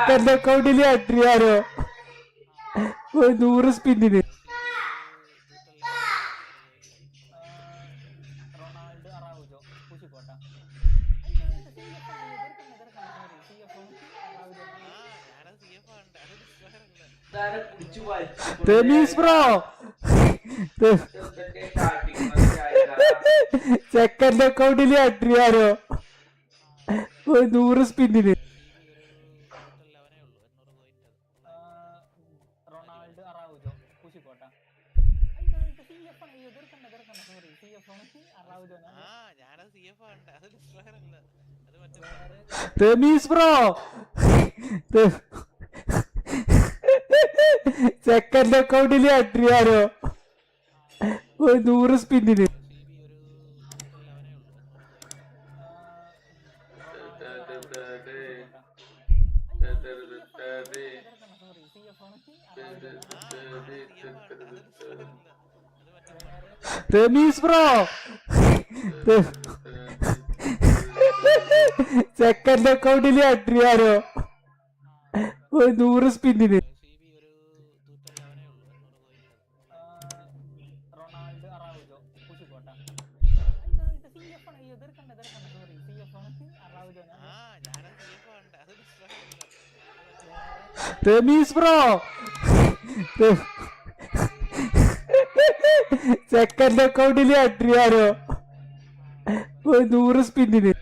എന്റെ അക്കൗണ്ടിൽ അട്രിയാരോ 100 സ്പിന്നിന്. റമീസ് ബ്രോ സെക്കൻഡ് അക്കൗണ്ടിൽ അട്രിയാരോ 100 സ്പിന്നിന്. റമീസ് ബ്രോ സെക്കൻഡ് അക്കൗണ്ടിൽ അട്രിയാരോ 100 സ്പിന്നിന്. റമീസ് ബ്രോ സെക്കൻഡ് അക്കൗണ്ടിൽ അട്രിയാരോ 100 സ്പിന്നിന്. റമീസ് ബ്രോ സെക്കൻഡ് അക്കൗണ്ടിൽ അട്രിയാരോ 100 സ്പിന്നിന്.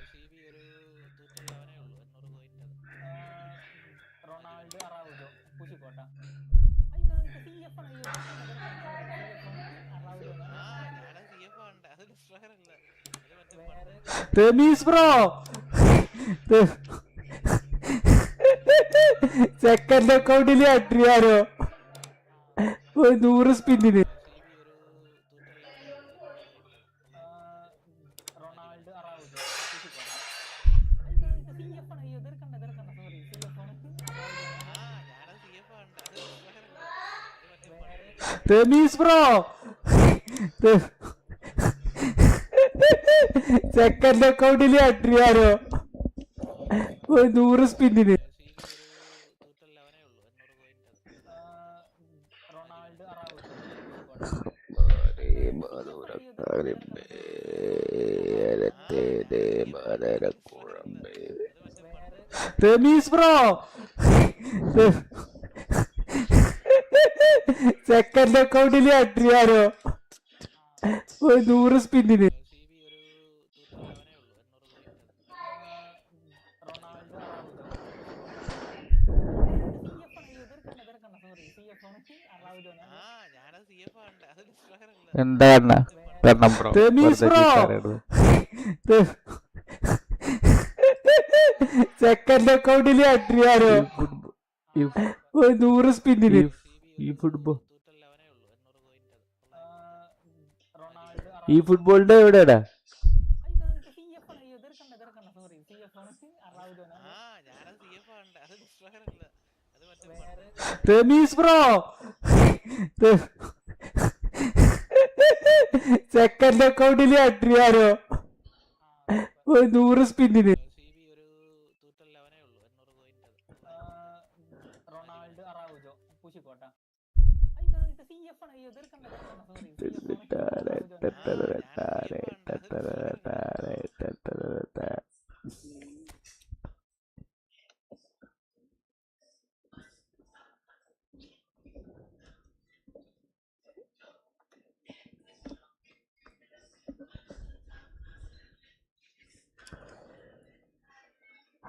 റമീസ് ബ്രോ സെക്കൻഡ് അക്കൗണ്ടിൽ അട്രിയാരോ 100 സ്പിന്നിന്. റമീസ് ബ്രോ സെക്കൻഡ് അക്കൗണ്ടിൽ അട്രിയാരോ 100 സ്പിന്നിന്. റമീസ് ബ്രോ സെക്കൻഡ് അക്കൗണ്ടിൽ അട്രിയാരോ 100 സ്പിന്നിന്. എന്താ റമീസ് ബ്രോ സെക്കൻഡ് അക്കൗണ്ടിൽ അട്രിയാരോ 100 സ്പിന്നിന്. ഈ ഫുട്ബോളിന്റെ എവിടെയാടാ? റമീസ് ബ്രോ സെക്കൻഡ് അക്കൗണ്ടിൽ അട്രിയാരോ 100 സ്പിന്നിന്.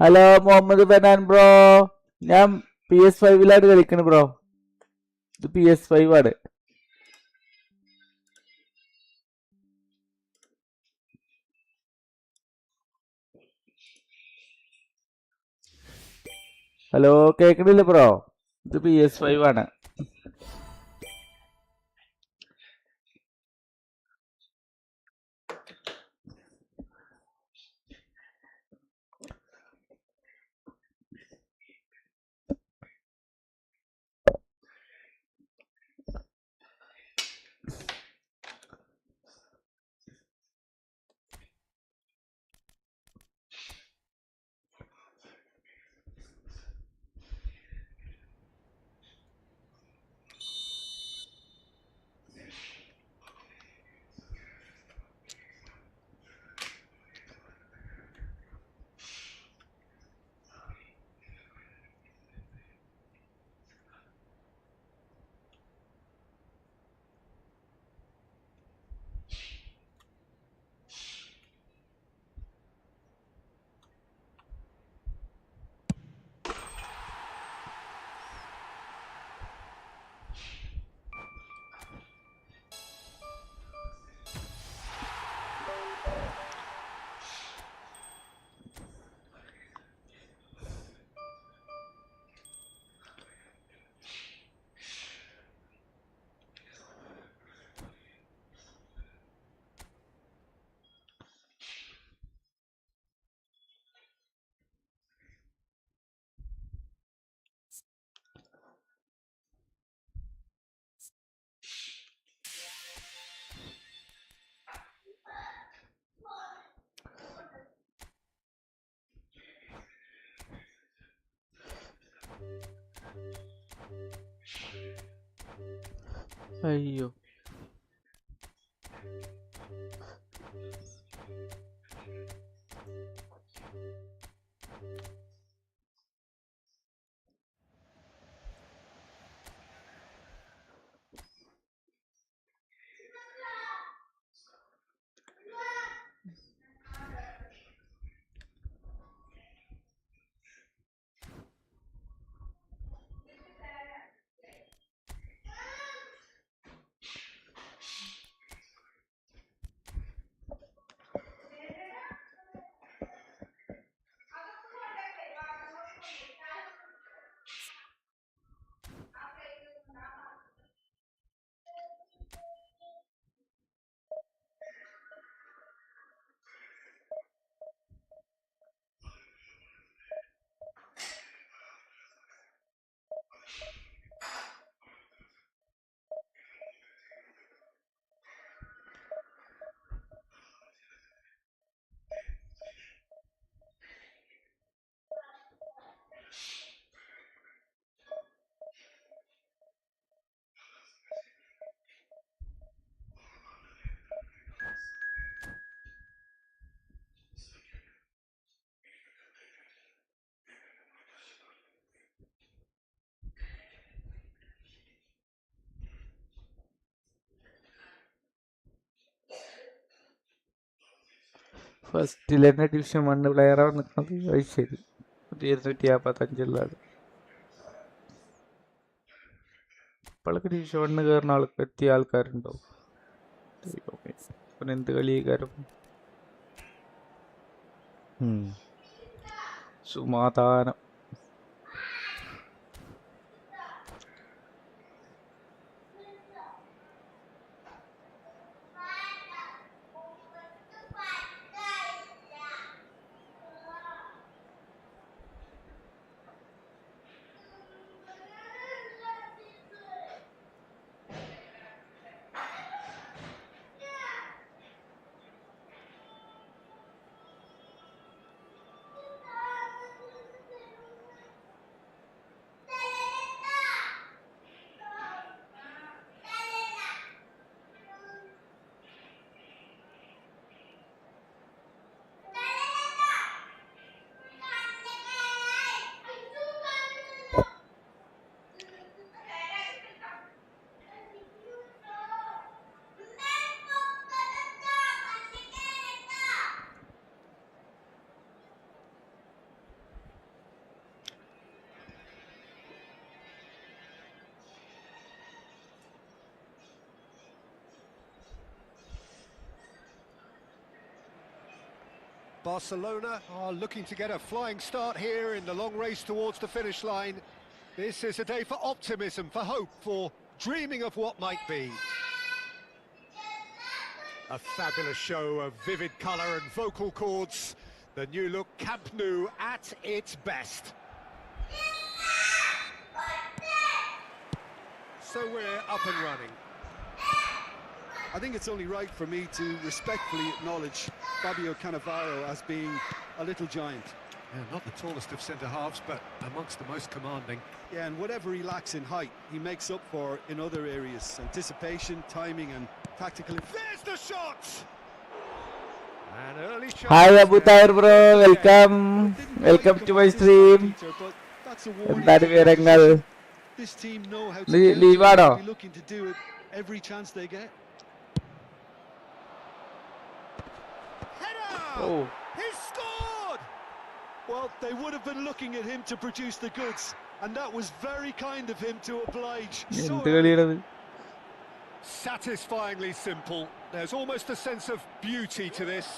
ഹലോ മുഹമ്മദ് ബനാൻ ബ്രോ, ഞാൻ PS5 കളിക്കണ ബ്രോ. ഇത് PS5 ആണ്. ഹലോ കേക്കണില്ല ബ്രോ? ഇത് PS5 ആണ്. അയ്യോ. ഫസ്റ്റിൽ തന്നെ ഡിവിഷൻ 1 പ്ലെയറാണ് നിൽക്കുന്നത്. അത് ശരി. 255 ഇപ്പോഴൊക്കെ ഡിവിഷൻ 1 കയറുന്ന എത്തിയ ആൾക്കാരുണ്ടാവും. പിന്നെ എന്ത് കളിക്കാരും സമാധാനം. Barcelona are looking to get a flying start here in the long race towards the finish line. This is a day for optimism, for hope, for dreaming of what might be. A fabulous show of vivid colour and vocal cords. The new look Camp Nou at its best. So we're up and running. I think it's only right for me to respectfully acknowledge Fabio Cannavaro as being a little giant. Yeah, not the tallest of centre-halves, but amongst the most commanding. Yeah, and whatever he lacks in height, he makes up for in other areas. Anticipation, timing and tactical... There's the shot! An early shot. Hi Abu Tahir bro, welcome. Welcome to my stream. എന്താണ് വിവരങ്ങൾ? This team know how to ലീവാണോ? be looking to do it every chance they get. Oh. He's scored! Well, they would have been looking at him to produce the goods, and that was very kind of him to oblige. എന്ത് കളിയാണത്? Satisfyingly simple. There's almost a sense of beauty to this.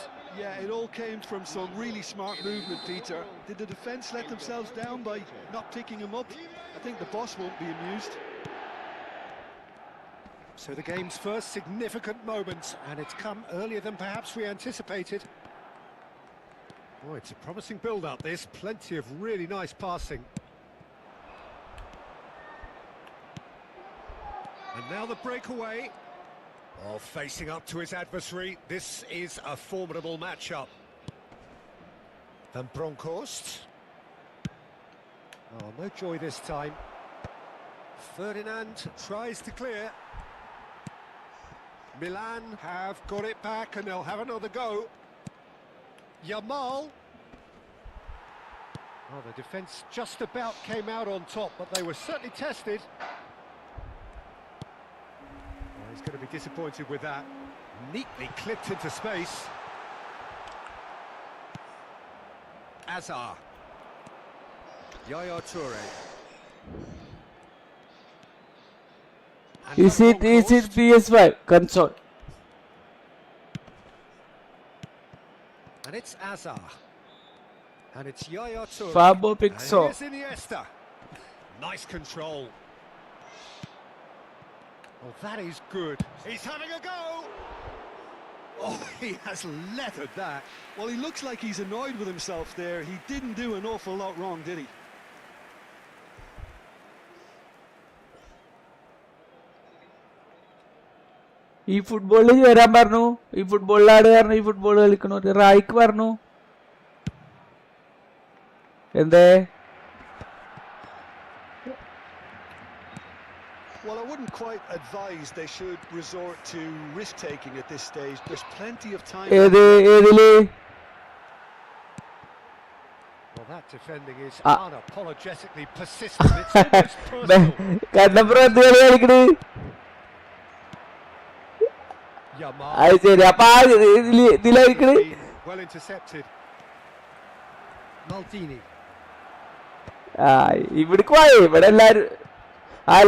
Yeah, it all came from some really smart movement, Peter. Did the defence let themselves down by not picking him up? I think the boss won't be amused. So the game's first significant moment, and it's come earlier than perhaps we anticipated. Oh, it's a promising build-up, this. Plenty of really nice passing. And now the breakaway. Oh, facing up to his adversary. This is a formidable matchup. Van Bronckhorst. Oh, no joy this time. Ferdinand tries to clear. Milan have got it back and they'll have another go. Yamal. Oh, the defence just about came out on top, but they were certainly tested. Well, he's going to be disappointed with that. Neatly clipped into space. Azar. Yaya Toure. And Is it Coast. PS5 console? And it's Azar. And it's Yaya Toure. Fabo And Pixo. here's Iniesta. Nice control. Oh, that is good. He's having a go. Oh, he has lettered that. Well, he looks like he's annoyed with himself there. He didn't do an awful lot wrong, did he? ഈ ഫുട്ബോളിൽ വരാൻ പറഞ്ഞു. ഈ ഫുട്ബോളിലാണ് കാരണം ഈ football കളിക്കണു. റായിക്ക് പറഞ്ഞു എന്തേ? Well, I wouldn't quite advise they should resort to risk-taking at this stage. There's plenty of time. ഏതില്? Well, that defending is unapologetically persistent. It's almost personal. കണ്ണപ്പുറം എന്ത് കളി കളിക്കണ്? Yamal. അത് ശരി. അപ്പൊ ആ ഇതിലായിരിക്കണ്. Well intercepted. Maldini. ആ ഇവിടേക്ക് വാ. ഇവിടെ എല്ലാരും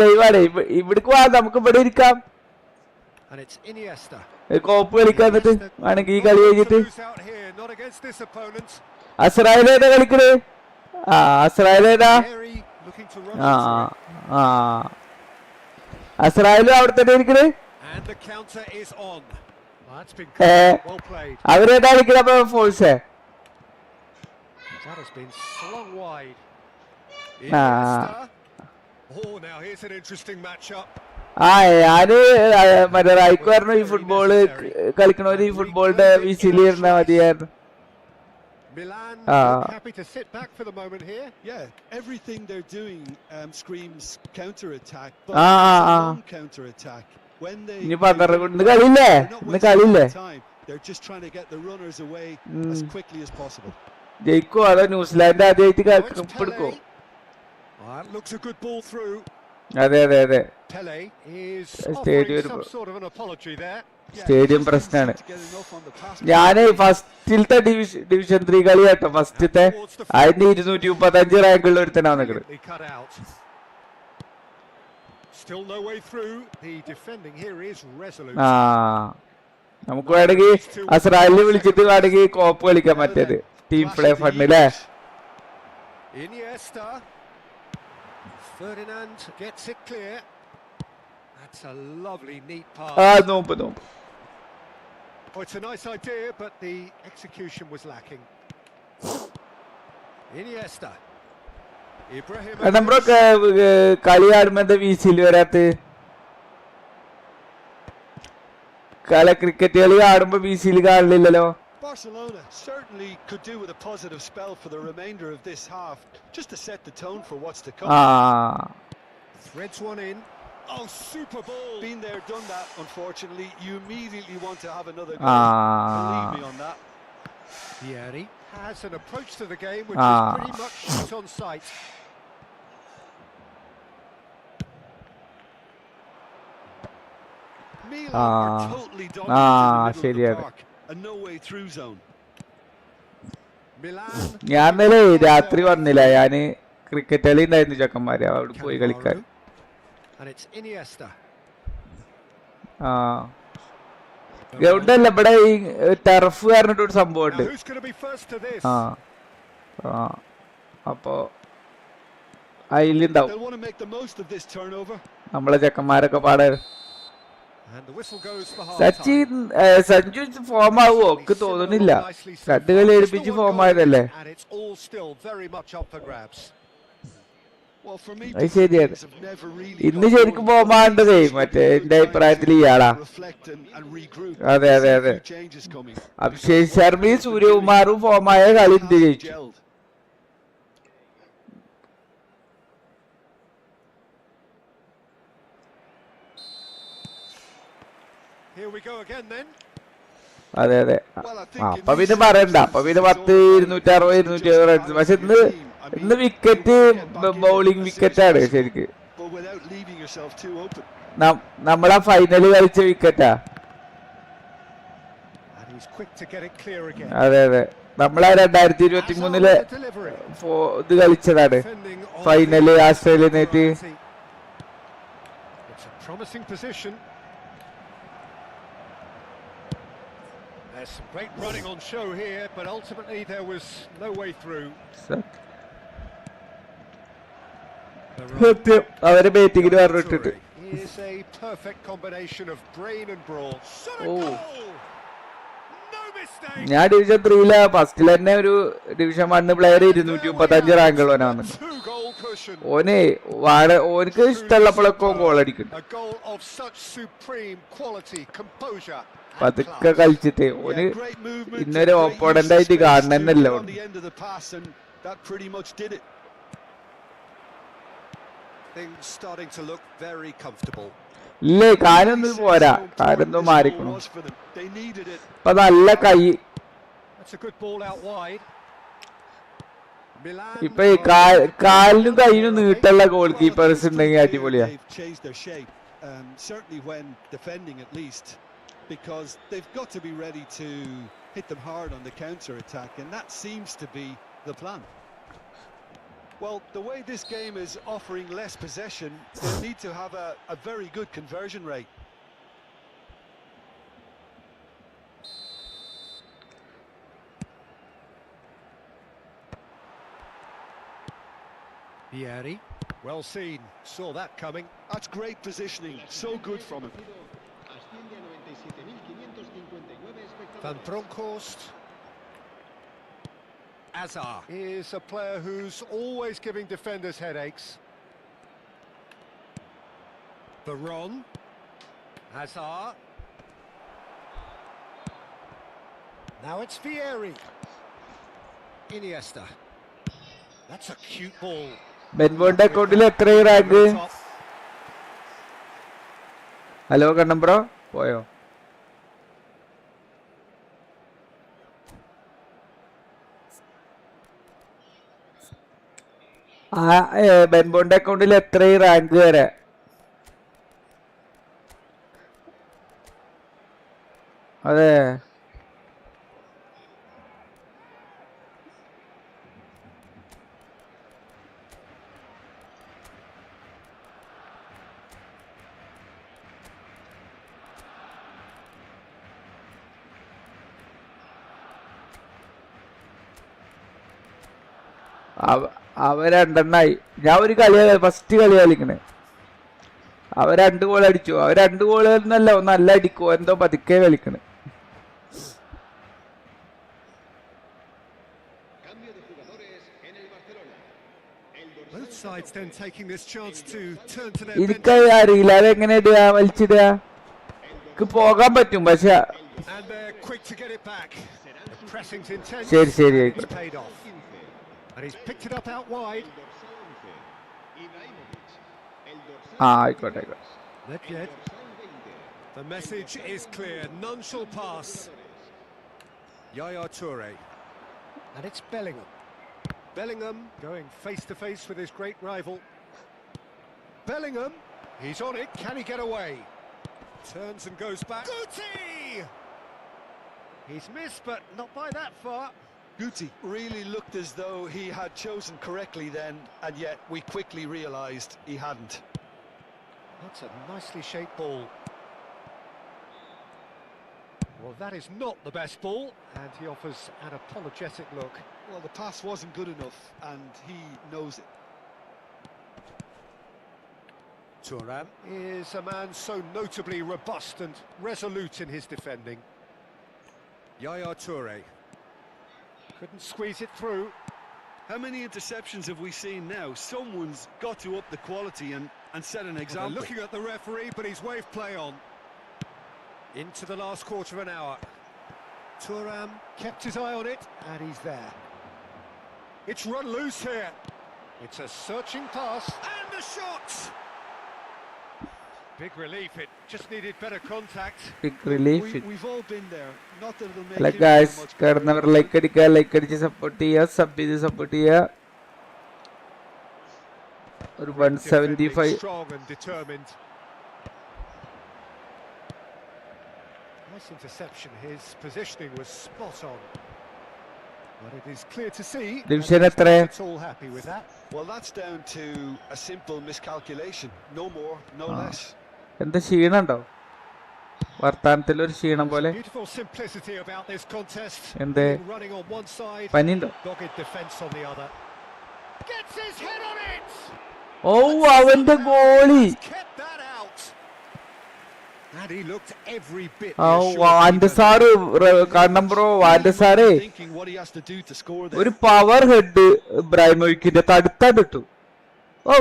ലൈവാണ്. ഇവിടേക്ക് വാ, നമുക്ക് ഇവിടെ ഇരിക്കാം. And it's Iniesta. കോപ്പ് കളിക്കാൻ എന്നിട്ട് വേണമെങ്കിൽ ഈ കളി കഴിഞ്ഞിട്ട്. Lose out here, not against this opponent. അസ്രായേലേതാ കളിക്കണ്? അസ്രായേലേതാ? Gary looking to run ആ into it. ആ അസ്രായേലും അവിടെ തന്നെ ഇരിക്കണ്. And the counter is on. Well, that's been well played. അവരേതാ കളിക്കണ? അപ്പൊ force That has been slung wide. Ah. Iniesta. Oh, now here's an interesting matchup. ഞാന് മറ്റേ റായിക്ക് പറഞ്ഞു ഈ ഫുട്ബോള് കളിക്കണവര് ഈ ഫുട്ബോളിന്റെ വിസില് ഇരുന്നാ മതിയായിരുന്നു. Milan Ah. happy to sit back for the moment here. Yeah, everything they're doing screams counter-attack, but Ah, it's a ah. long counter-attack. When they ഇനി 12 ഇന്ന് കളിയില്ലേ? they're not ഇന്ന് wasting കളിയില്ലേ? any time. They're just trying to get the runners away as quickly as possible. ജയിക്കോ അതോ New Zealand ആദ്യമായിട്ട് Oh, it's കപ്പെടുക്കോ? Pele. Oh, that looks a good ball through. അതെ അതെ അതെ. Pele is Stadium offering some sort of an apology there. Stadium പ്രശ്നമാണ്. To get enough on the pass. ഞാന് ഫസ്റ്റിലത്തെ division 3 കളി കേട്ടോ. ഫസ്റ്റത്തെ അതിന്റെ 235 റാങ്കുള്ള ഒരുത്തനാ നിക്കണ്. Brilliantly cut out. Still no way through. The defending here is resolute. നമുക്ക് വേണമെങ്കിൽ അസ്രായേലിനെ വിളിച്ചിട്ട് വേണമെങ്കിൽ കോപ്പ് കളിക്കാൻ പറ്റത് ടീം പ്ലേ ഫണ്ടില്ലേ? Iniesta. Ferdinand gets it clear. That's a lovely neat pass. നോമ്പ്. Oh, it's a nice idea, but the execution was lacking. Iniesta. Ibrahim. നമ്മളൊക്കെ കളി കാണുമ്പോ എന്താ വീസില് വരാത്ത? ക്രിക്കറ്റ് കളി കാണുമ്പോ whistle കാണില്ലല്ലോ. Barcelona certainly could do with a positive spell for the remainder of this half, just to set the tone for what's to come. Threads one in. Oh, super ball. Been there, done that, unfortunately. You immediately want to have another goal. Ah. Believe me on that. Vieri has an approach to the game which is pretty much shot on sight. Milan are totally dominant in the middle of the park. A no way through zone. Milan. ഞാൻ ഇന്നലെ രാത്രി വന്നില്ല. ഞാന് cricket കളി ഉണ്ടായിരുന്നു ചെക്കന്മാര്, അവിടെ പോയി കളിക്കാൻ. And it's Iniesta. ഗ്രൗണ്ട് അല്ല, ഇവിടെ ഈ ടർഫ് പറഞ്ഞിട്ട് ഒരു സംഭവം ഉണ്ട്. Now who's going to be first to this? അപ്പൊ അതിലുണ്ടാവും They'll want to make the most of this turnover. നമ്മളെ ചെക്കന്മാരൊക്കെ പാടെ. And the whistle goes for half Sanju form ആവുമോ? ഒക്കെ തോന്നുന്നില്ല. 2 കളി എടുപ്പിച്ച് form ആയതല്ലേ. And it's all still very much up for grabs. Well, for me, അത് ശരിയാണ്. have never really ഇന്ന് ശരിക്കും പോകാണ്ടതേ മറ്റേ എന്റെ അഭിപ്രായത്തിൽ ഇയാളാ. reflect and regroup. അതെ. Few changes coming. അഭിഷേക് ശർമ്മയും സൂര്യകുമാറും ഫോമായ കളി ഇന്ത്യ ജയിച്ചു. Gelled. Here we go again then. അതെ അതെ Well, I ആ think in അപ്പൊ these പിന്നെ പറയണ്ട അപ്പൊ circumstances, പിന്നെ it's 10 all about 260 just 270 runs balancing പക്ഷെ your team. I ഇന്ന് mean, wicket you want to get back in bowling as soon as വിക്കറ്റാണ് possible, ശരിക്ക് but without leaving yourself too open. നമ്മളാ final കളിച്ച വിക്കറ്റാ. And he's quick to get it clear again. അതെ അതെ നമ്മളാ 2023 the delivery. ഇത് കളിച്ചതാണ് Defending on final the ആസ്ട്രേലിയനായിട്ട്. variety. It's a promising position. There's some great running on show here, but ultimately there was no way through. സത്യം അവരെ ബാറ്റിങ്ങിന് പറഞ്ഞിട്ടിട്ട്. Is a perfect combination of brain and brawn. Oh. No mistake. ഞാൻ division 3 ഫസ്റ്റിൽ തന്നെ ഒരു division 1 player 235 റാങ്കുള്ളവനാണ്. ഓനക്ക് ഇഷ്ടമുള്ളപ്പോഴൊക്കെ goal അടിക്കും. പതുക്കെ കളിച്ചിട്ട് ഓന് ഇന്നൊരു ഓപ്പോണന്റ് ആയിട്ട് കാണണമെന്നല്ലോ. Things starting to look very comfortable. ഇല്ലേ കാലൊന്നും പോരാ, കാലൊന്നും മാറിക്കണം. ഇപ്പൊ നല്ല കൈ ഇപ്പൊ കാലിനും കൈനും നീട്ടുള്ള ഗോൾ കീപ്പേഴ്സ് ഉണ്ടെങ്കിൽ അടിപൊളിയാ. Certainly when defending at least, because they've got to be ready to hit them hard on the counter attack, and that seems to be the plan. Well, the way this game is offering less possession, they need to have a very good conversion rate. Vieri, well seen, saw that coming. That's great positioning, so good from him. Van Bronckhorst. Azar is a player who's always giving defenders headaches. Baron. Azar. Now it's Vieri. Iniesta. That's a cute ball. ബെൻബോന്റെ അക്കൗണ്ടിൽ എത്ര rank? Hello കണ്ണം bro പോയോ? ബെൻബോന്റെ അക്കൗണ്ടിൽ എത്ര rank വരെ? അതെ അവ രണ്ടെണ്ണായി. ഞാൻ ഒരു ഫസ്റ്റ് കളി കളിക്കണേ. അവ 2 ഗോൾ അടിച്ചു. അവ 2 ഗോൾ എന്നല്ല നല്ല അടിക്കോ എന്തോ പതുക്കെ കളിക്കണേ. എനിക്ക് അറിയില്ല അതെങ്ങനെ ഇടുക, വലിച്ചിടുക. പോകാൻ പറ്റും പക്ഷെ ശരി ശരി ആയിക്കോട്ടെ. And he's picked it up out wide. ആയിക്കോട്ടെ. The message is clear. None shall pass. Yaya Toure. And it's Bellingham. Bellingham going face to face with his great rival. Bellingham. He's on it. Can he get away? Turns and goes back. Guti! He's missed, but not by that far. Guti really looked as though he had chosen correctly then, and yet we quickly realised he hadn't. That's a nicely shaped ball. Well, that is not the best ball, and he offers an apologetic look. Well, the pass wasn't good enough, and he knows it. Thuram is a man so notably robust and resolute in his defending. Yaya Toure. Couldn't squeeze it through. How many interceptions have we seen now? Someone's got to up the quality and set an example. Well, looking at the referee, but he's waved play on. Into the last quarter of an hour. Thuram kept his eye on it, and he's there. It's run loose here. It's a searching pass. And the shot! Big relief, it just needed better contact. Big relief. We've all been there. Not that it'll make Like him guys, feel much better, കിടന്നവർ like അടിക്കുക, like അടിച്ച് support ചെയ്യുക, sub ചെയ്ത് support ചെയ്യുക. ഒരു Defending 175. strong and determined. Nice interception. His positioning was spot on. But it is clear to see that Division he's എത്ര? not at all happy with that. Well, that's down to a simple miscalculation. No more, no less. എന്താ ക്ഷീണുണ്ടോ? വർത്താനത്തിൽ ഒരു ക്ഷീണം പോലെ. Beautiful simplicity about this contest. എന്ത്? Running on one side, പനിയുണ്ടോ? dogged defense on the other. Gets his head on it. ഓ അവന്റെ goalie. Kept that out. And he looked every bit van der Sar കാരണം bro, van der സാറേ Thinking what he has to do to score there. ഒരു power head ഇബ്രാഹിമോവിക്കിന്റെ തടുത്തടുത്തു. ഓ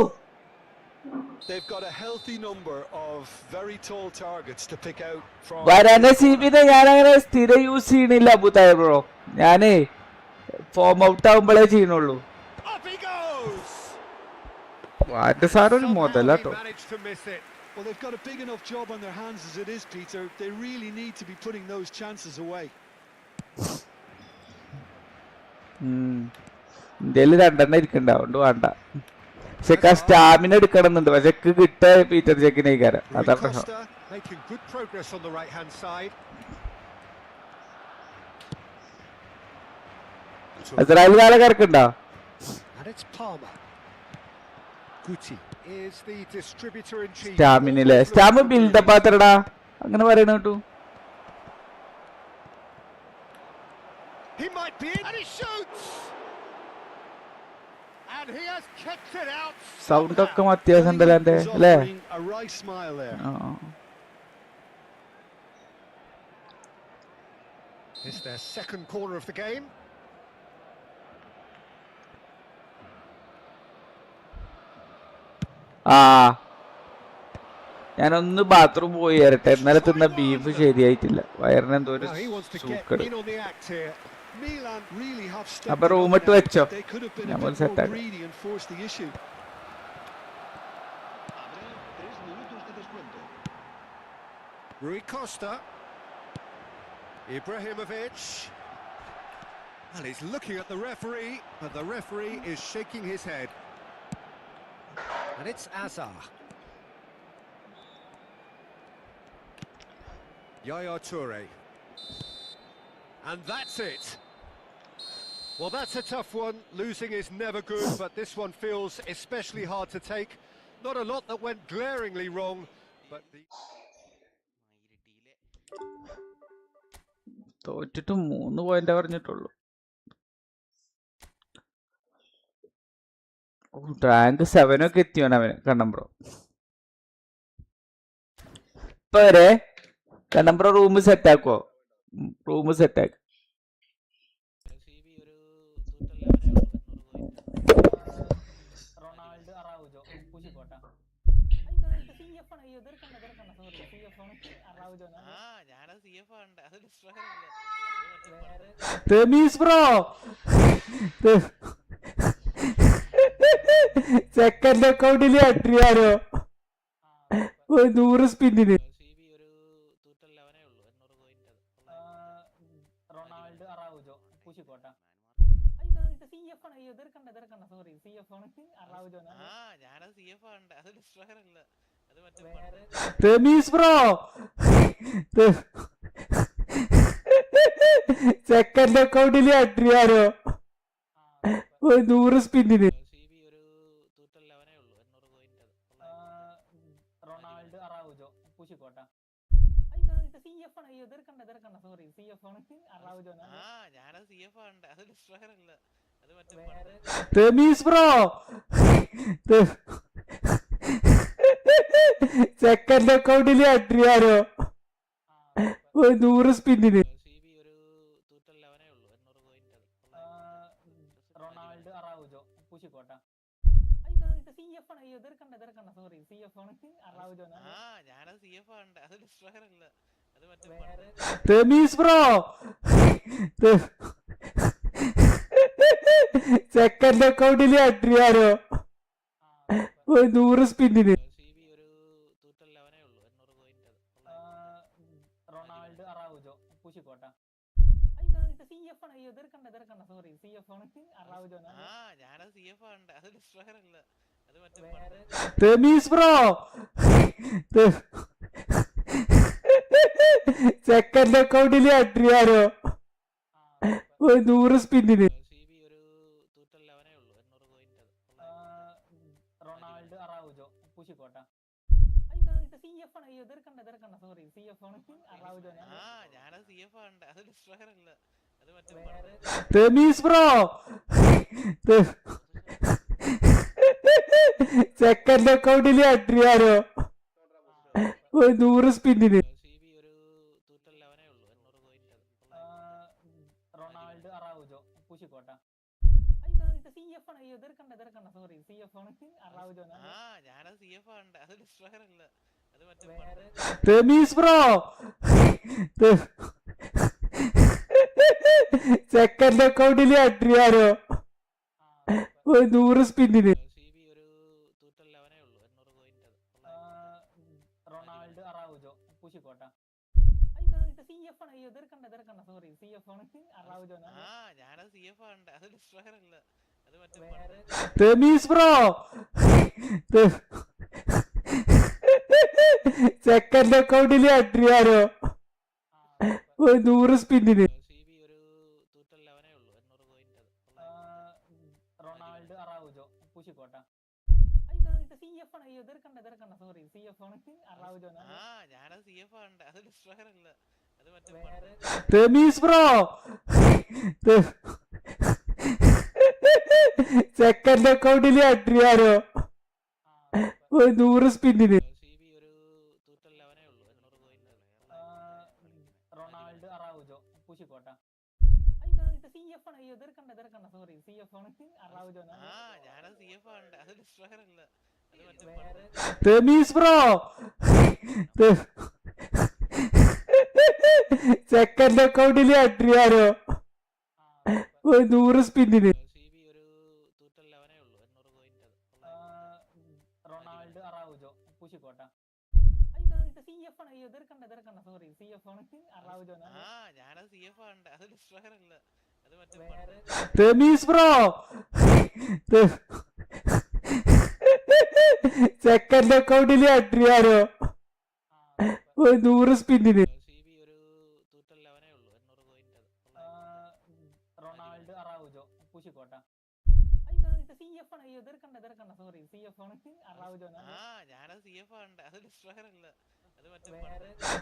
They've got a healthy number of very tall targets to pick out from. വരാന സിബിനെ ഞാൻ അങ്ങനെ സ്ഥിരം യൂസ് ചെയ്യണില്ല അബുതായ ബ്രോ. ഞാനേ ഫോം ഔട്ട് ആവുമ്പോഴേ ചെയ്യണുള്ളൂ. Up he goes. Van der Sar ഒരു Somehow മുതലാട്ടോ. he managed to miss it. Well, they've got a big enough job on their hands as it is, Peter. They really need to be putting those chances away. ഇന്ത്യയിൽ രണ്ടെണ്ണം ഇരിക്കണ്ട, അതുകൊണ്ട് വേണ്ട. പക്ഷെ stamina എടുക്കണമെന്നുണ്ട്, പക്ഷെ കിട്ട പീറ്റർ ചെക്കിനേക്കാരം. അതാ പ്രശ്നം. Costa making good progress on the right hand side. Israel കാലക്കാർക്കുണ്ടോ? And it's Palmer. Guti is the distributor in chief. സ്റ്റാമിനിലെ സ്റ്റാമ് ബിൽഡപ്പ് ആത്തരടാ അങ്ങനെ പറയണ കേട്ടു. He might be in, and he shoots. And he has kept it out. Sound ഒക്കെ അത്യാവശ്യം ഉണ്ടല്ലോ എന്റെ He's അല്ലേ? offering a right smile there. It's their second corner of the game. ഞാനൊന്ന് ബാത്റൂം പോയി വരട്ടെ. ഇന്നലെ തിന്ന ബീഫ് ശരിയായിട്ടില്ല, വയറിന് എന്തോ ഒരു Now he wants to get സൂക്കട്. in on the act here. Milan really have stepped അപ്പൊ it up റൂമിട്ട് now. വെച്ചോ, They could have been a ഞാൻ bit more സെറ്റാക്കാം. greedy and forced the issue. Rui Costa. Ibrahimovic. And he's looking at the referee, but the referee is shaking his head. And it's Azar. Yaya Toure. And that's it. Well, that's a tough one. Losing is never good, but this one feels especially hard to take. Not a lot that went glaringly wrong, but the... തോറ്റിട്ട് 3 point പറഞ്ഞിട്ടുള്ളൂ. Rank 7 ഒക്കെ എത്തിയാണ് അവന് കണ്ണമ്പ്രോ. ഇപ്പൊ വരെ കണ്ണമ്പ്രോ room set ആക്കുവോ? റൂം സെറ്റ് ആക്കി റമീസ് ബ്രോ സെക്കൻഡ് അക്കൗണ്ടില് അട്രിയാരോ 100 സ്പിന്നിന്. റമീസ് ബ്രോ സെക്കൻഡ് അക്കൗണ്ടില് അട്രിയാരോ 100 സ്പിന്നിന്. റമീസ് ബ്രോ സെക്കൻഡ് അക്കൗണ്ടില് അട്രിയാരോ 100 സ്പിന്നിന്. റമീസ് ബ്രോ സെക്കൻഡ് അക്കൗണ്ടില് അട്രിയാരോ 100 സ്പിന്നിന്. റമീസ് ബ്രോ സെക്കൻഡ് അക്കൗണ്ടില് അഡ്രിയാനോ 100 സ്പിന്നിന്. റമീസ് ബ്രോ സെക്കൻഡ് അക്കൗണ്ടില് അഡ്രിയാനോ 100 സ്പിന്നിന്. റമീസ് ബ്രോ സെക്കൻഡ് അക്കൗണ്ടില് അഡ്രിയാനോ 100 സ്പിന്നിന്. റമീസ് ബ്രോ സെക്കൻഡ് അക്കൗണ്ടില് അഡ്രിയാനോ 100 സ്പിന്നിന്. റമീസ് ബ്രോ സെക്കൻഡ് അക്കൗണ്ടില് അഡ്രിയാനോ 100 സ്പിന്നിന്. റമീസ് ബ്രോ സെക്കൻഡ് അക്കൗണ്ടില് അഡ്രിയാനോ 100 സ്പിന്നിന്. റമീസ് ബ്രോ സെക്കൻഡ് അക്കൗണ്ടില് അഡ്രിയാനോ 100 സ്പിന്നിന്.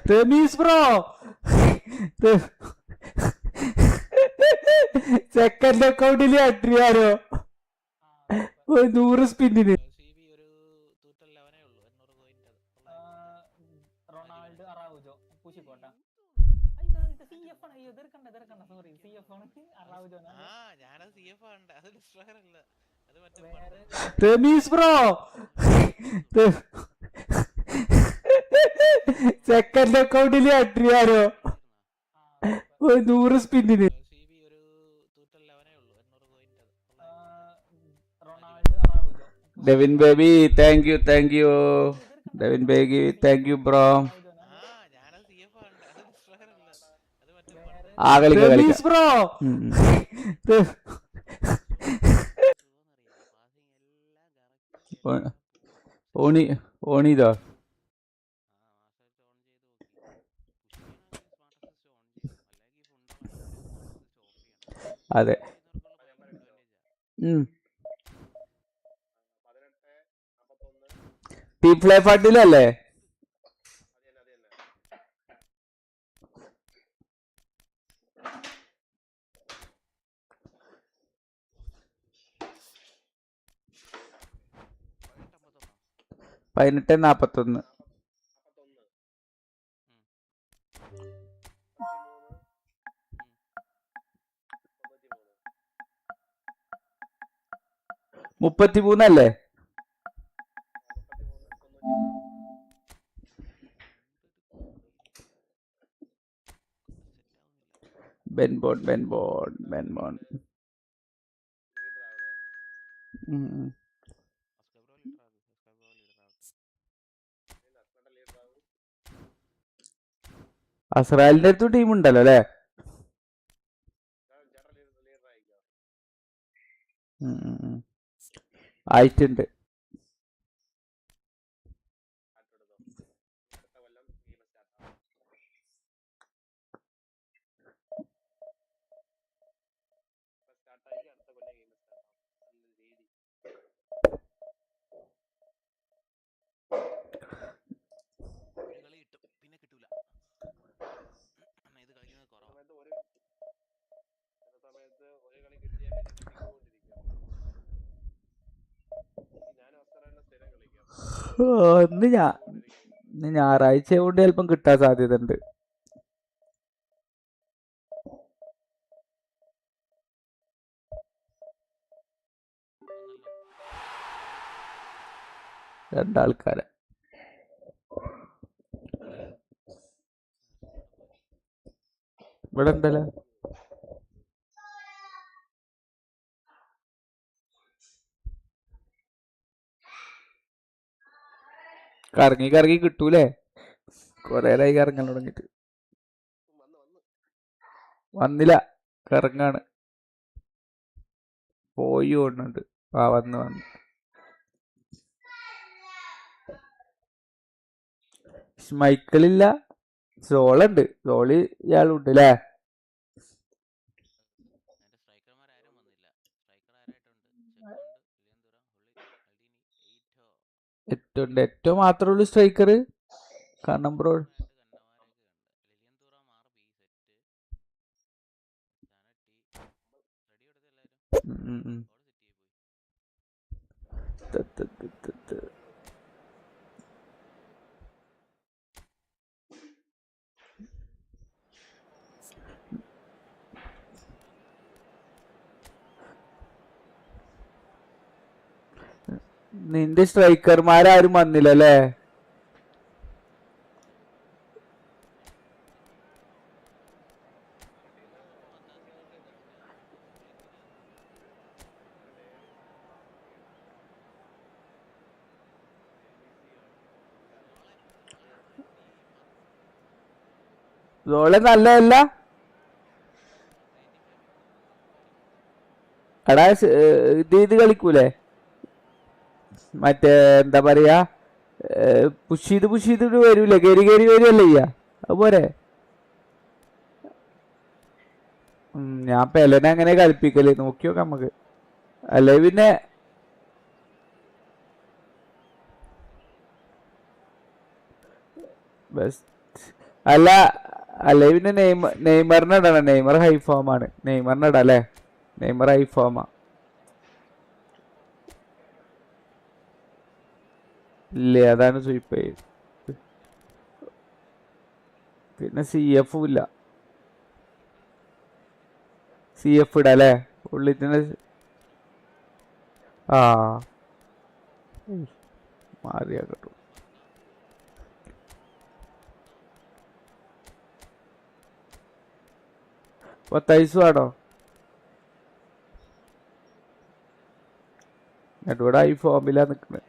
റമീസ് ബ്രോ സെക്കൻഡ് അക്കൗണ്ടില് അഡ്രിയാനോ 100 സ്പിന്നിന്. റമീസ് ബ്രോ സെക്കൻഡ് അക്കൗണ്ടില് അഡ്രിയാനോ 100 സ്പിന്നിന്. Devin baby thank you Devin baby thank you bro. Rameez bro ഓണിതോ അതെ. പി ഫ്ലൈ പാട്ടിലല്ലേ? പതിനെട്ട് 41 33 ബെൻബോൺ. അസ്രാലിന്റെ അടുത്ത് ടീം ഉണ്ടല്ലോ അല്ലേ? ആയിട്ടുണ്ട്. ഇന്ന് ഞായറാഴ്ച കൊണ്ട് ചിലപ്പം കിട്ടാൻ സാധ്യത ഉണ്ട്. രണ്ടാൾക്കാരെ ഇവിടെ ഉണ്ടല്ലോ. കറങ്ങി കറങ്ങി കിട്ടൂലേ? കൊറേ നേരമായി കറങ്ങാൻ തുടങ്ങിട്ട്. വന്നില്ല, കറങ്ങാണ്. പോയി ഓടുന്നുണ്ട്. വന്ന് മൈക്കിളില്ല, സോളുണ്ട്. സോളി ഇയാളുണ്ട് അല്ലേ? ഏറ്റവും മാത്രമേ ഉള്ളൂ സ്ട്രൈക്കർ. കാരണം ബ്രോ നിന്റെ സ്ട്രൈക്കർമാരും വന്നില്ല അല്ലേ? റോള് നല്ലതല്ല എടാ. ഇത് കളിക്കൂലേ മറ്റേ എന്താ പറയാ, പുഷ് ചെയ്ത് വരൂലേ? കയറി വരുമല്ലേ ചെയ്യാ? അതുപോലെ ഞാൻ പെലനെ അങ്ങനെ കളിപ്പിക്കല്. നോക്കി നോക്കാം നമുക്ക്. അല്ലെ പിന്നെ അല്ലെ പിന്നെ നെയ്മറിനെ ഇടണം. നെയ്മർ ഹൈ ഫോം ആണ്. നെയ്മറിനെ ഇടാം അല്ലേ? Neymar high FOMAA. ഇല്ലേ, അതാണ് സ്വീപ്പ്. പിന്നെ CF ഇല്ല. CF ഇടാം അല്ലേ? ഉള്ളിത്തിന് മാറിയാ കേട്ടോ. പത്തൈസ് ആണോ? ഇവിടെ ഈ ഫോമിലാ നിക്കണേ.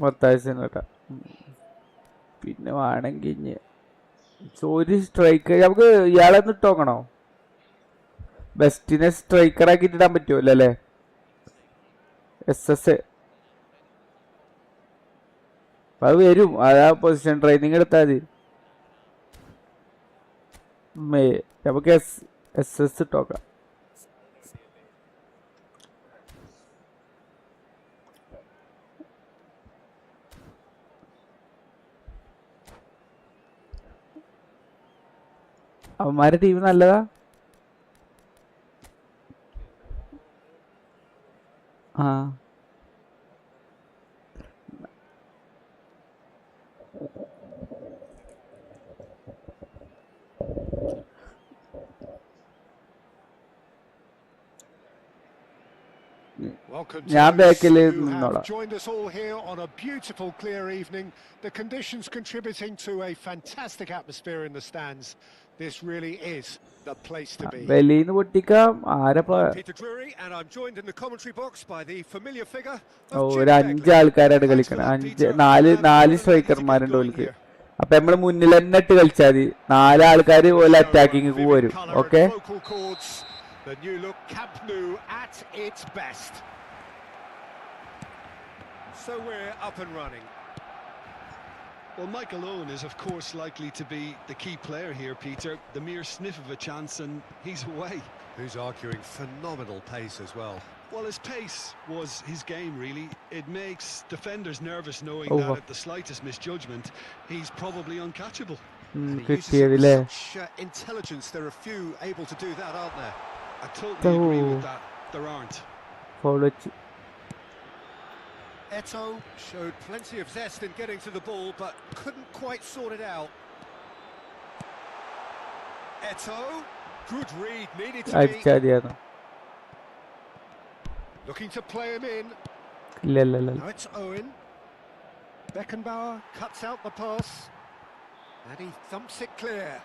പത്തൈസിന് കേട്ടാ. പിന്നെ വേണമെങ്കിൽ ഒരു സ്ട്രൈക്കർ നമുക്ക് ഇയാളെ ഒന്ന് ഇട്ടോക്കണോ? ബെസ്റ്റിനെ സ്ട്രൈക്കർ ആക്കിട്ട് ഇടാൻ പറ്റുമല്ലോ അല്ലേ? SS അത് വരും. അതാ പൊസിഷൻ ട്രെയിനിങ് എടുത്താൽ മതി. നമുക്ക് SS ഇട്ടോക്കാം. അവന്മാരുടെ ടീം നല്ലതാ. ഞാൻ ബാക്കിൽ നിന്നോളാം. Joined us all here on a beautiful clear evening. The conditions contributing to a fantastic atmosphere in the stands. This really is the place to be. വെളിയിന്ന് പൊട്ടിക്കാം. Peter Drury and I'm joined in the commentary box by the familiar figure. ഒരു 5 ആൾക്കാരാണ് കളിക്കണം. നാല് സ്ട്രൈക്കർമാരുണ്ട് ഓൽക്ക്. അപ്പൊ നമ്മള് മുന്നിൽ തന്നെ ഇട്ട് കളിച്ചാൽ മതി. 4 ആൾക്കാർ പോലെ അറ്റാക്കിങ് വരും. Okay, The new look Camp Nou at its best. So we're up and running. Well, Michael Owen is, of course, likely to be the key player here, Peter. The mere sniff of a chance and he's away. Who's arguing phenomenal pace as well. Well, his pace was his game, really. It makes defenders nervous knowing that at the slightest misjudgment, he's probably uncatchable. And he uses it with such intelligence. There are few able to do that, aren't there? I totally agree with that. There aren't. Eto showed plenty of zest in getting to the ball, but couldn't quite sort it out. Eto, good read, needed to be. Looking to play him in. Now it's Owen. Beckenbauer cuts out the pass, and he thumps it clear.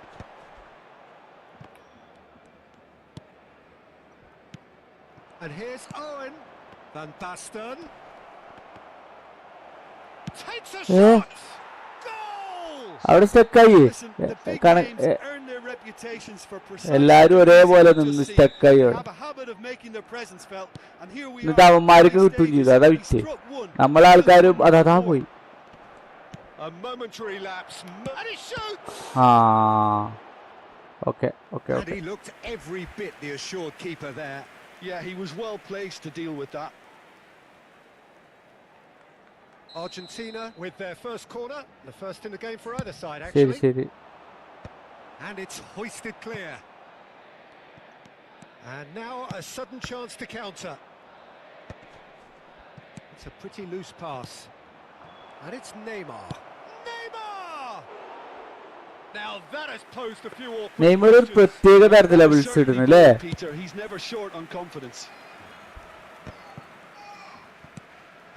And here's Owen. Van Basten. Takes a shot! Goal! അവിടെ സ്റ്റക്കായി എല്ലാരും ഒരേപോലെ നിന്ന് സ്റ്റക്കായി എന്നിട്ട് അവന്മാർക്ക് കിട്ടുകയും ചെയ്തു. അതാ വിറ്റ് നമ്മളെ ആൾക്കാരും അതാ പോയി. ആ okay okay okay. He looked every bit the assured keeper there. Yeah, he was well placed to deal with that. Argentina with their first corner, the first in the game for either side actually. And it's hoisted clear. And now a sudden chance to counter. It's a pretty loose pass. And it's Neymar. Neymar! Now that has posed a few awkward Neymar ഒരു പ്രത്യേക തരത്തിലാ വിളിച്ചിടുന്നു അല്ലേ? Peter, he's never short on confidence.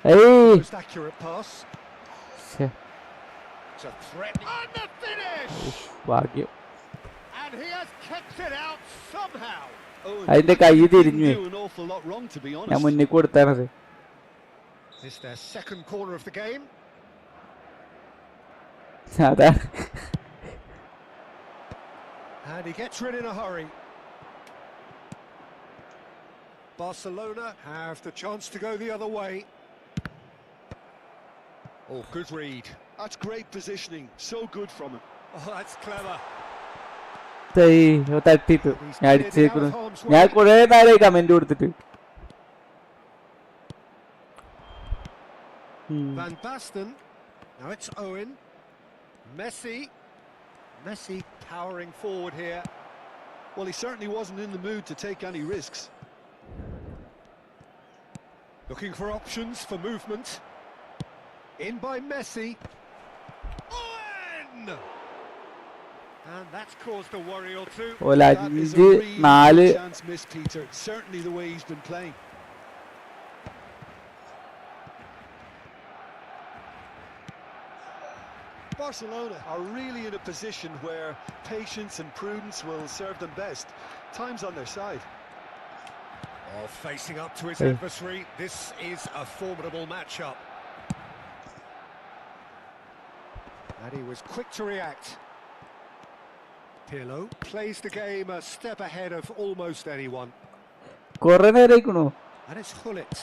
Most accurate pass. It's a threat and the finish. ഭാഗ്യം. And he has kept it out somehow. അതിന്റെ കൈ തിരിഞ്ഞു. ഞാൻ മുന്നിൽ കൊടുത്താണത്. It's their second corner of the game. അതാ. And he gets rid in a hurry. Barcelona have the chance to go the other way. Oh, good read. That's great positioning. So good from him. Oh, that's clever. തട്ടിട്ടു. ഞാൻ അടിച്ചേക്കുന്നു. ഞാൻ കുറെ നേരമായി comment കൊടുത്തിട്ട്. Van Basten. Now it's Owen. Messi. Messi powering forward here. Well, he certainly wasn't in the mood to take any risks. Looking for options for movement. In by Messi. Owen! And that's caused a worry or two. That is a really chance missed, Peter. Certainly the way he's been playing. Barcelona are really in a position where patience and prudence will serve them best. Time's on their side. Oh, facing up to his adversary, this is a formidable matchup. And he was quick to react. Pirlo plays the game a step ahead of almost anyone. And it's Hullet.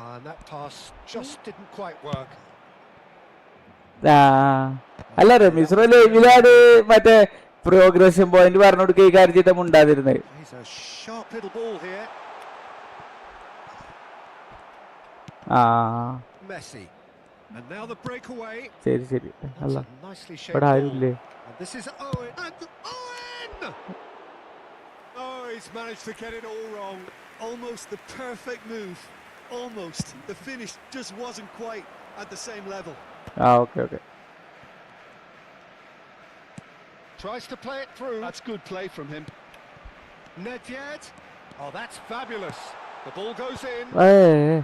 And that pass just didn't quite work. അല്ല റമീസ് ലൈവിലാണ് മറ്റേ progression point പറഞ്ഞു കൊടുക്കുക ഈ കാര്യം ഉണ്ടാതിരുന്നത്. ശരി ശരി. അല്ല ഇവിടെ ആരുമില്ലേ? He's managed to get it all wrong. Almost the perfect move. Almost. The finish just wasn't quite at the same level. Okay, okay. Tries to play it through. That's good play from him. Nedved. Oh, that's fabulous. The ball goes in. Hey.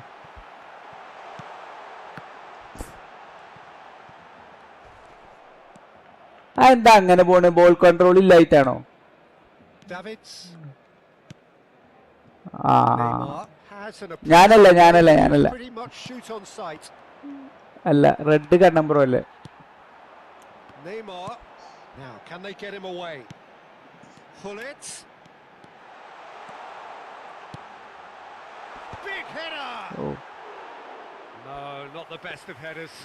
എന്താ അങ്ങനെ പോണേ? Ball control ഇല്ലായിട്ടാണോ? ഞാനല്ല അല്ല, red കണ്ണമ്പറോ അല്ലേ? Neymar. Now, can they get him away? Hullet. big header. Oh. No, not the best of headers.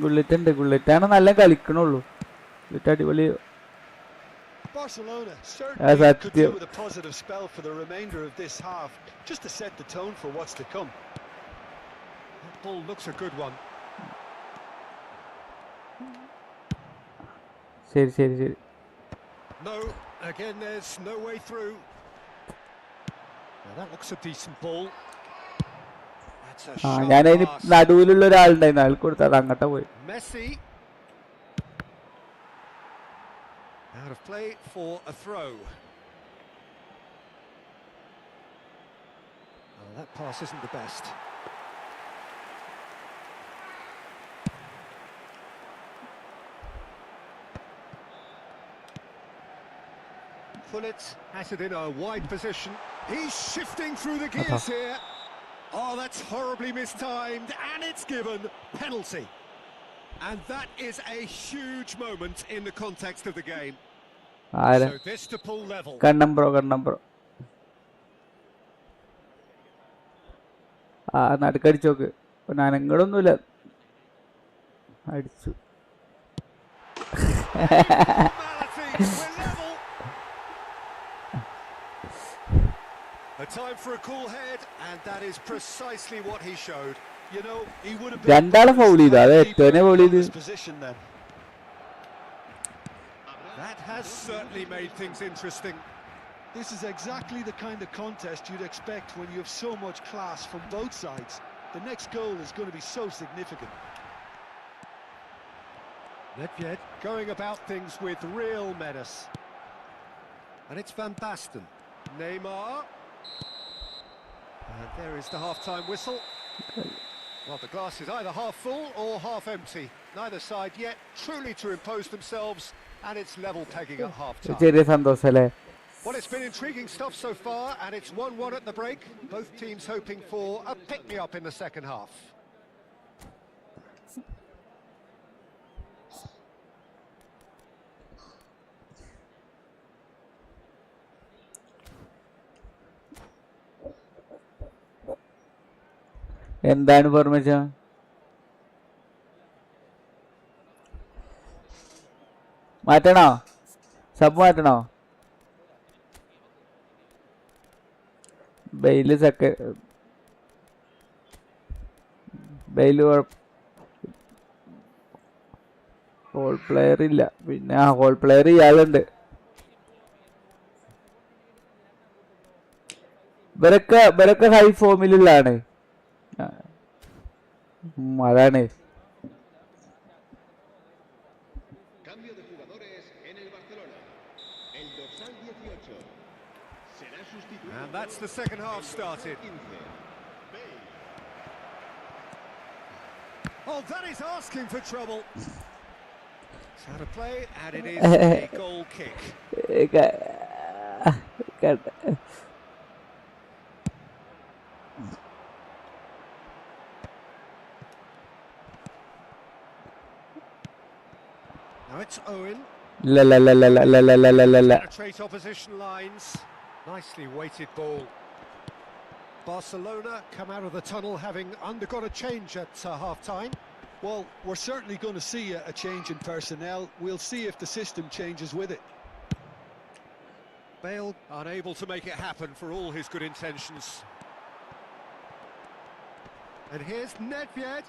ഗുള്ളിറ്റാണ് നല്ല കളിക്കണുള്ളൂ. Gullit അടിപൊളി. Barcelona That's certainly a could tip. do with a positive spell for the remainder of this half, just to set the tone for what's to come. That ball looks a good one. ശരി. No, again there's no way through. Now that looks a decent ball. That's a sharp ഞാനതിന് pass. നടുവിലുള്ള ഒരാളുണ്ടായിരുന്നു, അയാൾ കൊടുത്തത് അങ്ങോട്ട് പോയി. Messi. Out of play for a throw. Oh, that pass isn't the best. Pullet has it in a wide position. He's shifting through the gears here. Oh, that's horribly mistimed, and it's given penalty. And that is a huge moment in the context of the game. So this to pull level. കണ്ണം bro. നടുക്കടിച്ചു നോക്ക്. നനങ്ങളൊന്നുമില്ല. അടിച്ചു. A time for a cool head, and that is precisely what he showed. You know, he would have been രണ്ടാളെ foul ചെയ്തു. അത് ഏറ്റവും foul ചെയ്ത്. position then. That has certainly made things interesting. This is exactly the kind of contest you'd expect when you have so much class from both sides. The next goal is going to be so significant. Nedved going about things with real menace. And it's Van Basten. Neymar. And there is the half-time whistle. Well, the glass is either half full or half empty. Neither side yet truly to impose themselves, and it's level pegging at half-time. ചെറിയ സന്തോഷം അല്ലേ? Well, it's been intriguing stuff so far, and it's 1-1 at the break. Both teams hoping for a pick-me-up in the second half. എന്താണ് permission? മാറ്റണോ? Sub മാറ്റണോ? ബെയില് hole player ഇല്ല. പിന്നെ whole player ഇയാളുണ്ട്. ഇവരൊക്കെ ഹൈ ഫോമിലുള്ളതാണ്. അതാണ്. And that's the second half started. Oh, that is asking for trouble. It's out of play, and it is a goal kick. Now it's Owen. Penetrate opposition lines. Nicely weighted ball. Barcelona come out of the tunnel having undergone a change at half-time. Well, we're certainly going to see a change in personnel. We'll see if the system changes with it. Bale unable to make it happen for all his good intentions. And here's Nedved.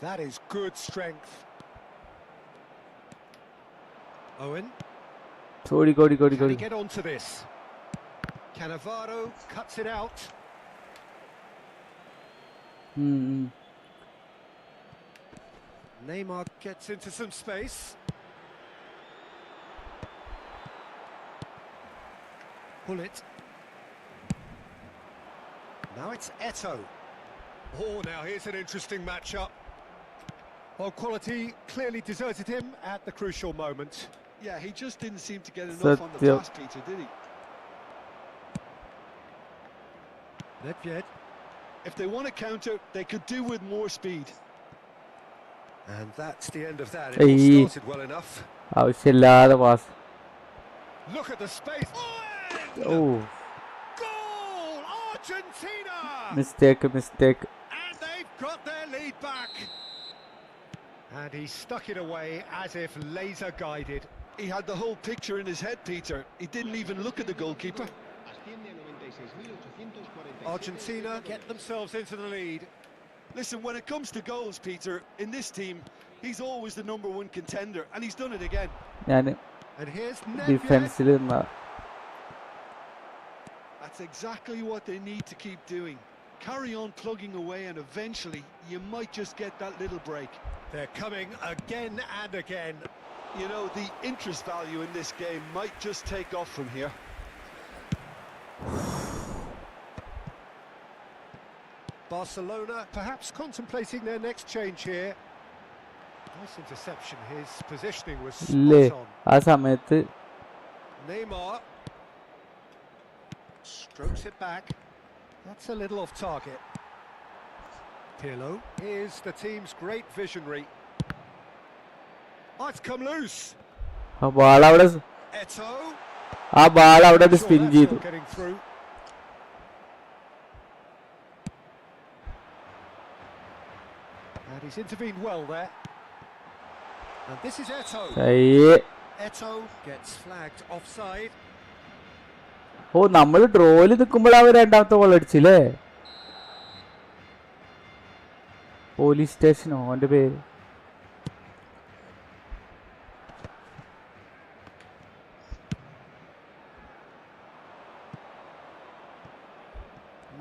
That is good strength. Owen. Can he get onto this? Cannavaro cuts it out. Neymar gets into some space. Pullet. Now it's Eto'o. Oh, now here's an interesting matchup. Well, quality clearly deserted him at the crucial moment. Yeah, he just didn't seem to get enough on the pass, Peter, did he? Nedved. If they want to counter, they could do with more speed. And that's the end of that. It all started well enough. ആവശ്യമില്ലാതെ pass. Look at the space. Oh, and Oh, Goal! Argentina! mistake. And they've got their lead back. And he stuck it away as if laser guided. He had the whole picture in his head, Peter. He didn't even look at the goalkeeper. Argentina get themselves into the lead. Listen, when it comes to goals, Peter, in this team, he's always the #1 contender, and he's done it again. ഞാൻ And here's Nedved. ഡിഫൻസിൽ നിന്നാ. That's exactly what they need to keep doing. Carry on plugging away, and eventually you might just get that little break. They're coming again and again. You know, the interest value in this game might just take off from here. Barcelona perhaps contemplating their next change here. Nice interception. His positioning was ഇല്ലേ spot on. ആ സമയത്ത് Neymar strokes it back. That's a little off target. Pirlo is the team's great visionary. Oh, it's come loose. ആ ball അവിടെ Eto. ആ ball അവിടെ Sure spin that's ചെയ്തു. not getting through. And he's intervened well there. And this is Eto. അയ്യേ. Eto gets flagged offside. ഓ നമ്മൾ ഡ്രോയില് നിൽക്കുമ്പോഴാണ് രണ്ടാമത്തെ goal അടിച്ചില്ലേ? Police സ്റ്റേഷനോ അവന്റെ പേര്?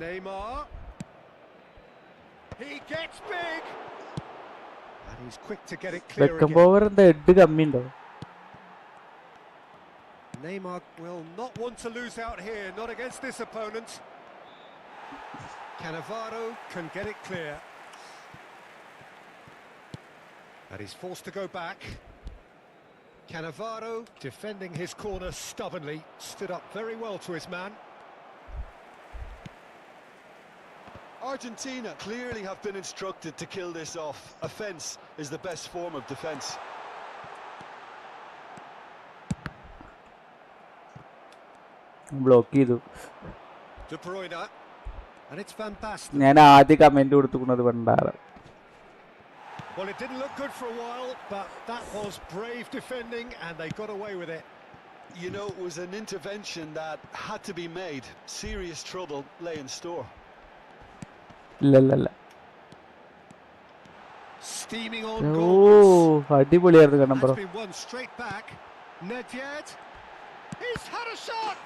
Neymar. He gets big. And he's quick to get it clear welcome again. പോവർ എന്താ head കമ്മിയുണ്ടോ? Neymar will not want to lose out here, not against this opponent. Cannavaro can get it clear. And he's forced to go back. Cannavaro defending his corner stubbornly, stood up very well to his man. Argentina clearly have been instructed to kill this off. Offence is the best form of defence. Block ചെയ്തു. De Bruyne. And it's Van Basten. ഞാൻ ആദ്യം comment കൊടുത്തുക്കുന്നത് പണ്ടാണ്. Well, it didn't look good for a while, but that was brave defending and they got away with it. You know, it was an intervention that had to be made. Serious trouble lay in store. ഇല്ല. Steaming on ഓ goals. അടിപൊളിയായിരുന്നു കണ്ണം Has പറ. been won straight back. Nedved. He's had a shot.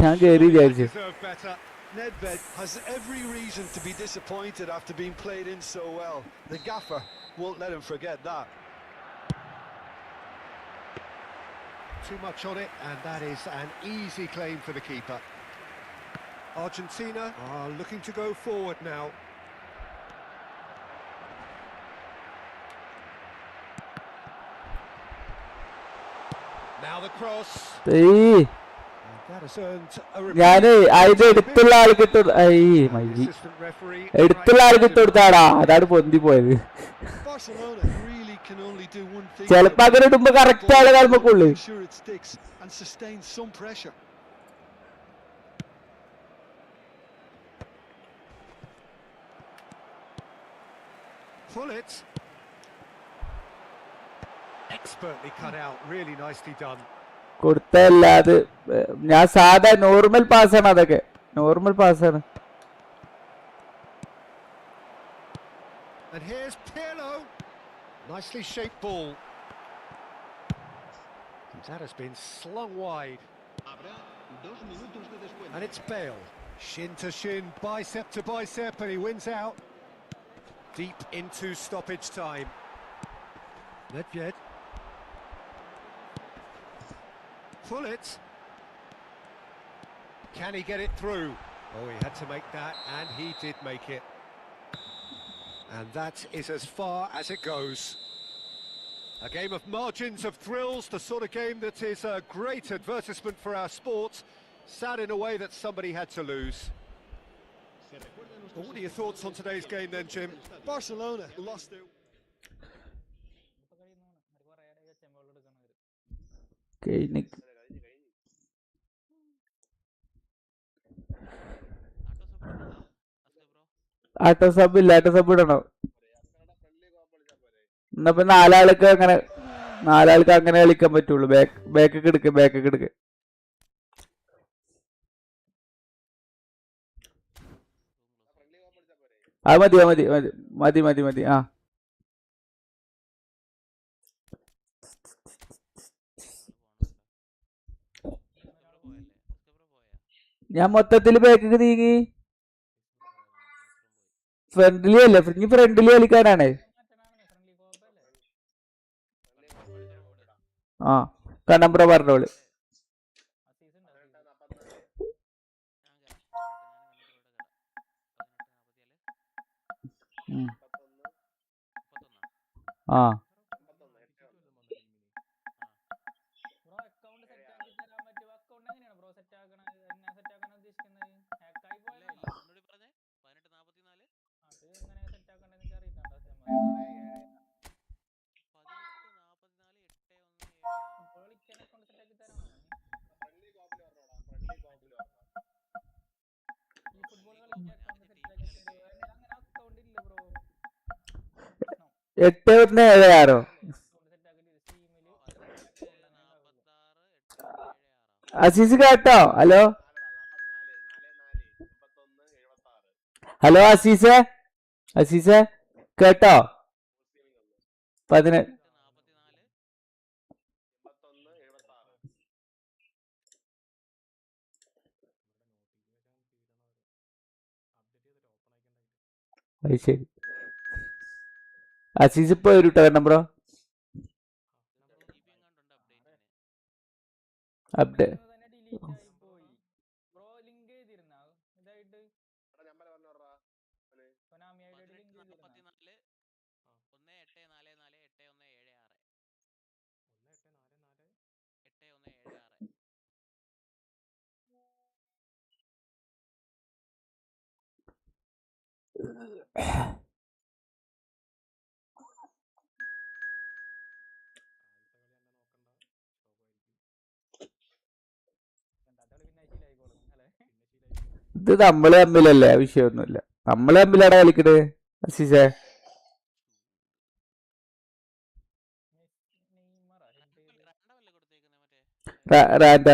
ഞാൻ കയറി വിചാരിച്ചു. Deserved better. Nedved has every reason to be disappointed after being played in so well. The gaffer won't let him forget that. Too much on it, and that is an easy claim for the keeper. Argentina are looking to go forward now. Now the cross. ഏയ് And that has earned a ഞാന് അതിന്റെ എടുത്തുള്ള ആൾക്ക് ഇട്ട് assistant referee. എടുത്തുള്ള ആൾക്ക് ഇട്ട് കൊടുത്താടാ, അതാണ് പൊന്തി പോയത്. Barcelona really can only do one thing. ചിലപ്പോ അങ്ങനെ ഇടുമ്പോ കറക്റ്റ് ആള് കാണുമ്പോക്കുള്ളു. Make sure it sticks and sustain some pressure. Pull it. Expertly cut out, really nicely done. കൊടുത്തല്ലാതെ ഞാൻ സാധാ നോർമൽ പാസ്സാണ്, അതൊക്കെ normal പാസ്സാണ്. And here's Pirlo. Nicely shaped ball. That has been slung wide. And it's Bale. Shin to shin, bicep to bicep, and he wins out. Deep into stoppage time. Nedved. Pull it. Can he get it through? Oh, he had to make that, and he did make it. And that is as far as it goes. A game of margins, of thrills, the sort of game that is a great advertisement for our sport. Sad in a way that somebody had to lose. Well, what are your thoughts on today's game then, Jim? Barcelona lost their... Okay, Nick. ആട്ടോ sub ഇല്ല, ആട്ടോ sub ഇടണോ? എന്നപ്പോ നാലാൾക്ക് അങ്ങനെ കളിക്കാൻ പറ്റുള്ളൂ. ബാക്കൊക്കെ എടുക്ക്. ആ മതി. ആ ഞാൻ മൊത്തത്തില് ബാക്കൊക്കെ നീങ്ങി. ഫ്രണ്ട്ലി അല്ലേ, ഫ്രണ്ട്ലി കളിക്കാനാണ്. ആ കണ്ണമ്പ്ര പറഞ്ഞോള്. ആ എട്ട് ഒന്ന് ഏഴ് ആറോ? അസീസ് കേട്ടോ? ഹലോ അസീസെ കേട്ടോ? 18. അത് ശരി. അസീസ് ഇപ്പൊ വരും കേട്ടോ നമ്പറോ അപ്ഡേറ്റ്. ഇത് നമ്മള് തമ്മിലല്ലേ, വിഷയമൊന്നുമില്ല. നമ്മള് തമ്മിലാടാ കളിക്കണത് അസീസേ. റാൻഡ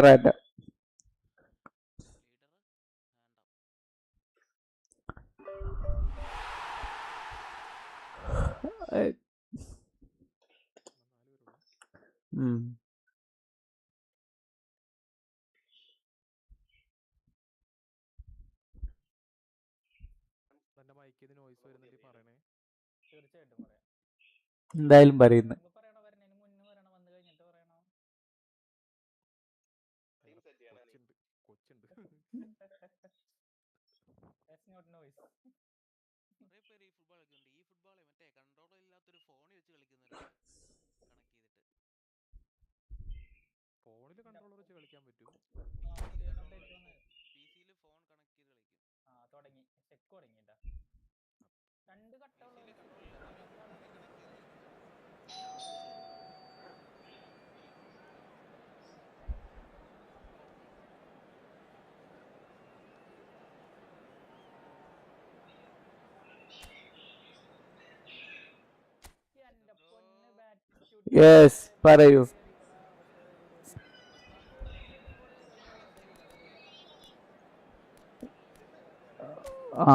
എന്തായാലും പറയുന്നു. യെസ് പറയൂ. ആ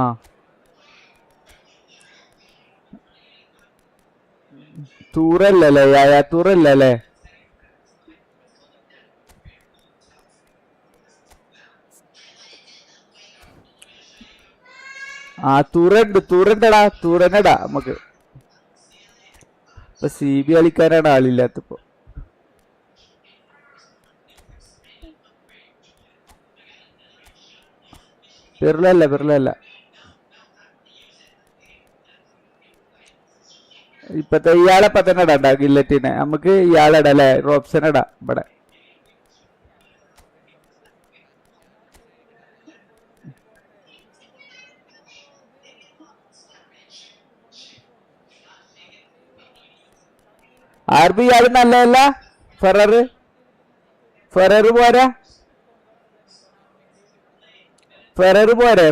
തൂറല്ലേ, തൂറല്ലേ? ആ തൂറന്നടാ നമുക്ക്. ഇപ്പൊ CB കളിക്കാനാണ് ആളില്ലാത്തപ്പോ. പിറലല്ല ഇപ്പത്തെ ഇയാളെപ്പ തന്നെ ഇടാ ഗില്ലറ്റിനെ. നമുക്ക് ഇയാളിടാ അല്ലെ, റോബ്സൺ ഇടാ ഇവിടെ. ആർബി ഇയാള് നല്ലതല്ല. ഫെറർ പോരാ.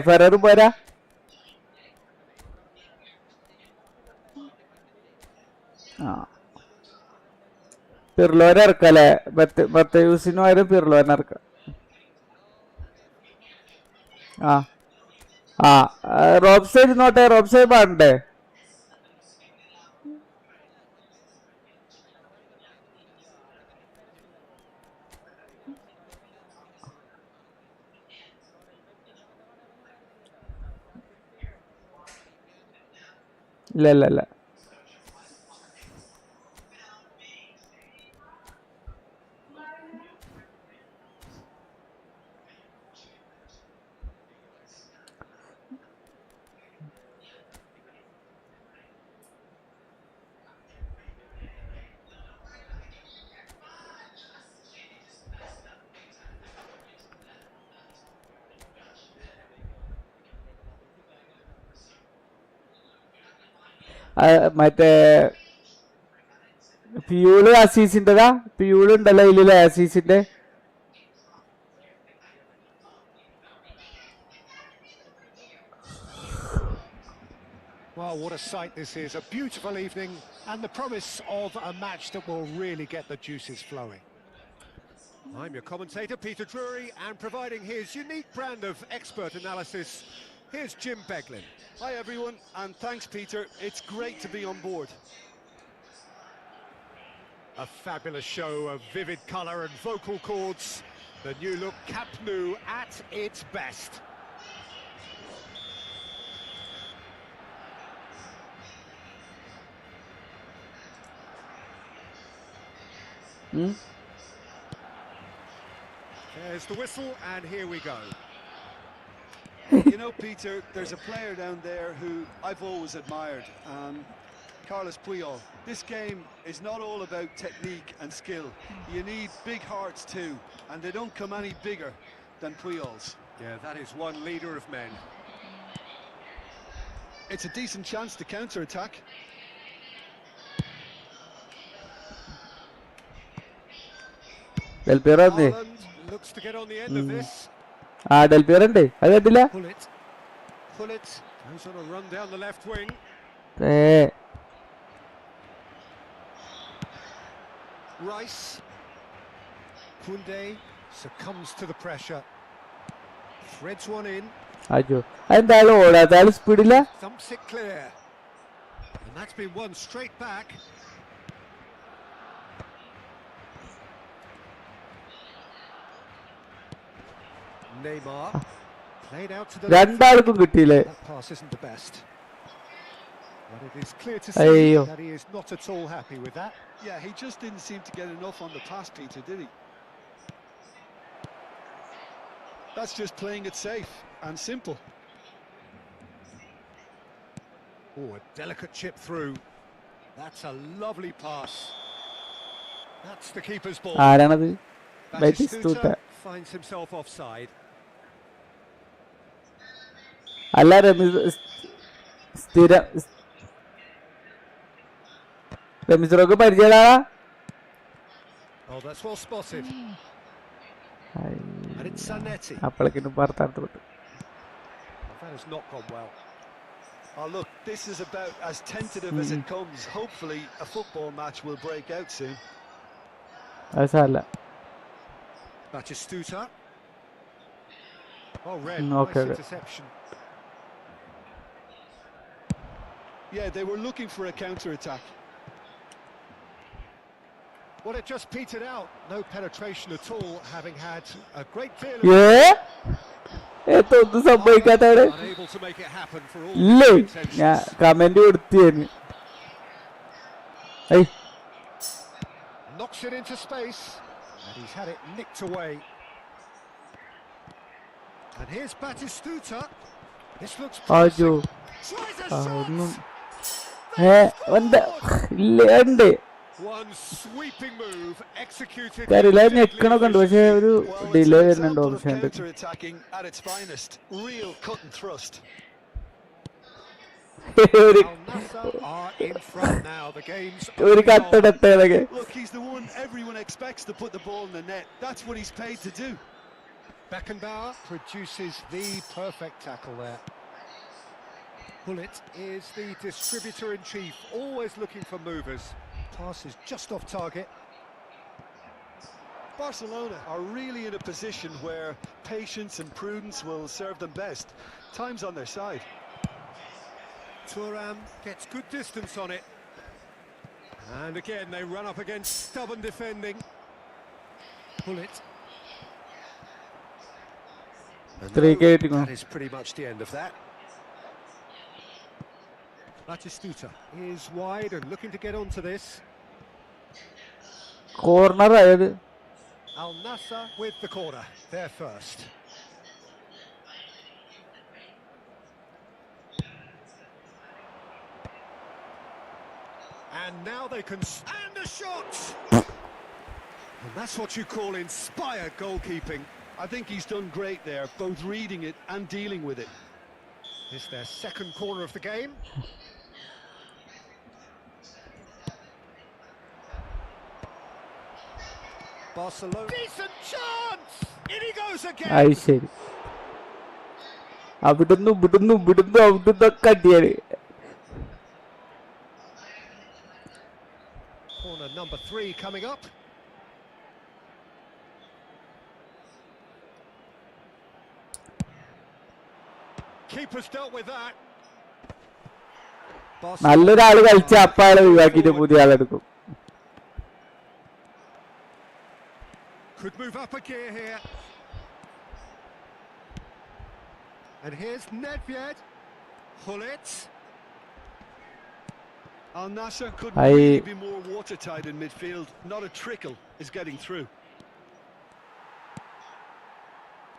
ഫെറർ പോരാ. പിർലോനെ ഇറക്കല്ലേ? മത്തയൂസിന് പകരം പിർലോനെ ഇറക്കാം. റോബ് സൈഡ് ഇരുന്നോട്ടെ. റോബ് സൈഡ് പാടണ്ടേ? ഇല്ല. മറ്റേ പ്യൂള് അസീസിൻ്റെതാ? പ്യൂള് ഉണ്ടല്ലോ ഇതിലെ അസീസിന്റെ. Well, what a sight this is. A beautiful evening and the promise of a match that will really get the juices flowing. I'm your commentator, Peter Drury, and providing his unique brand of expert analysis, here's Jim Beglin. Hi everyone, and thanks Peter. It's great to be on board. A fabulous show of vivid colour and vocal cords. The new look Camp Nou at its best. There's the whistle, and here we go. You know, Peter, there's a player down there who I've always admired, Carlos Puyol. This game is not all about technique and skill. You need big hearts too, and they don't come any bigger than Puyol's. Yeah, that is one leader of men. It's a decent chance to counter-attack. Haaland looks to get on the end of this. Del Piero ഉണ്ട്. അത് കണ്ടില്ല? Pullet goes on a run down the left wing. Rice. Koundé succumbs to the pressure. Threads one in. അയ്യോ, അതെന്തായാലും ഓടാത്ത ആള് സ്പീഡില്ല. Thumps it clear. And that's been won straight back. Neymar played out to the രണ്ടാൾക്കും കിട്ടിയില്ലേ? That pass isn't the best. But it is clear to see that he is not at all happy with that. Yeah, he just didn't seem to get enough on the pass, Peter, did he? That's just playing it safe and simple. Oh, a delicate chip through. That's a lovely pass. That's the keeper's ball. ആരാണത്? Batistuta finds himself offside. അല്ല റമീസിനൊക്കെ പരിചയടാ. Oh, that's well spotted. And it's Zanetti. അപ്പോഴേക്കും ഭർത്താവ് വിട്ടു. That has not gone well. Oh, look, this is about as tentative as it comes. Hopefully a football match will break out soon. അത് സാരല്ല. Batistuta. Oh, red. Okay. Nice interception. Yeah, they were looking for a counter-attack. Well, it just petered out. No penetration at all, having had a great deal of... ഒന്നും സംഭവിക്കാത്തവിടെ unable to make it happen for all ഇല്ലേ? intentions. ഞാൻ comment കൊടുത്തേന്. Knocks it into space, and he's had it nicked away. And here's Batistuta. This looks അയ്യോ, promising. Tries a ഒന്നും shot. എന്താ ഇല്ല ഉണ്ട്. One sweeping move executed. കാര്യമില്ല, ഞെക്കണൊക്കെ ഉണ്ട്, പക്ഷെ ഒരു Well, ഡിലേ it's an വരുന്നുണ്ട് example of option. counter-attacking at its finest. Real cut and thrust. Al-Nassr are in front now. The game's ഒരു കട്ടെടുത്തതൊക്കെ. Look, he's the one everyone expects to put the ball in the net. That's what he's paid to do. Beckenbauer produces the perfect tackle there. Bullet is the distributor in chief, always looking for movers. Pass is just off target. Barcelona are really in a position where patience and prudence will serve them best. Time's on their side. Thuram gets good distance on it. And again, they run up against stubborn defending. Pull it. And that is pretty much the end of that. Batistuta is wide and looking to get onto this. Corner ആയത്. Al Nassr with the corner. They're first. And now they can... And a shot! And that's what you call inspired goalkeeping. I think he's done great there, both reading it and dealing with it. It's their second corner of the game. Barcelona. Decent chance! In he goes again! അത് ശരി. അവിടുന്ന് അവിടുന്നൊക്കെ അടിയാണ്. Corner number 3 coming up. Keeper's dealt with that. നല്ലൊരാള് കളിച്ച അപ്പാളെ ഒഴിവാക്കിയിട്ട് പുതിയ ആളെടുക്കും. Could move up a gear here. And here's Nedved. Pull it. Al Nassr couldn't really be more watertight in midfield. Not a trickle is getting through.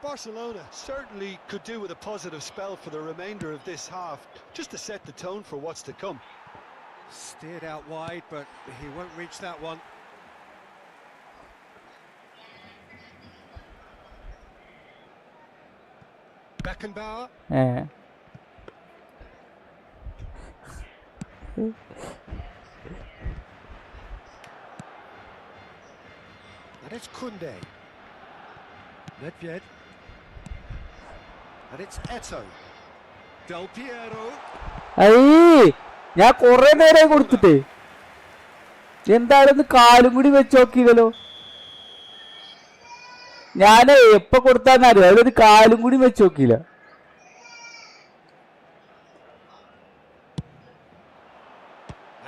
Barcelona certainly could do with a positive spell for the remainder of this half, just to set the tone for what's to come. Steered out wide, but he won't reach that one. Beckenbauer. And it's Kunde. Nedved. And it's Eto. Del Piero. ഞാൻ കൊറേ നേരം കൊടുത്തിട്ടേ എന്താണെന്ന് കാലും കൂടി വെച്ച് നോക്കിയല്ലോ. ഞാൻ എപ്പോ കൊടുത്താന്നറിയോ, അതിലൊരു കാലും കൂടി വെച്ച് നോക്കിയില്ല.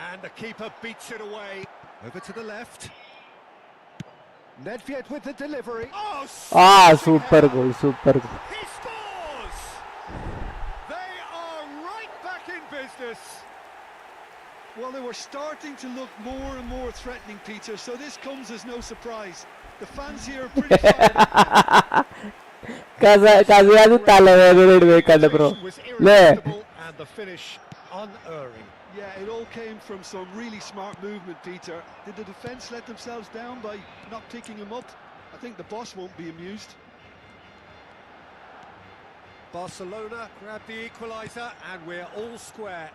And the keeper beats it away. Over to the left. Nedved with the delivery. Oh, super goal, super goal. He scores! They are right back in business. Well, they were starting to look more and more threatening, Peter, so this comes as no surprise. The fans here are pretty fired up. കസിയാന് തലവേദന കണ്ട bro അല്ലേ? And the finish unerring. Yeah, it all came from some really smart movement, Peter. Did the defence let themselves down by not picking him up? I think the boss won't be amused. Barcelona grab the equaliser and we're all square.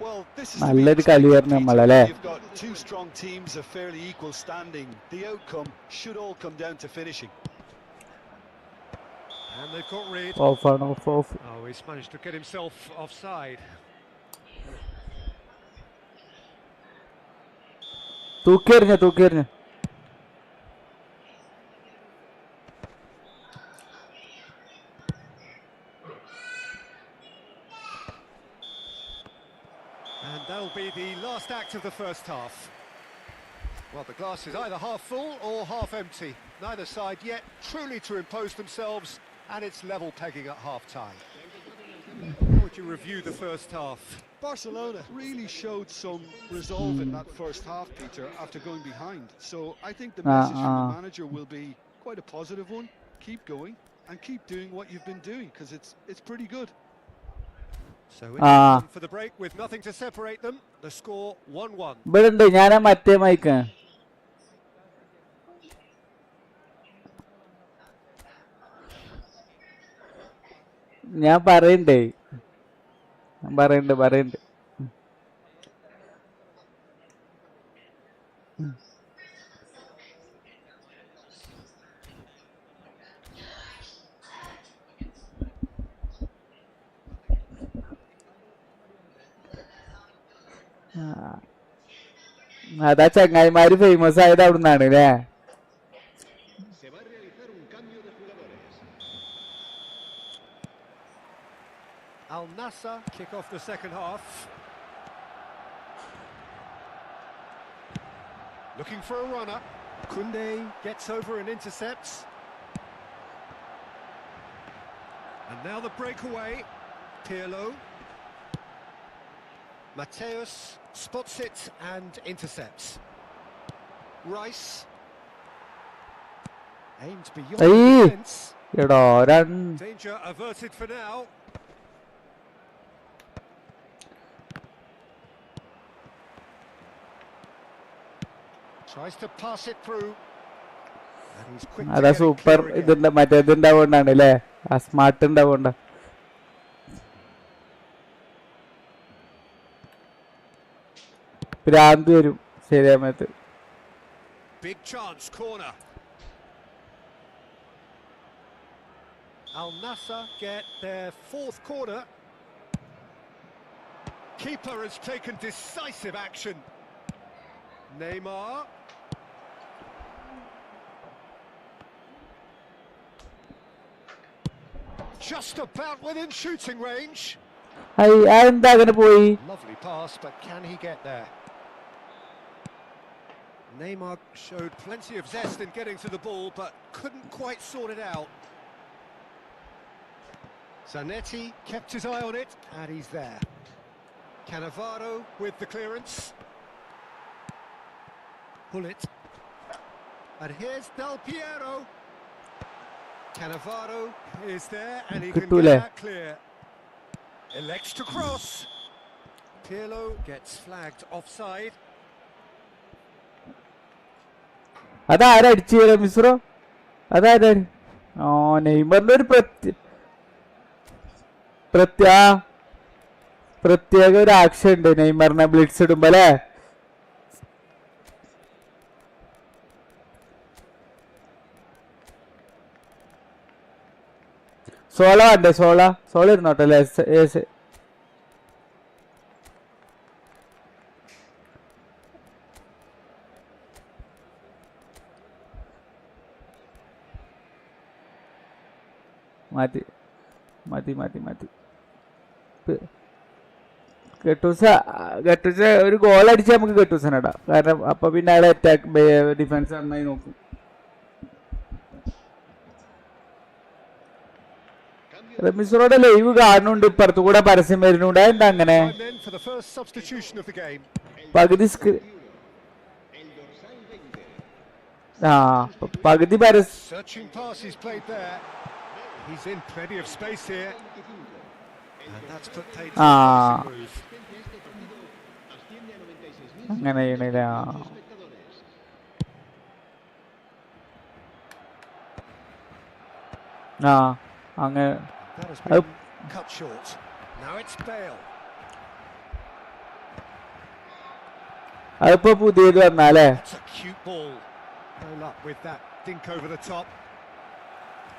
Well, this is നല്ലൊരു കളിയായിരുന്നു നമ്മളല്ലേ. You've got two strong teams of fairly equal standing. The outcome should all come down to finishing. And they've got rid. Off. Oh, he's managed to get himself offside. തൂക്കിയെറിഞ്ഞ And that'll be the last act of the first half. Well, the glass is either half full or half empty. Neither side yet truly to impose themselves, and it's level pegging at half-time. How would you review the first half? Barcelona really showed some resolve in that first half, Peter, after going behind. So I think the message from the manager will be quite a positive one. Keep going and keep doing what you've been doing, because it's pretty good. So it's for the break with nothing to separate them. The score 1-1. ഇവിടെ ഉണ്ട്, ഞാനാ മറ്റേ mic. ഞാൻ പറയണ്ടേ പറയണ്ട് അതാ ചങ്ങായിമാര് famous ആയത് അവിടുന്നാണ് അല്ലേ? Al Nassr kick off the second half. Looking for a runner. Kunde gets over and intercepts. And now the breakaway. Pirlo. Mateus spots it and intercepts. Rice. Aimed beyond the defence. Danger averted for now. Tries to pass it through. And he's quick to അതാ get it super clear again. ഇതുണ്ട് മറ്റേതുണ്ടാവുകൊണ്ടാണ് അല്ലേ ആ smart ഉണ്ടാവുകൊണ്ട ഭ്രാന്ത് വരും ശരിയാമത്ത്. Big chance, corner. Al Nassr get their fourth corner. Keeper has taken decisive action. Neymar. Just about within shooting range. എന്താ അങ്ങനെ പോയി? Lovely pass, but can he get there? Neymar showed plenty of zest in getting to the ball, but couldn't quite sort it out. Zanetti kept his eye on it, and he's there. Cannavaro with the clearance. Pull it. And here's Del Piero. Cannavaro is there, and he can get that clear. Elects to cross. Pirlo gets flagged offside. അതാരാ അടിച്ചു മിസ്രോ? അതാരാ? ഓ നെയ്മറിന്റെ ഒരു പ്രത്യേക ഒരു action ഉണ്ട് നെയ്മറിനെ blitz ഇടുമ്പോ അല്ലേ? Zola വേണ്ടേ? സോള ഇരുന്നോട്ടെ അല്ലേ? മതി ഗട്ടൂസ ഒരു ഗോൾ അടിച്ച് നമുക്ക് ഗട്ടൂസനടാ. കാരണം അപ്പൊ പിന്നെ അയാളെ അറ്റാക്ക് ഡിഫൻസ് നന്നായി നോക്കും. റമീസറോടെ ലൈവ് കാണുന്നുണ്ട്, ഇപ്പുറത്തു കൂടെ പരസ്യം വരുന്നുണ്ട്. എന്താ അങ്ങനെ? പകുതി പകുതി Searching pass is played there. He's in plenty of space here. And that's put paid to the move. അങ്ങനെ ചെയ്യണില്ല. അങ്ങനെ That has been cut short. Now it's Bale. അതിപ്പോ പുതിയത് വന്നാലേ? It's a cute ball. No luck with that dink over the top.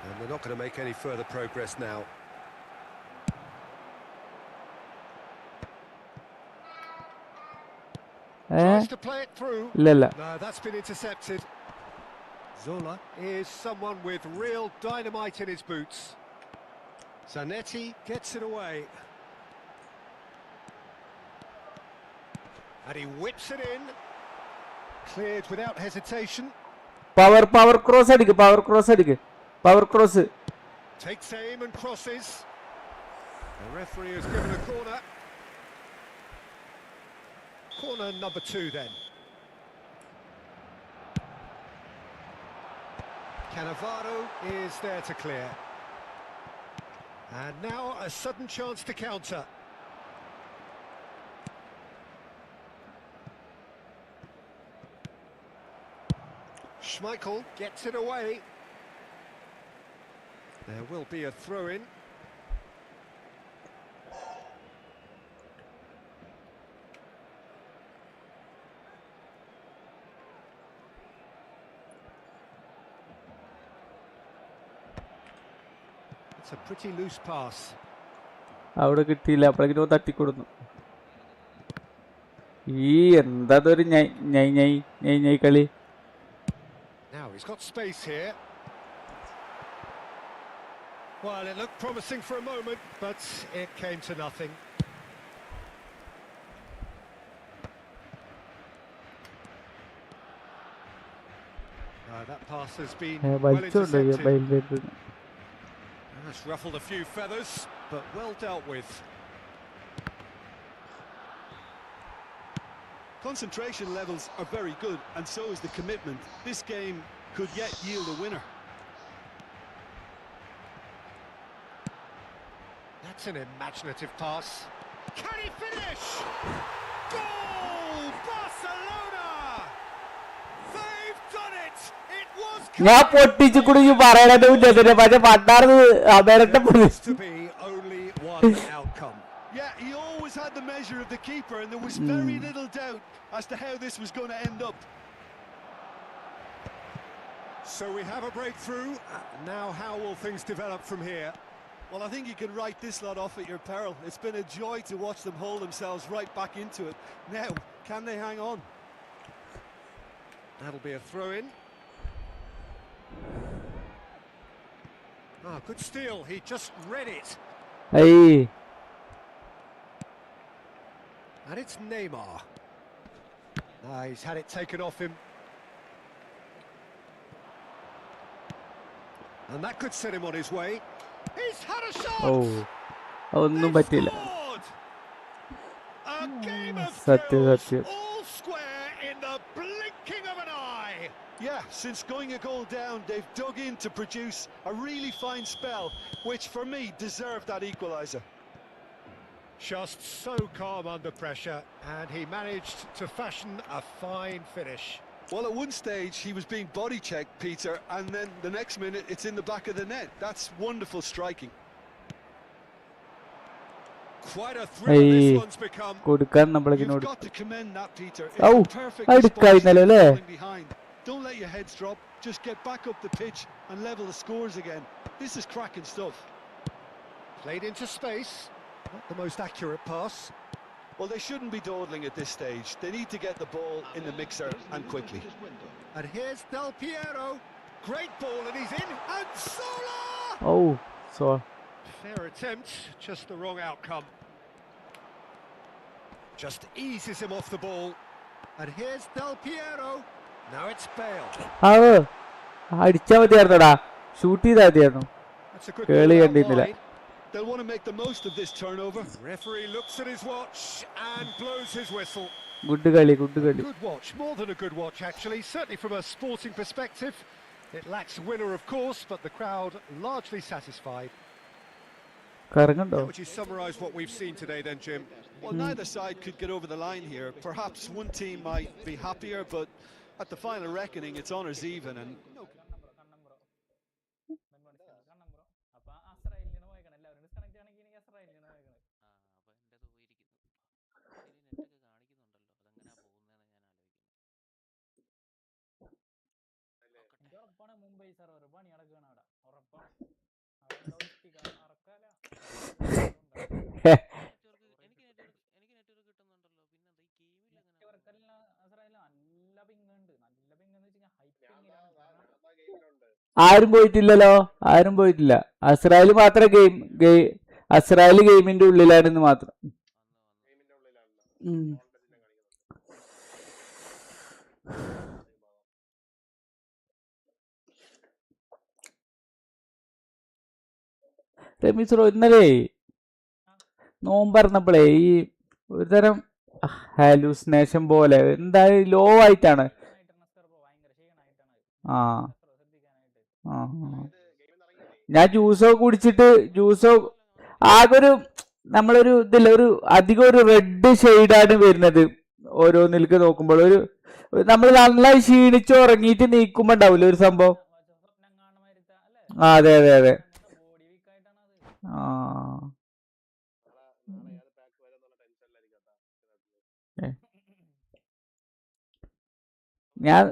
And they're not going to make any further progress now. Tries to play it through. ഇല്ലല്ല. No, that's been intercepted. Zola is someone with real dynamite in his boots. Zanetti gets it away. And he whips it in. Cleared without hesitation. Power cross അടിക്ക്. Takes aim and crosses. The referee has given a corner. Corner number 2 then. Cannavaro is there to clear. And now a sudden chance to counter. Schmeichel gets it away. There will be a throw-in. It's a pretty loose pass. അവിടെ കിട്ടിയില്ല, അപ്പോഴേക്കും തട്ടിക്കൊടുന്നു. എന്താതൊരു ഞൈ കളി. Now he's got space here. Well, it looked promising for a moment, but it came to nothing. That pass has been well intercepted. That's ruffled a few feathers, but well dealt with. Concentration levels are very good, and so is the commitment. This game could yet yield a winner. That's an imaginative pass. Can he finish? Goal! Barcelona! They've done it! It was ഞാൻ പൊട്ടിച്ചു കുടിച്ചു പറയണത് പക്ഷെ പണ്ടാറ് അപേരത്തെ to be only one outcome. Yeah, he always had the measure of the keeper, and there was very little doubt as to how this was going to end up. So we have a breakthrough. Now how will things develop from here? Well, I think you can write this lot off at your peril. It's been a joy to watch them hold themselves right back into it. Now, can they hang on? That'll be a throw-in. Ah, good steal. He just read it. Hey. And it's Neymar. He's had it taken off him. And that could set him on his way. He's had a shot! ഒന്നും പറ്റില്ല. A game of സത്യം. all square in the blinking of an eye. Yeah, since going a goal down, they've dug in to produce a really fine spell, which for me deserved that equaliser. Just so calm under pressure, and he managed to fashion a fine finish. Well, at one stage he was being body checked, Peter, and then the next minute it's in the back of the net. That's wonderful striking. Quite a thrill this one's become. You've got to commend that, Peter. It's a perfect response to falling behind. Don't let your heads drop. Just get back up the pitch and level the scores again. This is cracking stuff. Played into space. Not the most accurate pass. Well, they shouldn't be dawdling at this stage. They need to get the ball in the mixer and quickly. And here's Del Piero. Great ball, and he's in. And Sola! So. Fair attempt, just the wrong outcome. Just eases him off the ball. And here's Del Piero. Now it's Bale. അടിച്ചാ മതിയായിരുന്നടാ, shoot ചെയ്താ മതിയായിരുന്നു. That's a good Keli കണ്ടിരുന്നില്ല. They'll want to make the most of this turnover. Referee looks at his watch and blows his whistle. Good കളി. Good watch, more than a good watch actually, certainly from a sporting perspective. It lacks a winner of course, but the crowd largely satisfied. കറങ്ങണ്ടോ? Would you summarise what we've seen today then, Jim? Well, neither side could get over the line here. Perhaps one team might be happier, but at the final reckoning it's honours even, and ആരും പോയിട്ടില്ല. അസ്രായേൽ മാത്രം അസ്രായേൽ ഗെയിമിന്റെ ഉള്ളിലാണെന്ന് മാത്രം. റമീസ് ഇന്നലെ നോമ്പറന്നപ്പോഴേ ഈ ഒരുതരം hallucination പോലെ എന്തായാലും ലോ ആയിട്ടാണ്. ഞാൻ ജ്യൂസൊക്കെ കുടിച്ചിട്ട് ആകെ നമ്മളൊരു ഇതില്ല, അധികം ഒരു റെഡ് ഷെയ്ഡാണ് വരുന്നത് ഓരോന്നിലേക്ക് നോക്കുമ്പോൾ. നമ്മൾ നന്നായി ക്ഷീണിച്ച് ഉറങ്ങിയിട്ട് നീക്കുമ്പോ ഉണ്ടാവില്ല ഒരു സംഭവം. അതെ. ഞാൻ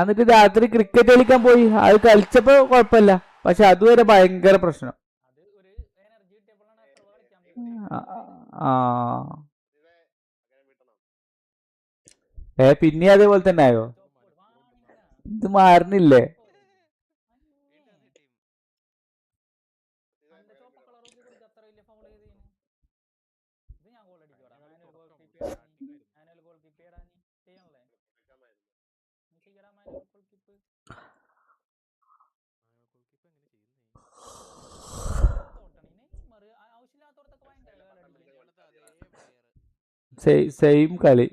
എന്നിട്ട് രാത്രി ക്രിക്കറ്റ് കളിക്കാൻ പോയി. അത് കളിച്ചപ്പോ കുഴപ്പമില്ല, പക്ഷെ അതുവരെ ഭയങ്കര പ്രശ്നം. പിന്നെ അതേപോലെ തന്നെ ആയോ? ഇത് മാറുന്നില്ലേ? സെയിം കളി.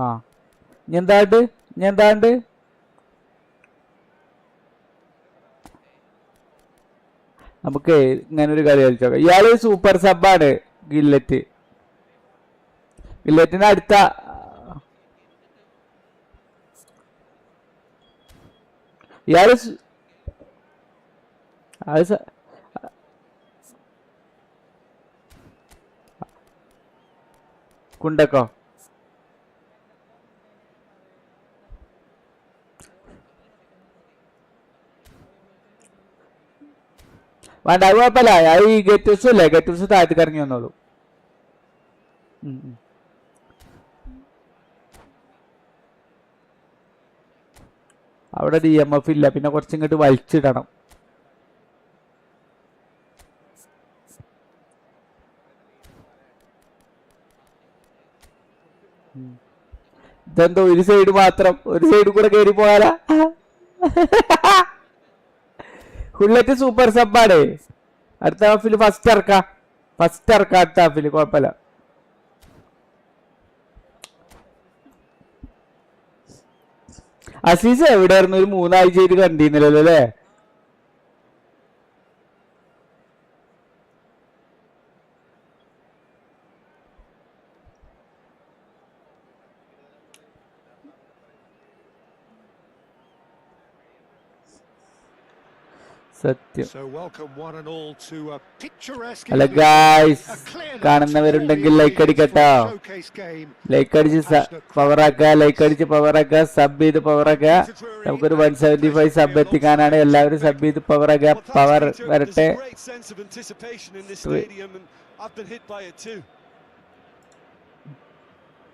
ആ എന്താണ്ട് നമുക്ക് ഇങ്ങനെ ഒരു കളി കളിച്ചോക്കാം. ഇയാള് സൂപ്പർ സബാണ് ഗില്ലറ്റിന് അടുത്ത ഇയാള് കുണ്ടക്കോ വേണ്ട, അത് കുഴപ്പമില്ല. ഈ ഗെറ്റൂസ് അല്ലേ, ഗെറ്റൂസ് താഴത്തേക്ക് ഇറങ്ങി വന്നോളൂ. അവിടെ DMF ഇല്ല, പിന്നെ കുറച്ചിങ്ങോട്ട് വലിച്ചിടണം. ഇതെന്തോ ഒരു സൈഡ് മാത്രം, ഒരു സൈഡ് കൂടെ കയറി പോയാലാ. ഹുള്ളറ്റ് സൂപ്പർ സബ്ബാണ്. അടുത്ത ഹാഫിൽ ഫസ്റ്റ് ഇറക്കാം അടുത്ത ഹാഫിൽ, കുഴപ്പമില്ല. അസീസ് എവിടെയായിരുന്നു? ഒരു 3 ആഴ്ചയായിട്ട് കണ്ടിരുന്നില്ലല്ലോ അല്ലേ? സത്യം. ഹലോ ഗായ്സ്, കാണുന്നവരുണ്ടെങ്കിൽ ലൈക്ക് അടിക്കട്ടോ. ലൈക്ക് അടിച്ച് പവറാക്കുക, സബ് ചെയ്ത് പവറാക്കുക. നമുക്കൊരു 175 സബ് എത്തിക്കാനാണ്. എല്ലാവരും സബ് ചെയ്ത് പവറാക്കുക. പവർ വരട്ടെ.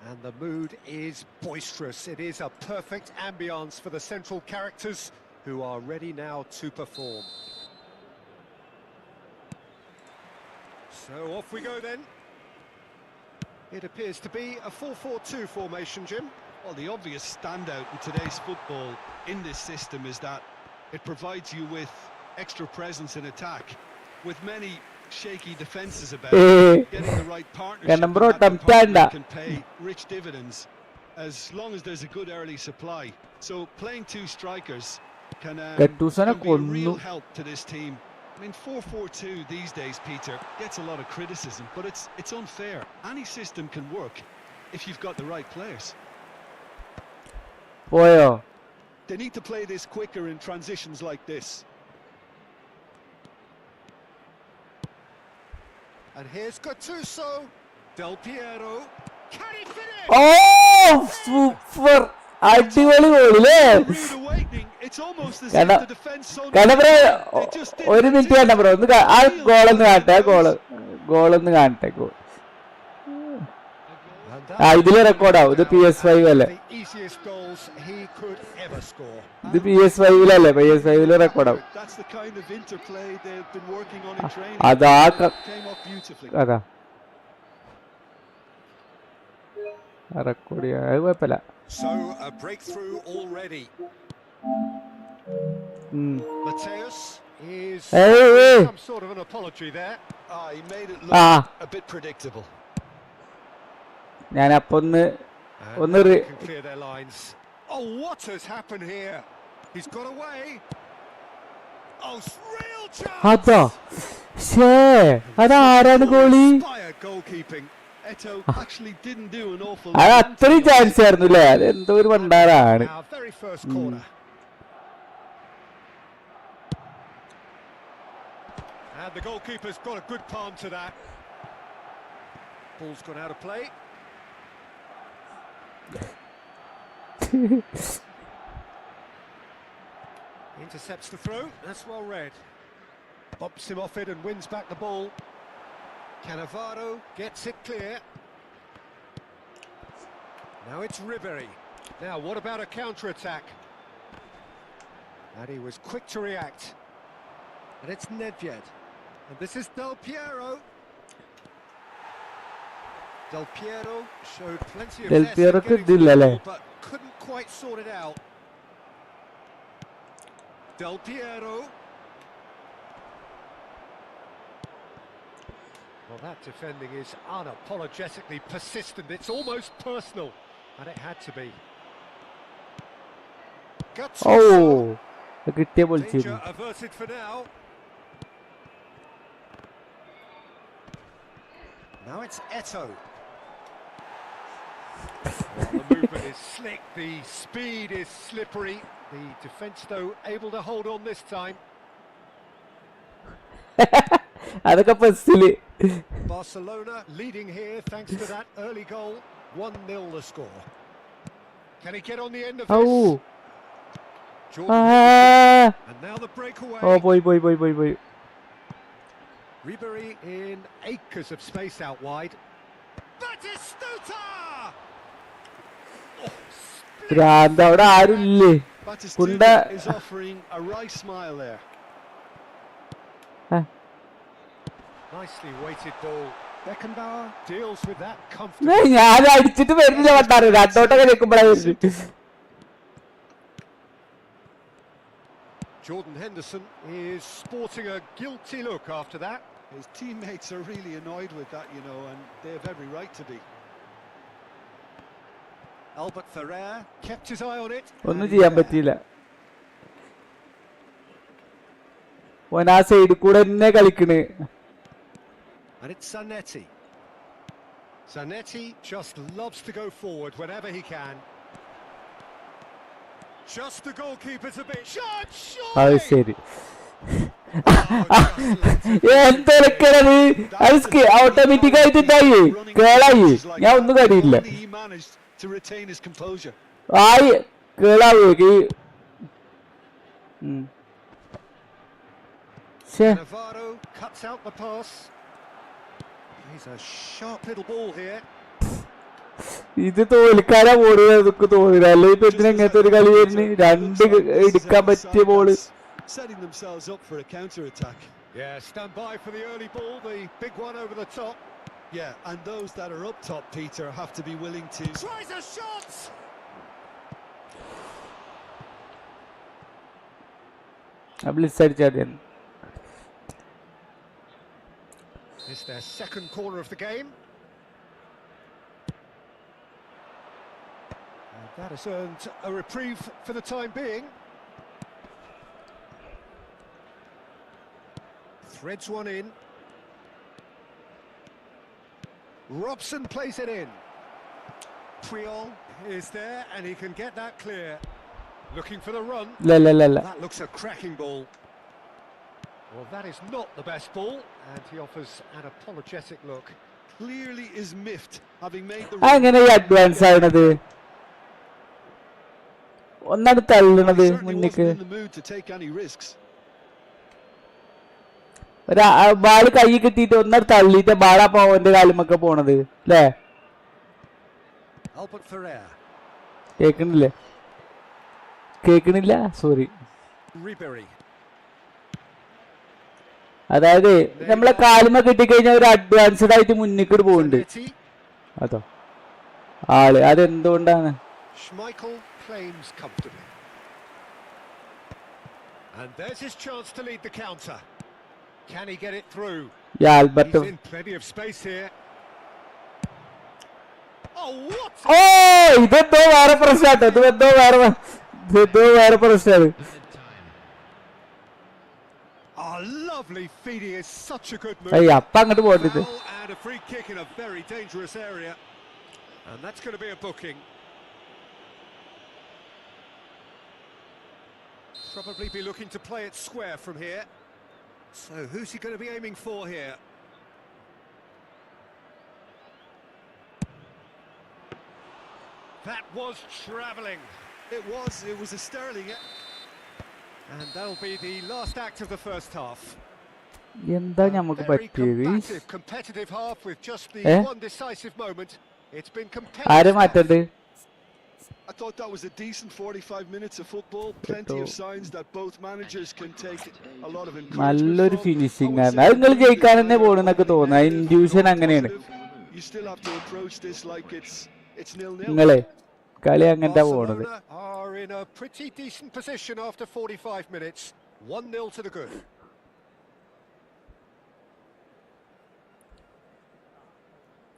And the mood is boisterous. It is a perfect ambience for the central characters who are ready now to perform. So off we go then. It appears to be a 4-4-2 formation, Jim. Well, the obvious standout in today's football in this system is that it provides you with extra presence in attack, with many shaky defenses about. Getting the right partnership can pay rich dividends as long as there's a good early supply. So playing two strikers can be a real help to this team. I mean, 4-4-2 these days, Peter, gets a lot of criticism, but it's unfair. Any system can work if you've got the right players. They need to play this quicker in transitions like this. And here's Gattuso. Del Piero. Can he finish? Oh, super! അടിപൊളി ഗോളല്ലേ? ഒരു minute വേണ്ട bro, ഒന്ന് ആ ഗോളൊന്ന് കാണട്ടെ. ഗോളൊന്ന് കാണട്ടെ. ഇതില് റെക്കോർഡാവും. ഇത് PS5 അല്ലേ? ഇത് PS5-ലല്ലേ? PS5-ല് റെക്കോർഡാവും. അതാ റെക്കോർഡ് ചെയ്യാൻ കുഴപ്പമില്ല. So a breakthrough already. Mateus is some sort of an apology there. He made it look a bit predictable. ഞാൻ അപ്പൊ ഒന്ന് clear their lines. Oh, what has happened here? He's got away. Oh, real chance. അതാരാണ് goalie? Goalkeeping. അത് അത്രയും chance ആയിരുന്നു അല്ലേ? അത് എന്തോ ഒരു പണ്ടാറാണ്. And the goalkeeper's got a good palm to that. Ball's gone out of play. Intercepts the throw. That's well read. Bumps him off it and wins back the ball. Cannavaro gets it clear. Now it's Ribery. Now what about a counter-attack? And he was quick to react. And it's Nedved. And this is Del Piero. Del Piero showed plenty of Del zest Piero in getting could to the do ball, but couldn't quite sort it out. Del Piero. Well, that defending is unapologetically persistent. It's almost personal, and it had to be. Oh, കിട്ടിയ ball Danger averted for now. Now it's Eto. Well, the movement is slick, the speed is slippery. The defence, though, able to hold on this time. അതൊക്കെ ബസ്സില്. Barcelona leading here thanks to that early goal. 1-0 the score. Can he get on the end of this? Oh. Jordan and now the breakaway. Oh, boy. Ribery in acres of space out wide. Batistuta! ഭ്രാന്ത് അവിടെ ആരുമില്ലേ? Batistuta is offering a wry smile there. Nicely weighted ball. Beckenbauer deals with that comfortably. ഞാൻ അടിച്ചിട്ട് വരുന്നില്ല പട്ടാറ് രണ്ടോട്ടൊക്കെ നിൽക്കുമ്പോഴാണ്. Jordan Henderson is sporting a guilty look after that. His teammates are really annoyed with that, you know, and they have every right to be. Albert Ferrer kept his eye on it. ഒന്നും ചെയ്യാൻ പറ്റിയില്ല. ഓൻ ആ സൈഡിൽ കൂടെ തന്നെ കളിക്കണ്. And it's Zanetti. Zanetti just loves to go forward whenever he can. Just the goalkeeper's a bit shot. അത് ശരി. എന്തൊക്കെയാണ് അത് ഓട്ടോമാറ്റിക് ആയിട്ട് ഉണ്ടായി കേളായി. ഞാൻ ഒന്നും കടിയില്ല. ആയി കേളാവൂ. Navarro cuts out the pass. He's a sharp little ball here. ഇത് തോൽക്കാനാ പോടുക തോന്നില്ല. അല്ലെങ്കിൽ ഇപ്പൊ എന്തിനാ ഇങ്ങനത്തെ ഒരു കളി വരുന്നു? രണ്ട് എടുക്കാൻ പറ്റിയ ball. Setting themselves up for a counter attack. Yeah, stand by for the early ball, the big one over the top. Yeah, and those that are up top, Peter, have to be willing to Tries a shot. It's their second corner of the game. And that has earned a reprieve for the time being. Threads one in. Robson plays it in. Puyol is there and he can get that clear. Looking for the run. That looks a cracking ball. Well, that is not the best ball, and he offers an apologetic look. Clearly is miffed, having made the അങ്ങനെ advance ആവുന്നത് ഒന്നാണ് തള്ളുന്നത് മുന്നിക്ക്. Ball കൈ കിട്ടിയിട്ട് ഒന്നാണ് തള്ളിയിട്ട് ബാളാ പോവന്റെ കാലുമൊക്കെ പോണത് അല്ലേ? കേക്കണില്ല സോറി. അതായത് നമ്മളെ കാലുമ കിട്ടിക്കഴിഞ്ഞാൽ ഒരു അഡ്വാൻസ്ഡ് ആയിട്ട് മുന്നിക്ക് പോകുന്നുണ്ട്. അതോ ആള് അതെന്തുകൊണ്ടാണ്? And there's his chance to lead the counter. Can he get it through? Yeah, Alberto. He's in plenty of space here. Oh, what? Oh, ഇതെന്തോ വേറെ പ്രശ്നമാണ്. ഇതെന്തോ വേറെ പ്രശ്നമാണ്. Oh, lovely feeding is such a good move. Hey, അപ്പ അങ്ങോട്ട് പോകരുത്. And a free kick in a very dangerous area. And that's going to be a booking. Probably be looking to play it square from here. So who's he going to be aiming for here? That was travelling. It was a sterling. And that'll be the last act of the first half. എന്താ നമുക്ക് Very പറ്റിയത്? combative, competitive half with just the one decisive moment. It's been ആരെ competitive. മാറ്റണ്ട്? I thought that was a decent 45 minutes of football. Plenty of signs that both managers can take a lot of encouragement നല്ലൊരു from. Finishing ആണ്. അത് നിങ്ങൾ ജയിക്കാൻ തന്നെ പോണെന്നൊക്കെ തോന്നുന്നു. Intuition അങ്ങനെയാണ്. You still have to approach this like it's 0-0. നിങ്ങളെ കളി അങ്ങനത്തെ പോണത്. Barcelona are in a pretty decent position after 45 minutes. 1-0 to the good.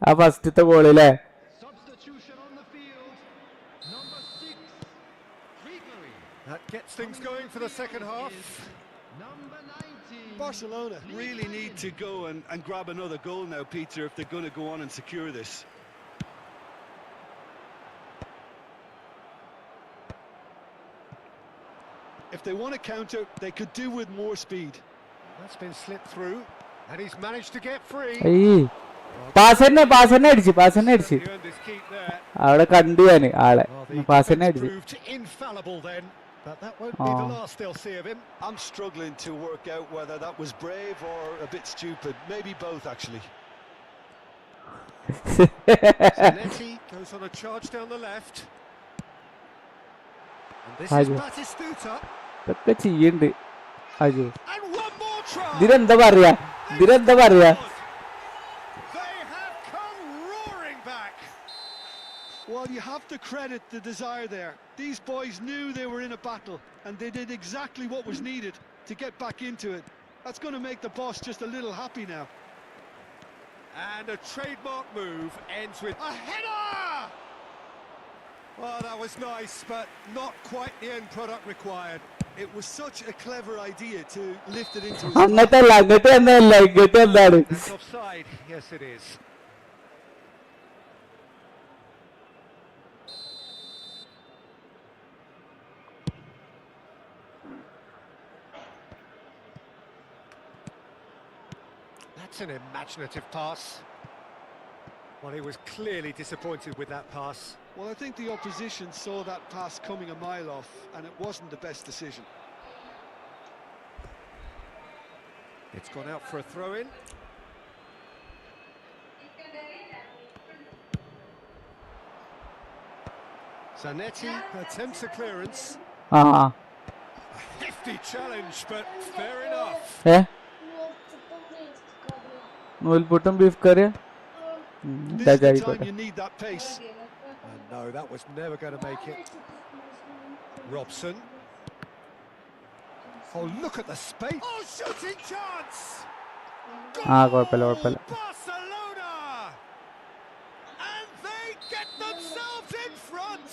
ആ ഫസ്റ്റത്തെ ഗോളില്ലേ? Substitution on the field. Number 6. That gets things going for the second half. Number 19. Barcelona really need to go and grab another goal now, Peter, if they're going to go on and secure this. If they want to counter, they could do with more speed. That's been slipped through, and he's managed to get free. Pass തന്നെ അടിച്ച്. He earned his keep there. അവിടെ കണ്ടു ഞാന് ആളെ. Well, the pass തന്നെ defence അടിച്ച്. proved infallible then, but that won't be the last they'll see of him. I'm struggling to work out whether that was brave or a bit stupid. Maybe both, actually. Zanetti goes on a charge down the left. And this is Batistuta. ഇതൊക്കെ ചെയ്യണ്ട്. അയ്യോ, And one more try. ഇതിനെന്താ പറയാ? They have come roaring back. Well, you have to credit the desire there. These boys knew they were in a battle, and they did exactly what was needed to get back into it. That's going to make the boss just a little happy now. And a trademark move ends with a header! Well, that was nice, but not quite the end product required. It was such a clever idea to lift it into his അങ്ങനത്തെ എന്താണ്? That's offside. Yes, it is. That's an imaginative pass. Well, he was clearly disappointed with that pass. Well, I think the opposition saw that pass coming a mile off, and it wasn't the best decision. It's gone out for a throw-in. Zanetti attempts a clearance. ആ A hefty challenge, but fair enough. നൂൽപുട്ടും beef കറിയാ? This is the time you need that pace. And no, that was never going to make it. Robson. Oh, look at the space. Oh, shooting chance! കുഴപ്പമില്ല. Barcelona! And they get themselves in front!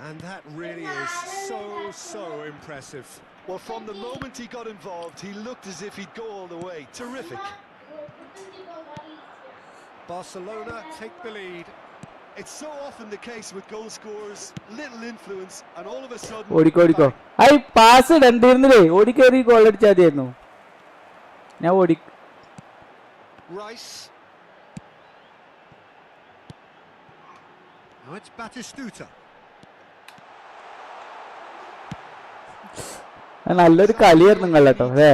And that really is so impressive. Well, from the moment he got involved, he looked as if he'd go all the way. Terrific. Barcelona take the lead. It's so often the case with goal scorers, little influence, and all of a sudden... ഓടിക്കോ. ഐ pass ഇടണ്ടിരുന്നില്ലേ? ഓടിക്കേറി goal അടിച്ചാൽ മതിയായിരുന്നു. ഞാൻ Rice. Now it's Batistuta. നല്ലൊരു കളിയായിരുന്നു നിങ്ങൾ കേട്ടോ അല്ലേ?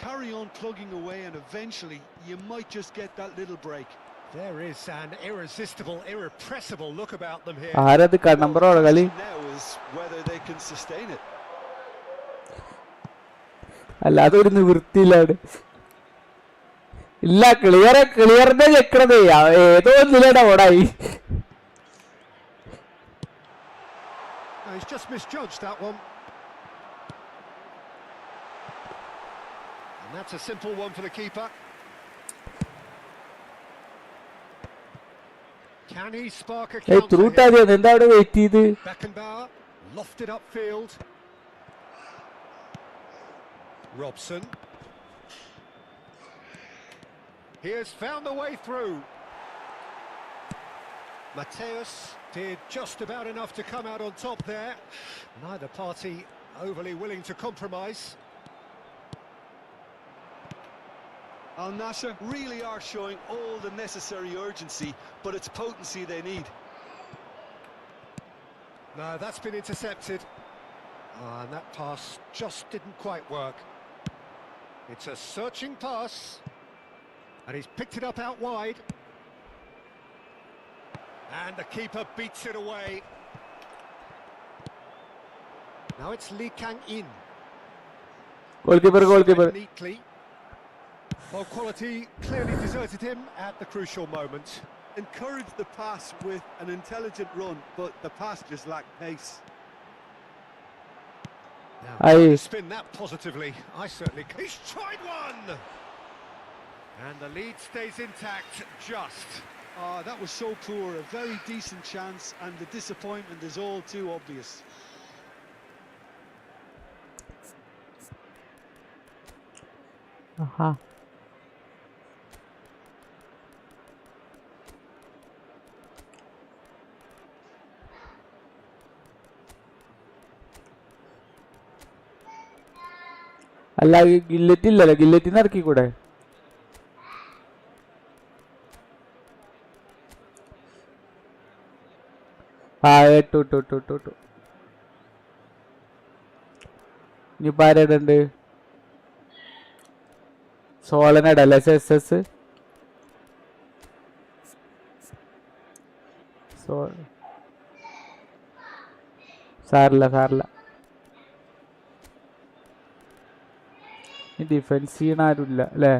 Carry on plugging away, and eventually you might just get that little break. There is an irresistible, irrepressible look about them here. ആരത് നമ്പറോടെ കളി? Now is whether they can sustain it. അല്ലാതെ ഒരു നിവൃത്തിയിലാണ്. ഇല്ല, ക്ലിയറിന്റെ ചെക്കണത് ഏതോ ഒന്നിലേടാ ഓടായി. He's just misjudged that one. And that's a simple one for the keeper. Can he spark a counter here? എന്താ അവിടെ wait ചെയ്ത്? Beckenbauer lofted upfield. Robson. He has found the way through. Mateus did just about enough to come out on top there. Neither party overly willing to compromise. Al Nassr really are showing all the necessary urgency, but it's potency they need. No, that's been intercepted. And that pass just didn't quite work. It's a searching pass. And he's picked it up out wide. And the keeper beats it away. Now it's Lee Kang-in. Goalkeeper. Neatly. Well, quality clearly deserted him at the crucial moment. Encouraged the pass with an intelligent run, but the pass just lacked pace. Now, spin that positively. I certainly... He's tried one! And the lead stays intact, just. Oh, that was so poor. A very decent chance, and the disappointment is all too obvious. അല്ല Gillette ഇല്ലല്ലോ, ഗില്ലറ്റിന്ന് ഇറക്കി കൂടെ? ഇട്ടു. ഇനിയിപ്പോ ആരേടുണ്ട്? സോളനടല്ലേ? S സാറില്ല. Defence ചെയ്യണ ആരുമില്ല അല്ലേ?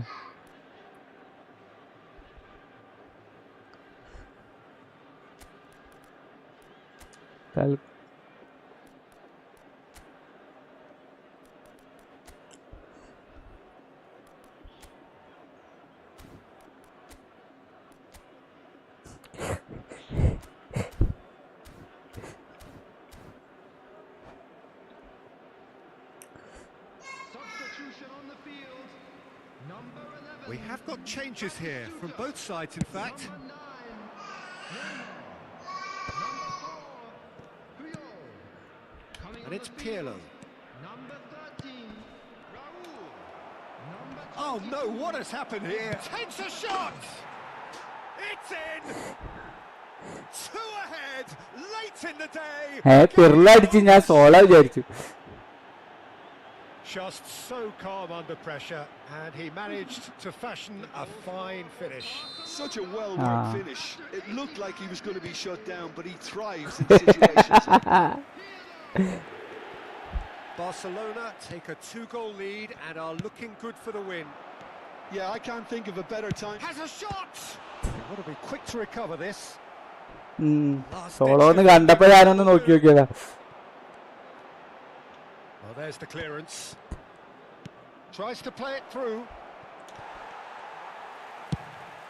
We have got changes here from both sides, in fact. And it's Pirlo. Oh no, what has happened here? Takes a shot! It's in! 2 ahead, late in the day! പിർല അടിച്ച് ഞാൻ Zola വിചാരിച്ചു. Just so calm under pressure, and he managed to fashion a fine finish. Such a well-worked finish. It looked like he was going to be shut down, but he thrives in situations. Barcelona take a 2-goal lead and are looking good for the win. Yeah, I can't think of a better time. Has a shot! They've got to be quick to recover this. Solo ഒന്ന് കണ്ടപ്പോ ഞാനൊന്ന് നോക്കി നോക്കിയതാ. Well, there's the clearance. Tries to play it through.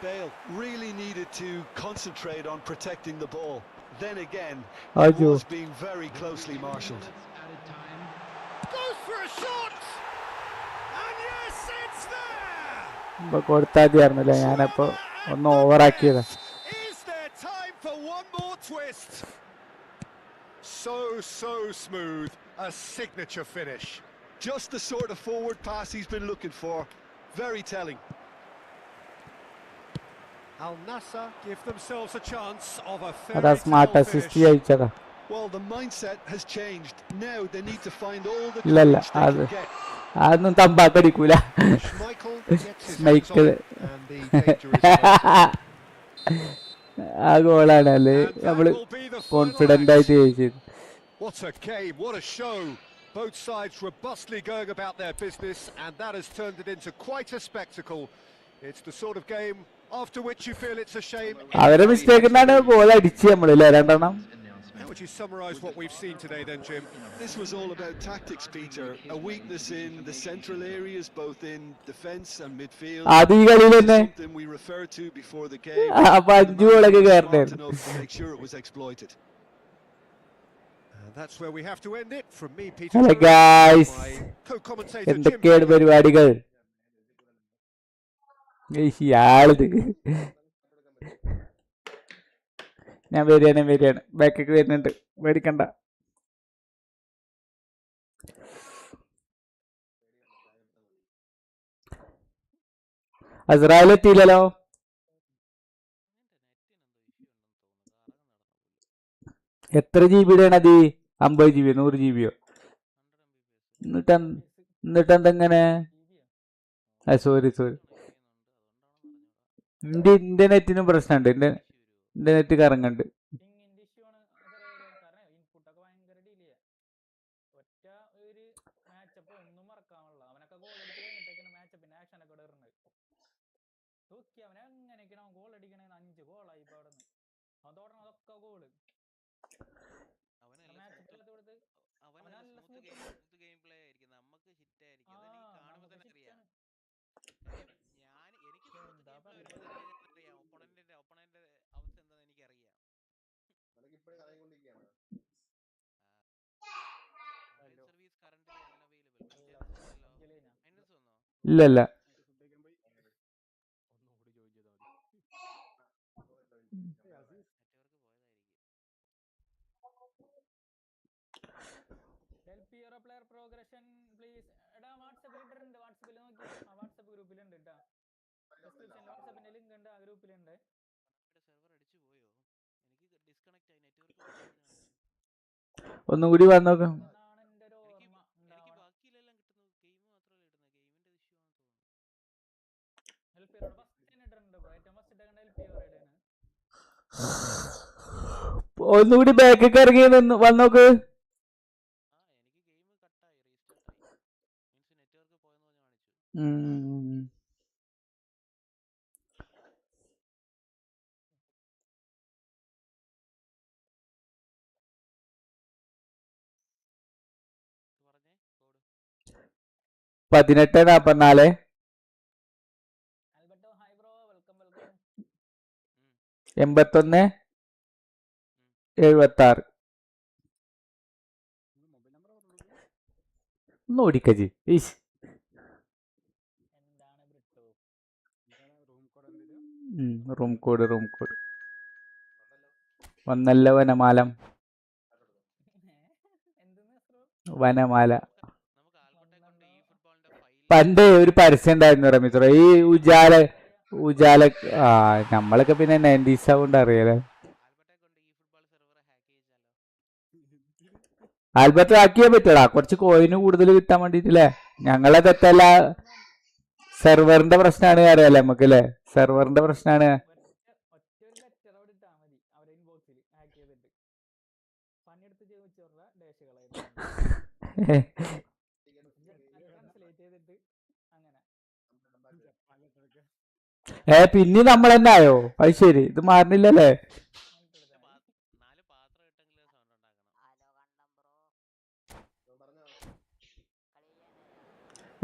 Bale really needed to concentrate on protecting the ball. Then again, it was being very closely marshalled. Goes for a shot! And yes, it's there! കൊടുത്താതിയായിരുന്നല്ലേ, ഞാനപ്പോ ഒന്ന് ഓവറാക്കിയതാ. Is there time for one more twist? So smooth. A signature finish. Just the sort of forward pass he's been looking for. Very telling. Al Nassr give themselves a chance of a finish. Well, the mindset has changed. Now they need to find all the courage they can get. അതൊന്നും തമ്പാക്കടിക്കൂല. ആ ഗോളാണല്ലേ നമ്മള് confident ആയിട്ട് ജയിച്ചത്. What a game, what a show. Both sides robustly going about their business, and that has turned it into quite a spectacle. It's the sort of game after which you feel it's a shame. അവരെ മിസ്റ്റേക്കിനാണ് goal അടിച്ച് നമ്മളില്ലേ രണ്ടെണ്ണം. How would you summarise what we've seen today then, Jim? This was all about tactics, Peter. A weakness in the central areas, both in defence and midfield. അത് ഈ കളിയിൽ തന്നെ something we referred to before the game. അപ്പൊ 5 ഗോളൊക്കെ കയറണ്ടായിരുന്നു. To make sure it was exploited. That's where we have to end it. From me, Peter. Hello guys. Co-commentator എന്തൊക്കെയാണ് പരിപാടികൾ? ഞാൻ വരികയാണ് ബാക്കൊക്കെ വരുന്നുണ്ട്, പേടിക്കണ്ട. അസ്രായേൽ എത്തിയില്ലല്ലോ. എത്ര GB ആണ് അത്? 50 GB 100 GB? എന്നിട്ട് എന്തെങ്ങനെ? സോറി എന്റെ നെറ്റിനും പ്രശ്നമുണ്ട്. എന്റെ നെറ്റ് കറങ്ങുന്നുണ്ട്. ഇല്ലല്ല. ഒന്നും കൂടി വന്നോക്കാം. ഒന്നുകൂടി ബാക്കൊക്കെ ഇറങ്ങി വന്നോക്ക്. (18:44) 81:76. ഒന്ന് ഓടിക്കജി. റൂം കോഡ് ഒന്നല്ല വനമാലം. വനമാല. പണ്ട് ഒരു പരസ്യം ഉണ്ടായിരുന്നു റമീസ്. ഈ ഉജാല നമ്മളൊക്കെ പിന്നെ 90s കൊണ്ട് അറിയാലോ. ആൽബർട്ട് ആക്കിയാൻ പറ്റൂടാ, കുറച്ച് കോയിന് കൂടുതൽ കിട്ടാൻ വേണ്ടിട്ടല്ലേ. ഞങ്ങളെ തെറ്റല്ല, സെർവറിന്റെ പ്രശ്നമാണ് അറിയാലോ നമുക്ക് അല്ലേ. സെർവറിന്റെ പ്രശ്നമാണ്. പിന്നെ നമ്മൾ തന്നെ ആയോ? അത് ശരി, ഇത് മാറുന്നില്ലല്ലേ.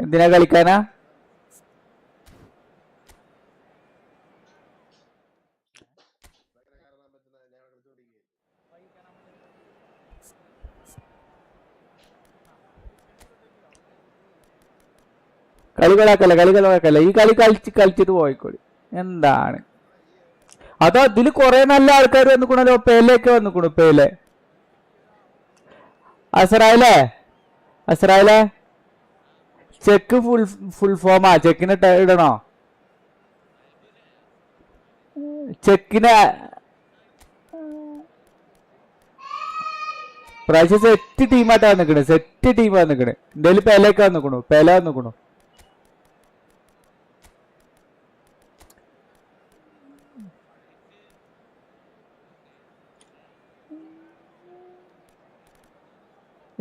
എന്തിനാ കളിക്കാനാ? കളികളാക്കല്ല. ഈ കളി കളിച്ചിട്ട് പോയിക്കോളി. എന്താണ് അതോ ഇതില് കൊറേ നല്ല ആൾക്കാർ വന്നിക്കണല്ലോ. പേലൊക്കെ വന്നിക്കണു. പേലെ അസറായിലെ ചെക്ക് ഫുൾ ഫോമാ. ചെക്കിന് ഇടണോ? ചെക്കിന് പ്രാവശ്യം സെറ്റ് ടീമായിട്ടാ വന്നിക്കണ്. എന്തായാലും പേലൊക്കെ വന്നിക്കണു.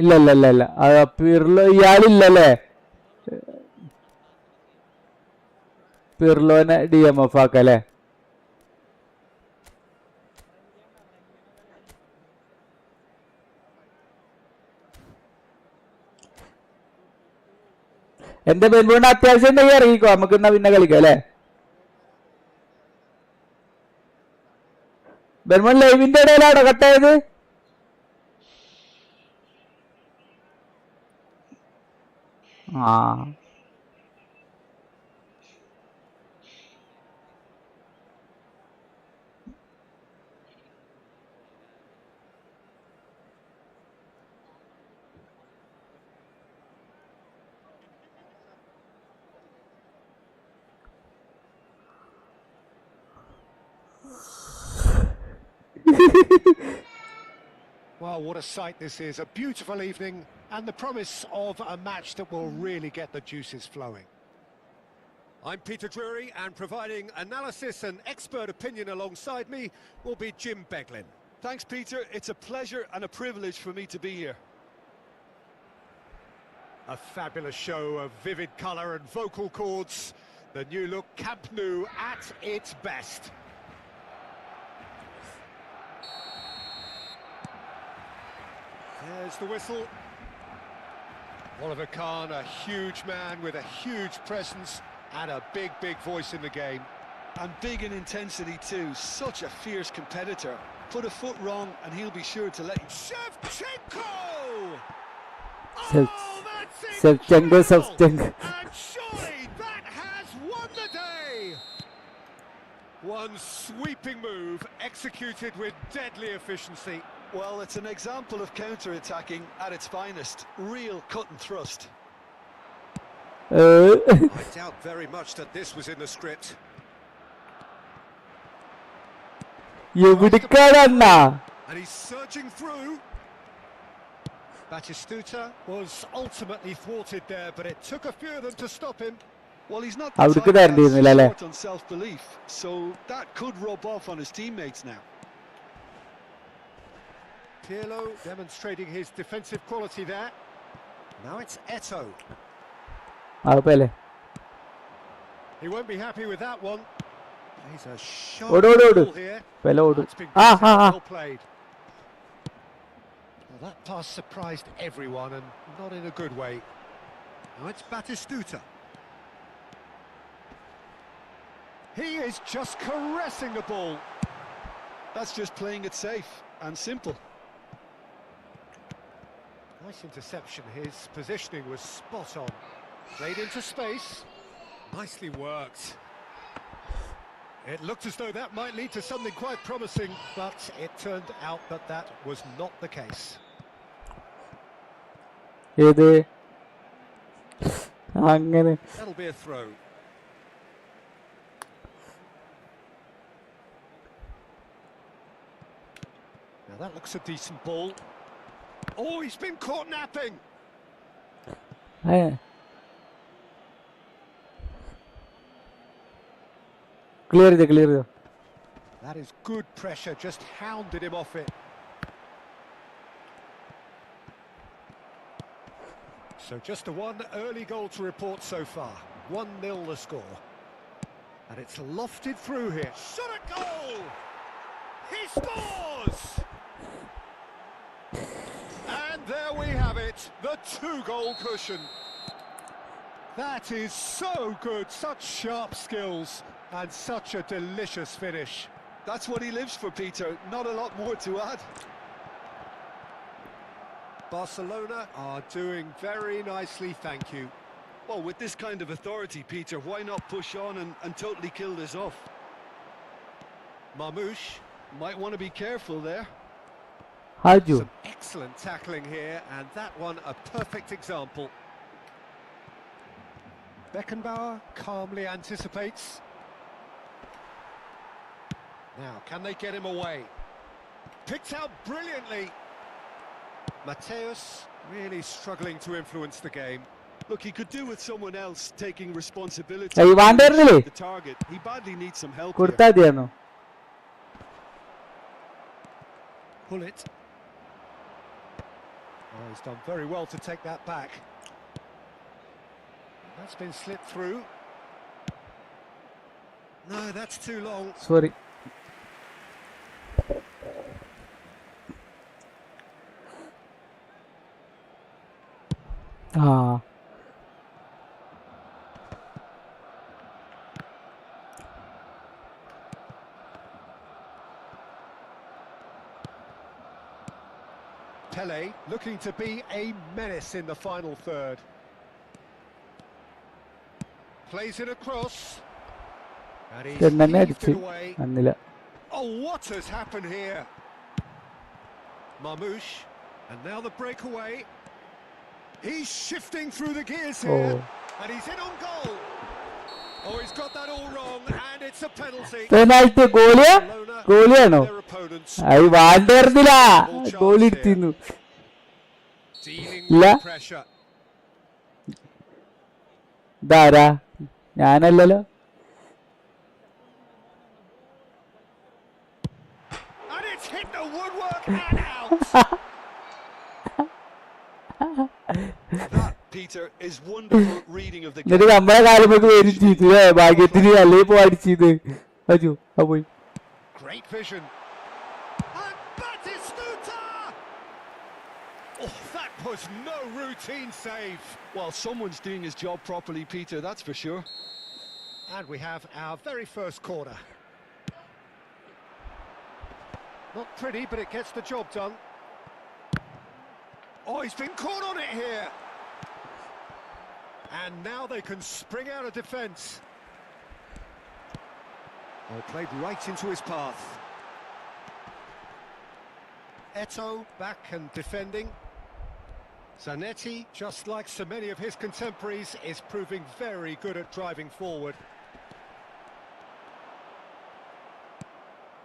ഇല്ല. പിർലോ ഇയാളില്ലല്ലേ. പിർലോനെ DMF ആക്കല്ലേ. എന്റെ ബെൻബോണ്ട് അത്യാവശ്യം ഉണ്ടെങ്കിൽ ഇറങ്ങിക്കോ. നമുക്ക് എന്നാ പിന്നെ കളിക്കാം അല്ലേ. ബെൻബോൺ ലൈവിന്റെ ഇടയിലാണോ കട്ടായത്? Well, what a sight this is. A beautiful evening and the promise of a match that will really get the juices flowing. I'm Peter Drury, and providing analysis and expert opinion alongside me will be Jim Beglin. Thanks, Peter. It's a pleasure and a privilege for me to be here. A fabulous show of vivid colour and vocal cords. The new look Camp Nou at its best. There's the whistle. Oliver Kahn, a huge man with a huge presence and a big, big voice in the game. And big in intensity too. Such a fierce competitor. Put a foot wrong and he'll be sure to let you... Shevchenko! Sev- Oh, that's Shevchenko, incredible! Shevchenko. And surely that has won the day! One sweeping move executed with deadly efficiency. Well, it's an example of counter-attacking at its finest. Real cut and thrust. I doubt very much that this was in the script. എവിടുക്കാടാ? And he's surging through. Batistuta was ultimately thwarted there, but it took a few of them to stop him. Well, he's not അവർക്ക് the type that's തരേണ്ടിയിരുന്നില്ല അല്ലേ? short on self-belief, so that could rub off on his teammates now. Pirlo demonstrating his defensive quality there. Now it's Eto. അപ്പല്ലേ He won't be happy with that one. He's a sharp ഓട് ball here. വില ഓടും. That's been ആ well played. Well, that pass surprised everyone, and not in a good way. Now it's Batistuta. He is just caressing the ball. That's just playing it safe and simple. Nice interception. His positioning was spot on. Played into space. Nicely worked. It looked as though that might lead to something quite promising, but it turned out that that was not the case. ഏത് അങ്ങനെ That'll be a throw. Now that looks a decent ball. Oh, he's been caught napping. Clear ചെയ്തോ That is good pressure, just hounded him off it. So just the one early goal to report so far. 1-0 the score. And it's lofted through here. Shot a goal! He scores! And there we have it, the 2-goal cushion. That is so good, such sharp skills and such a delicious finish. That's what he lives for, Peter. Not a lot more to add. Barcelona are doing very nicely, thank you. Well, with this kind of authority, Peter, why not push on and totally kill this off? Marmoush. Might want to be careful there. ഹാജു Some excellent tackling here, and that one a perfect example. Beckenbauer calmly anticipates. Now, can they get him away? Picked out brilliantly. Mateus really struggling to influence the game. Look, he could do with someone else taking responsibility. Hey, Vanderlei. The target. He badly needs some help here. കൊടുത്താ മതിയായിരുന്നു. Pull it. Oh, he's done very well to take that back. That's been slipped through. No, that's too long. Sorry ആ Pele looking to be a menace in the final third. Plays it across. And he's Chennai heaved അടിച്ച് it away. വന്നില്ല. Oh, what has happened here? Marmoush, and now the breakaway. He's shifting through the gears here, Oh. and he's in on goal. Oh, he's got that all wrong, and it's a penalty. Penalty ഗോളിയാ ഗോളിയാണോ Their opponents അത് വാണ്ടായിരുന്നില്ല goalie chance here. എടുത്തിരുന്നു Dealing ഇല്ല with pressure. ഇതാരാ ഞാനല്ലല്ലോ And it's hit the woodwork and out. That, Peter, is wonderful reading of the എന്നിട്ട് game. നമ്മളെ കാലമൊക്കെ വരും ചെയ്തു ഭാഗ്യത്തിന് അല്ലേ ഇപ്പൊ അടിച്ചത് അയ്യോ ആ പോയി Great vision. And Batistuta! Oh, that was no routine save. Well, someone's doing his job properly, Peter, that's for sure. And we have our very first corner. Not pretty, but it gets the job done. Oh, he's been caught on it here. And now they can spring out of defence. Oh, played right into his path. Eto'o back and defending. Zanetti, just like so many of his contemporaries, is proving very good at driving forward.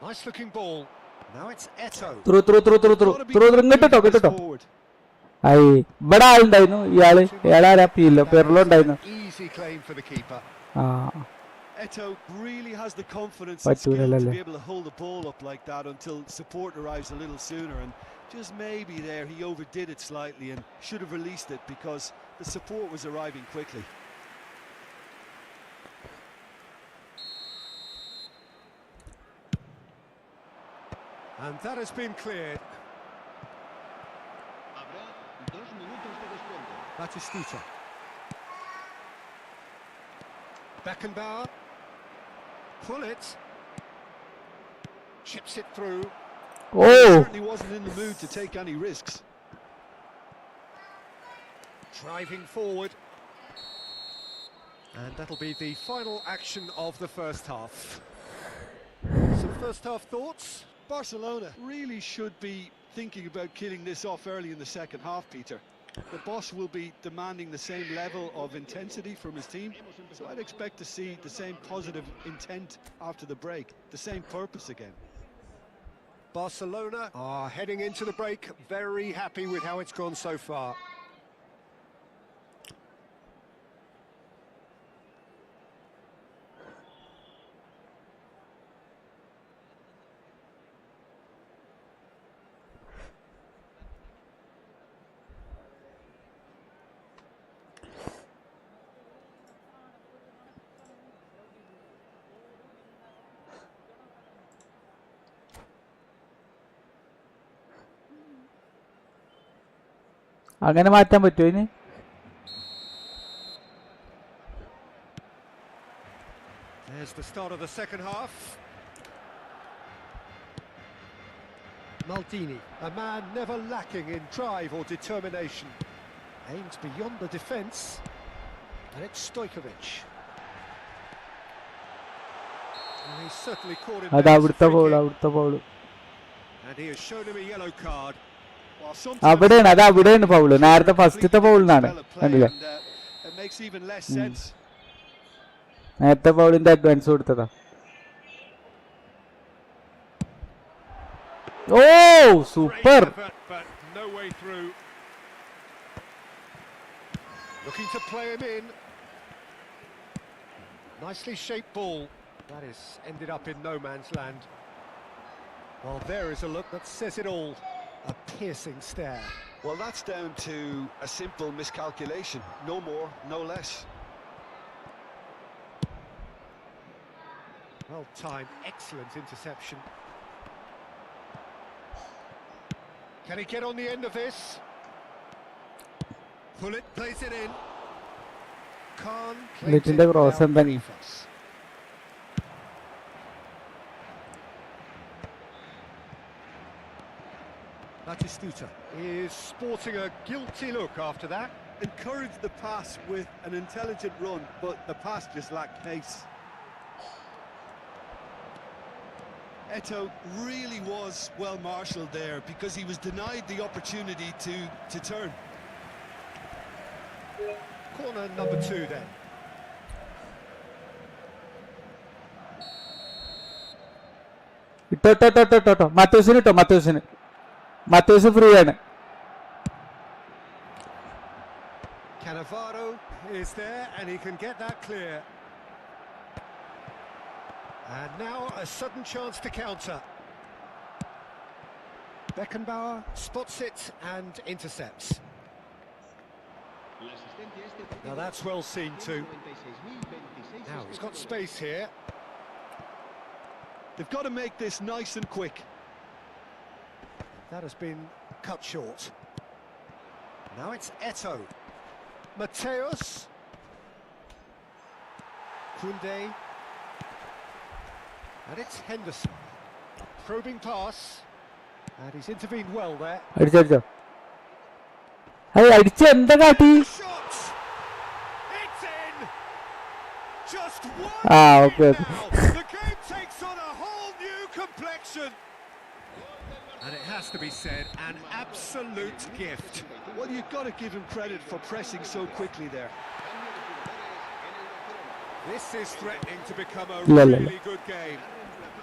Nice looking ball. Now it's Eto'o. ഇങ്ങോട്ടോ കേട്ടോ അയ് ഇവിടെ ആളുണ്ടായിരുന്നു ഇയാളാരാ pillow Perlo ഉണ്ടായിരുന്നു Easy claim for the keeper. ആ Eto'o really has the confidence and Pattu skill to lalalle. be able to hold the ball up like that until support arrives a little sooner, and just maybe there he overdid it slightly and should have released it because the support was arriving quickly. And that has been cleared. Batistuta. Beckenbauer. Pull it. Chips it through. Oh He certainly wasn't in the mood to take any risks. Driving forward. And that'll be the final action of the first half. Some first half thoughts? Barcelona really should be thinking about killing this off early in the second half, Peter. The boss will be demanding the same level of intensity from his team, so I'd expect to see the same positive intent after the break, the same purpose again. Barcelona are heading into the break very happy with how it's gone so far. അങ്ങനെ മാറ്റാൻ പറ്റുമോ ഇനി There's the start of the second half. Maldini, a man never lacking in drive or determination. Aims beyond the defence. And it's Stojkovic. And he's certainly caught him. അത് അവിടുത്തെ Paul And he has shown him a yellow card. അവിടെയാണ് അത് അവിടെയാണ് Paul നേരത്തെ ഫസ്റ്റത്തെ പൗളിനാണ് കണ്ടില്ലേ It makes even less sense. നേരത്തെ പൗളിന്റെ advance കൊടുത്തതാ ഓ super But no way through. Looking to play him in. Nicely shaped ball. That is ended up in no man's land. Well, there is a look that says it all. A piercing stare. Well, that's down to a simple miscalculation. No more, no less. Well timed, excellent interception. Can he get on the end of this? Pull it, plays it in. Khan Let in the cross and then Batistuta is sporting a guilty look after that. Encouraged the pass with an intelligent run, but the pass just lacked pace. Eto'o really was well marshalled there because he was denied the opportunity to turn. Corner number 2 then. ഇട്ടോ മത്തോസിന് free ആണ്. Cannavaro is there and he can get that clear. And now a sudden chance to counter. Beckenbauer spots it and intercepts. Now that's well seen too. Now he's got space here. They've got to make this nice and quick. That has been cut short. Now it's Eto. Mateus. Koundé. And it's Henderson. Probing pass. And he's intervened well there. അടിച്ചോ അടിച്ച എന്താ കാട്ടി? Shot! It's in! Just one okay. now. The game takes on a whole new complexion. And it has to be said, an absolute gift. Well, you've got to give him credit for pressing so quickly there. This is threatening to become a La. really good game.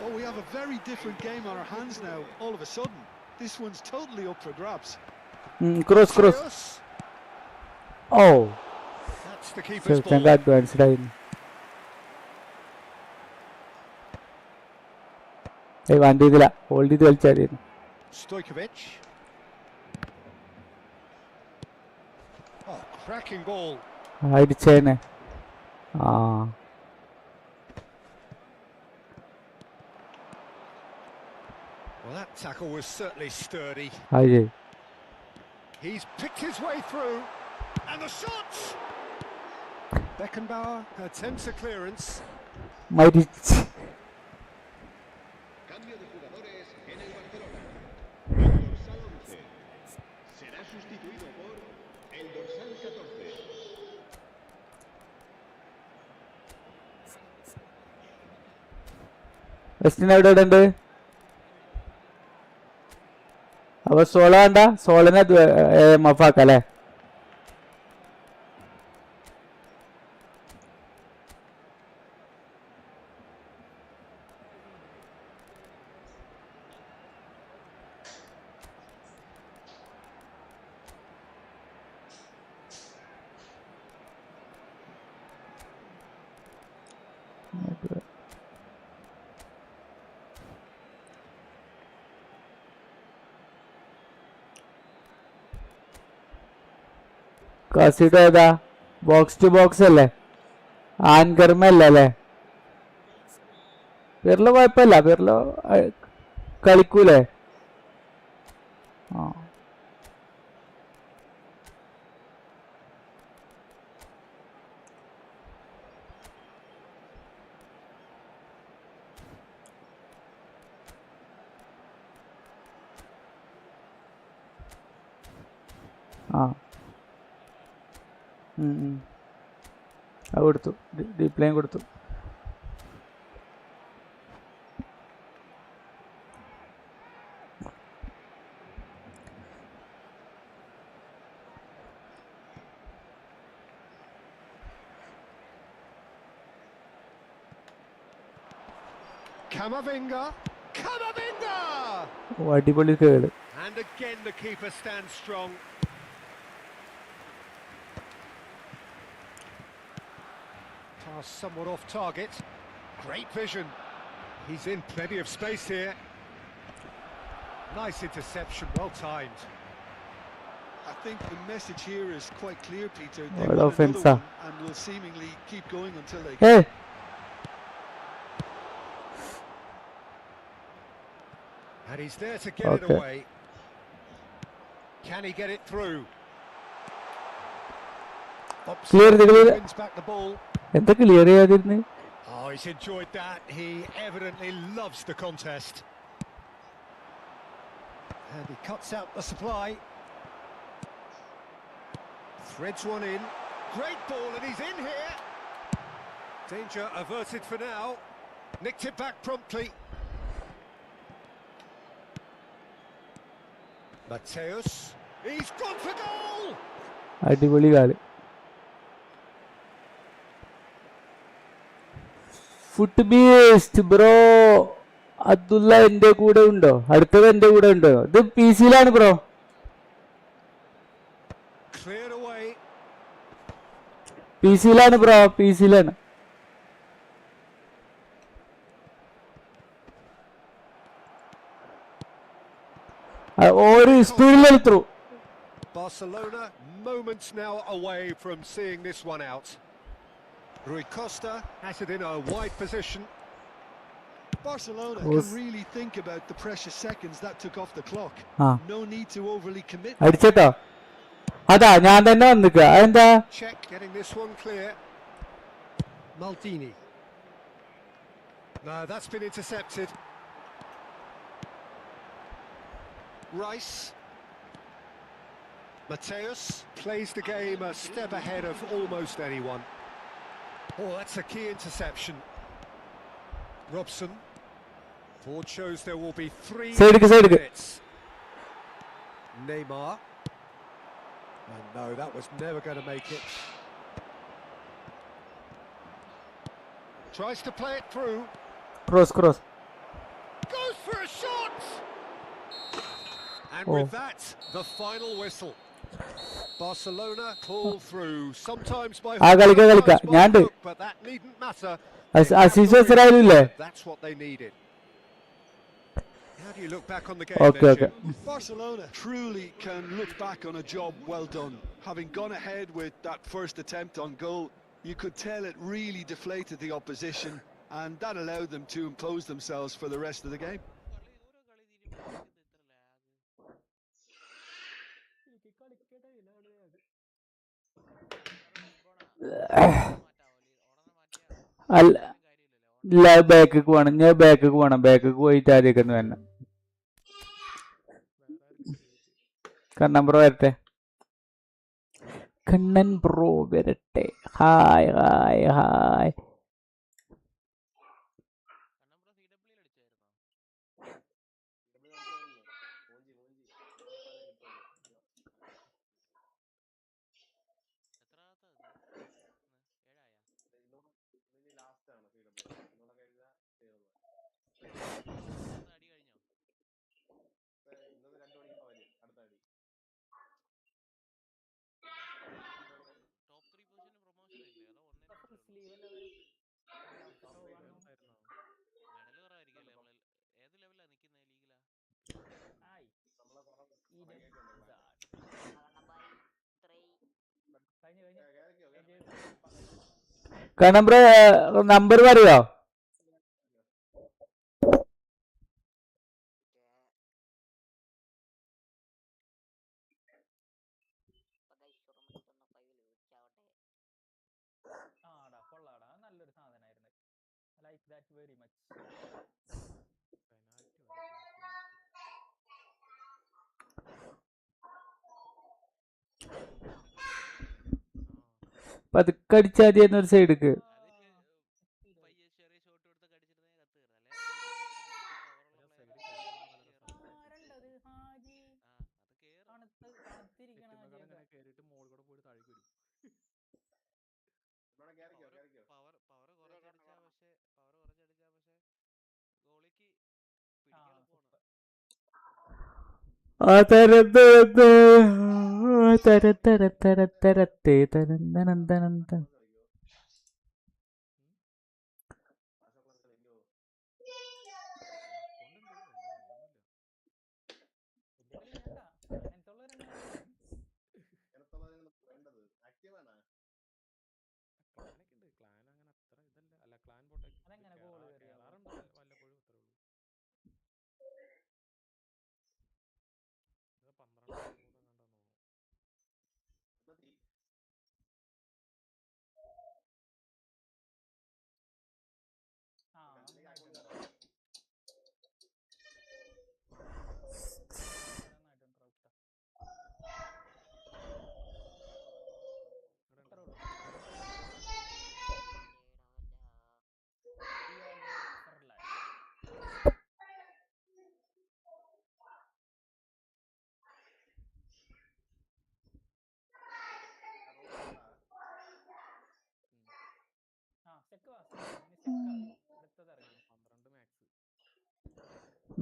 Oh, we have a very different game on our hands now, all of a sudden. This one's totally up for grabs. Cross Mateus. ഓ That's the keeper's ചങ്ക ball. Advanced ആയിരുന്നു. വണ്ടി ഇതില്ല hold ചെയ്ത് കളിച്ചായിരുന്നു. Stojkovic. Oh, cracking ball. അടിച്ചേനെ. Well, that tackle was certainly sturdy. അയ്യേ He's picked his way through, and the shots! Beckenbauer attempts a clearance. മരിച്ച്. Cambio de jugadores en el Barcelona. El dorsal 11 será sustituido por el dorsal 14. വെസ്റ്റിന് എവിടെ ഉണ്ട്? അപ്പൊ Zola വേണ്ട, സോളിനെ മഫാക്കല്ലേ? കസിഡോ ഏതാ? Box to box അല്ലേ? ആൻകർമല്ലേ അല്ലേ? Pirlo കുഴപ്പമില്ല, പിർലോ കളിക്കൂലേ? ആ ആ അത് കൊടുത്തു, ഡീപ് ലൈൻ കൊടുത്തു. Camavinga! Camavinga! ഓ അടിപൊളി കേട്. And again the keeper stands strong. Pass somewhat off target. Great vision. He's in plenty of space here. Nice interception, well timed. I think the message here is quite clear, Peter. They What want offense, another one and will seemingly keep going until they Hey, And he's there to get it Okay. away. Can he get it through? Clear, clear. Wins back the ball. എന്താ clear ചെയ്യാതിരുന്ന്? Oh, he's enjoyed that. He evidently loves the contest. And he cuts out the supply. Threads one in. Great ball, and he's in here. Danger averted for now. Nicked it back promptly. Mateus. He's gone for goal! അടിപൊളി കാല്. Foot beast bro, Abdulla എന്റെ കൂടെ ഉണ്ടോ? അടുത്തത് എന്റെ കൂടെ ഉണ്ടോ? ഇത് പി സിയിലാണ് ബ്രോ. പി സിയിലാണ് ബ്രോ, പി സിയിലാണ്. ഒരു സ്പീഡിൽ through. Barcelona moments now away from seeing this one out. Rui Costa has it in a wide position. Barcelona can really think about the precious seconds that took off the clock. No need to overly commit. അടിച്ചേട്ടോ. അതാ ഞാൻ തന്നെ വന്നിക്ക. അതെന്താ? Check getting this one clear. Maldini. No, that's been intercepted. Rice. Mateus plays the game a step ahead of almost anyone. Oh, that's a key interception. Robson. Board shows there will be 3 minutes. Neymar. And no, that was never going to make it. Tries to play it through. Cross. Goes for a shot! And with that, the final whistle. Barcelona pull through, sometimes by hook, but that needn't matter. That's what they needed. How do you look back on the game? Okay. Barcelona truly can look back on a job well done. Having gone ahead with that first attempt on goal, you could tell it really deflated the opposition, and that allowed them to impose themselves for the rest of the game. അല്ല, back പോണം. Back പോയിട്ട് ആദ്യമൊക്കെ ഒന്ന് വരണം. Kannan bro വരട്ടെ. Hi. Kannan bro number പറയോ? പതുക്കെ അടിച്ചാൽ മതി എന്നൊരു സൈഡിക്ക്.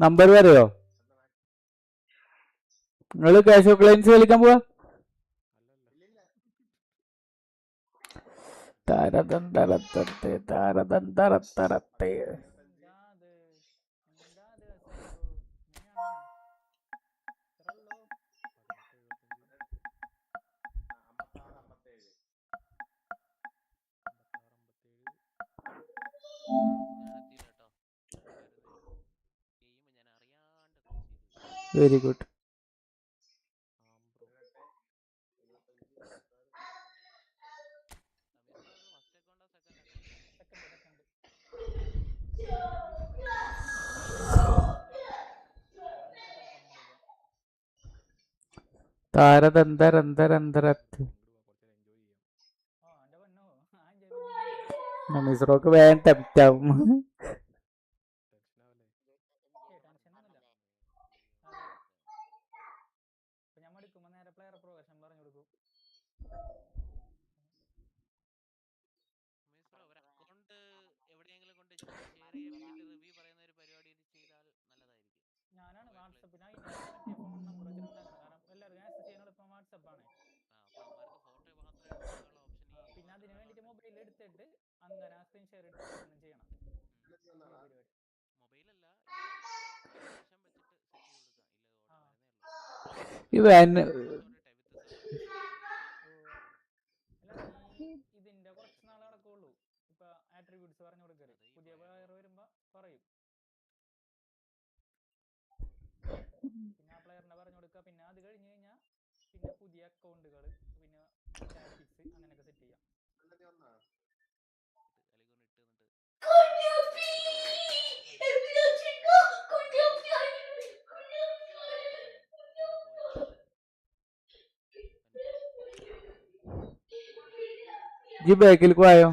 നമ്പർ പറയോ? നിങ്ങൾ ക്യാഷ് ഓഫ് ക്ലയൻസ് കളിക്കാൻ പോവാ? താരതന്തരത്തെ താരതന്തരത്തരത്തെ വെരി ഗുഡ്. താരതന്തരന്തരന്തരത്ത് മിസ്രോക്ക് വേഗം ടെപ്റ്റാവും. ഈ വാൻ ഈ ബാക്കിലേക്ക് പോയോ?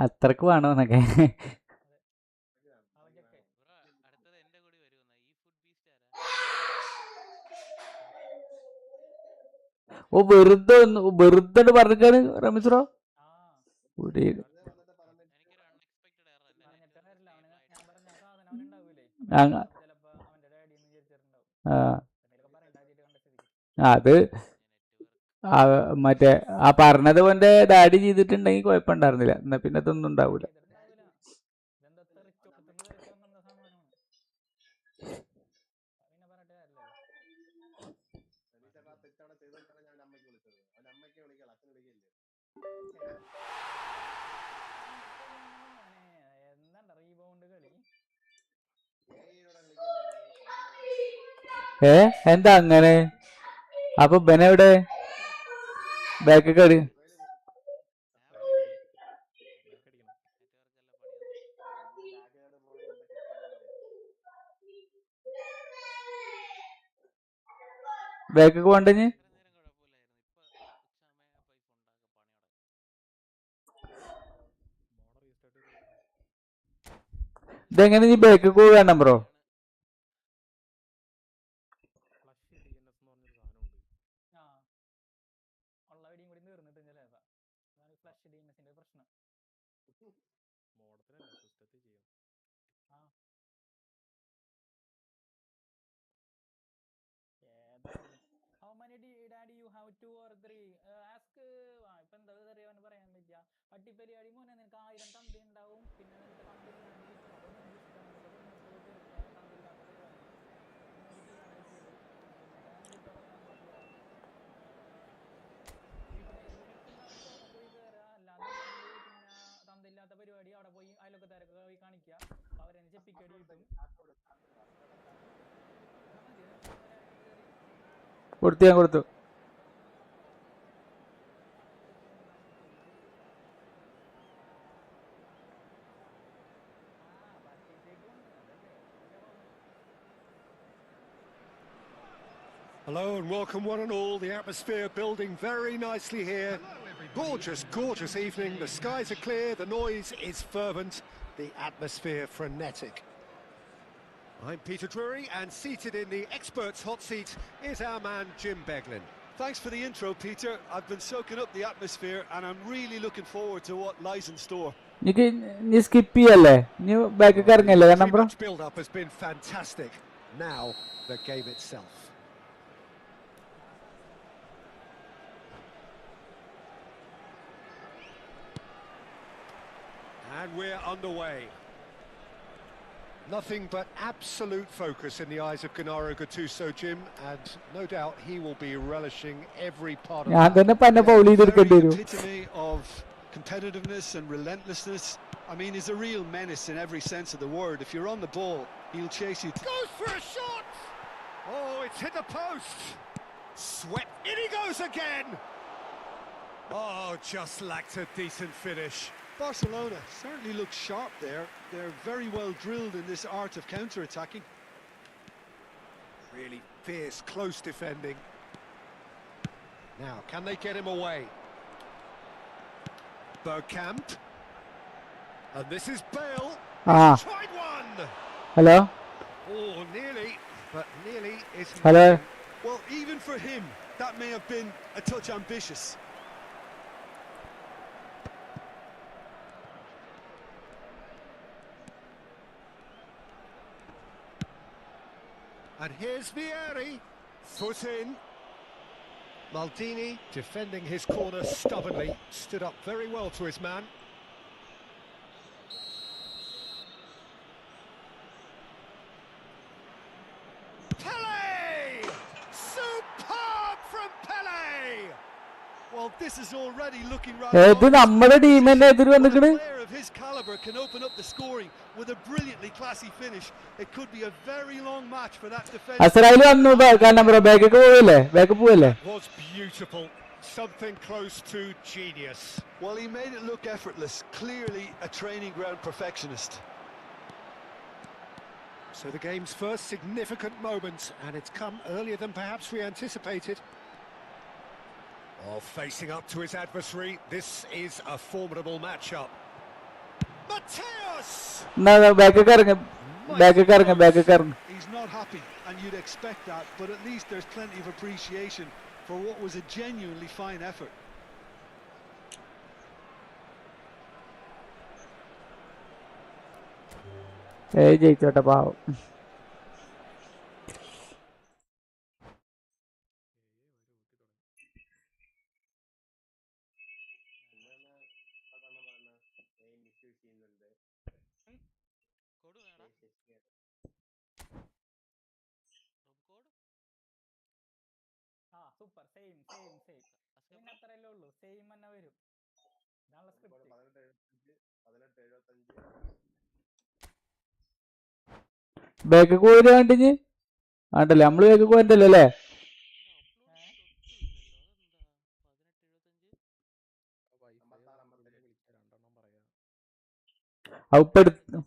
അത്രക്ക് വേണോന്നൊക്കെ. ഓ വെറുതെ പറഞ്ഞാണ് റമീസ് ബ്രോ. അത് മറ്റേ ആ പറഞ്ഞത് പോലെ ഡാഡി ചെയ്തിട്ടുണ്ടെങ്കിൽ കുഴപ്പമുണ്ടായിരുന്നില്ല. എന്നാ പിന്നെ ഇതൊന്നും ഉണ്ടാവൂല. എന്താ അങ്ങനെ? അപ്പൊ ബെനെവിടെ ബാക്ക് കളി? ബാക്കൊക്കെ വേണ്ടഞ്ഞ് ഇതെങ്ങനെ നീ ബാക്കൊക്കെ പോകണം ബ്രോ? കൊടുത്തു. Hello and welcome one and all. The atmosphere building very nicely here. Gorgeous evening. The skies are clear, the noise is fervent, the atmosphere frenetic. I'm Peter Drury, and seated in the experts' hot seat is our man Jim Beglin. Thanks for the intro, Peter. I've been soaking up the atmosphere and I'm really looking forward to what lies in store. നീ skip ചെയ്യല്ലേ? നീ back ഇറങ്ങല്ലേ? കാരണം bro Much build-up has been fantastic. Now the game itself. And we're underway. Nothing but absolute focus in the eyes of Gennaro Gattuso, Jim, and no doubt he will be relishing every part of that. Very epitome of competitiveness and relentlessness. I mean, he's a real menace in every sense of the word. If you're on the ball, he'll chase you. Goes for a shot! Oh, it's hit the post! Swept. In he goes again! Oh, just lacked a decent finish. Barcelona certainly looks sharp there. They're very well drilled in this art of counter-attacking. Really fierce, close defending. Now, can they get him away? Bergkamp. And this is Bale. Tried one! Hello? Oh, nearly, but nearly is... Hello? Well, even for him, that may have been a touch ambitious. And here's Vieri, foot in. Maldini, defending his corner stubbornly, stood up very well to his man. Pele! Superb from Pele! Well, this is already looking rather... A player of his caliber can open up the scoring with a brilliantly classy finish. It could be a very long match for that defense. That was beautiful. Something close to genius. Well, he made it look effortless. Clearly a training ground perfectionist. So the game's first significant moment, and it's come earlier than perhaps we anticipated. Oh, facing up to his adversary, this is a formidable matchup. Mateus! back He's not happy, and you'd expect that, but at least there's plenty of appreciation for what was a genuinely fine effort. ജയിച്ചോട്ടെ പാവം. Super same പിന്നെ അത്രയല്ലേ ഉള്ളൂ, same തന്നെ വരും. Back പോയിട്ട് കണ്ടിഞ്ഞ് ആണ്ടല്ലേ നമ്മള് back പോയിട്ടല്ലോ അല്ലേ? ഉപ്പെടുത്ത്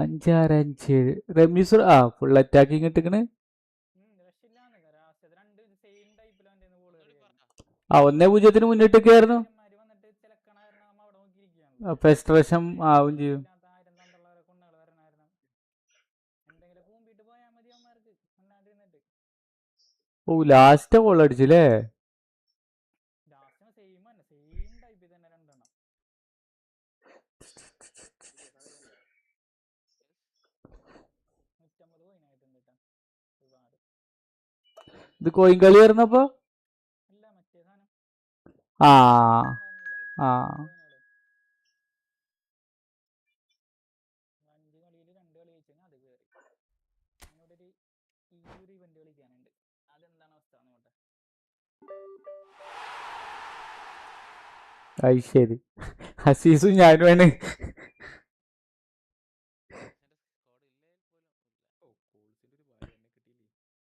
5-6-5 Ramees full attacking ഇട്ടിക്കണ്. ആ 1-0 മുന്നിട്ടൊക്കെയായിരുന്നു. ഫ്രസ്ട്രേഷൻ ആവും ചെയ്യും. ഓ ലാസ്റ്റ് ഗോൾ അടിച്ചില്ലേ? ഇത് കോയിൻകളി ആയിരുന്നപ്പോ. ആ ആ അത് ശരി. ഹസീസും ഞാനുമാണ്.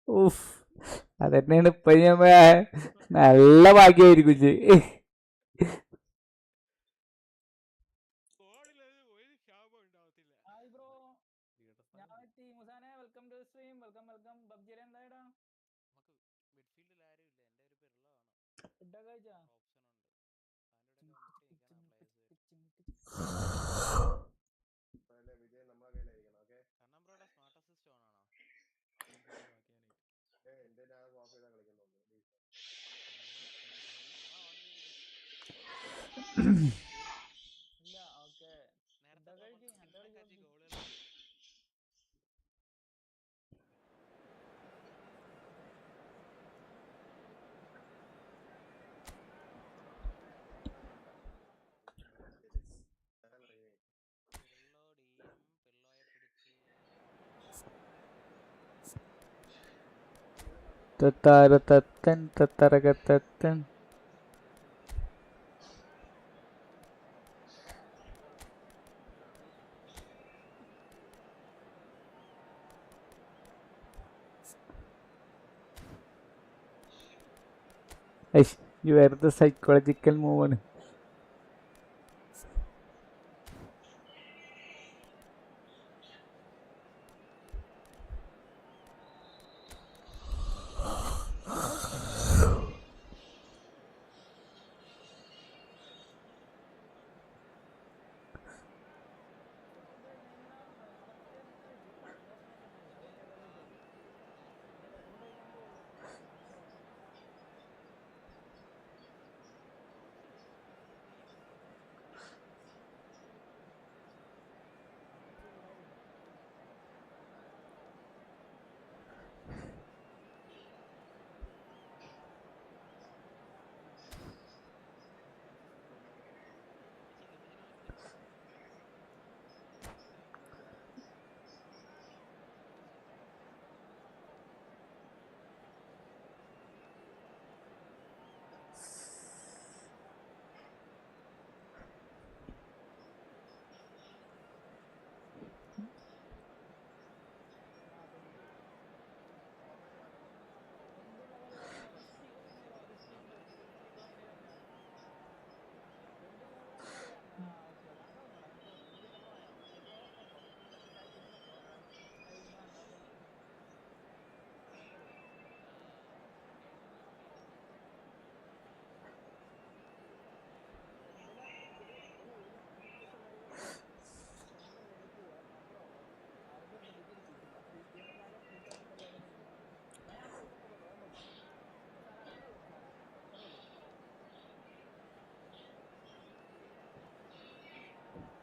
ഊഫ് അതന്നെയാണ് ഇപ്പൊ നല്ല ഭാഗ്യമായിരിക്കും. തത്താരത്തത്തൻ തത്തരകത്തത്തൻ. വെറുതെ സൈക്കോളജിക്കൽ മൂവാണ്.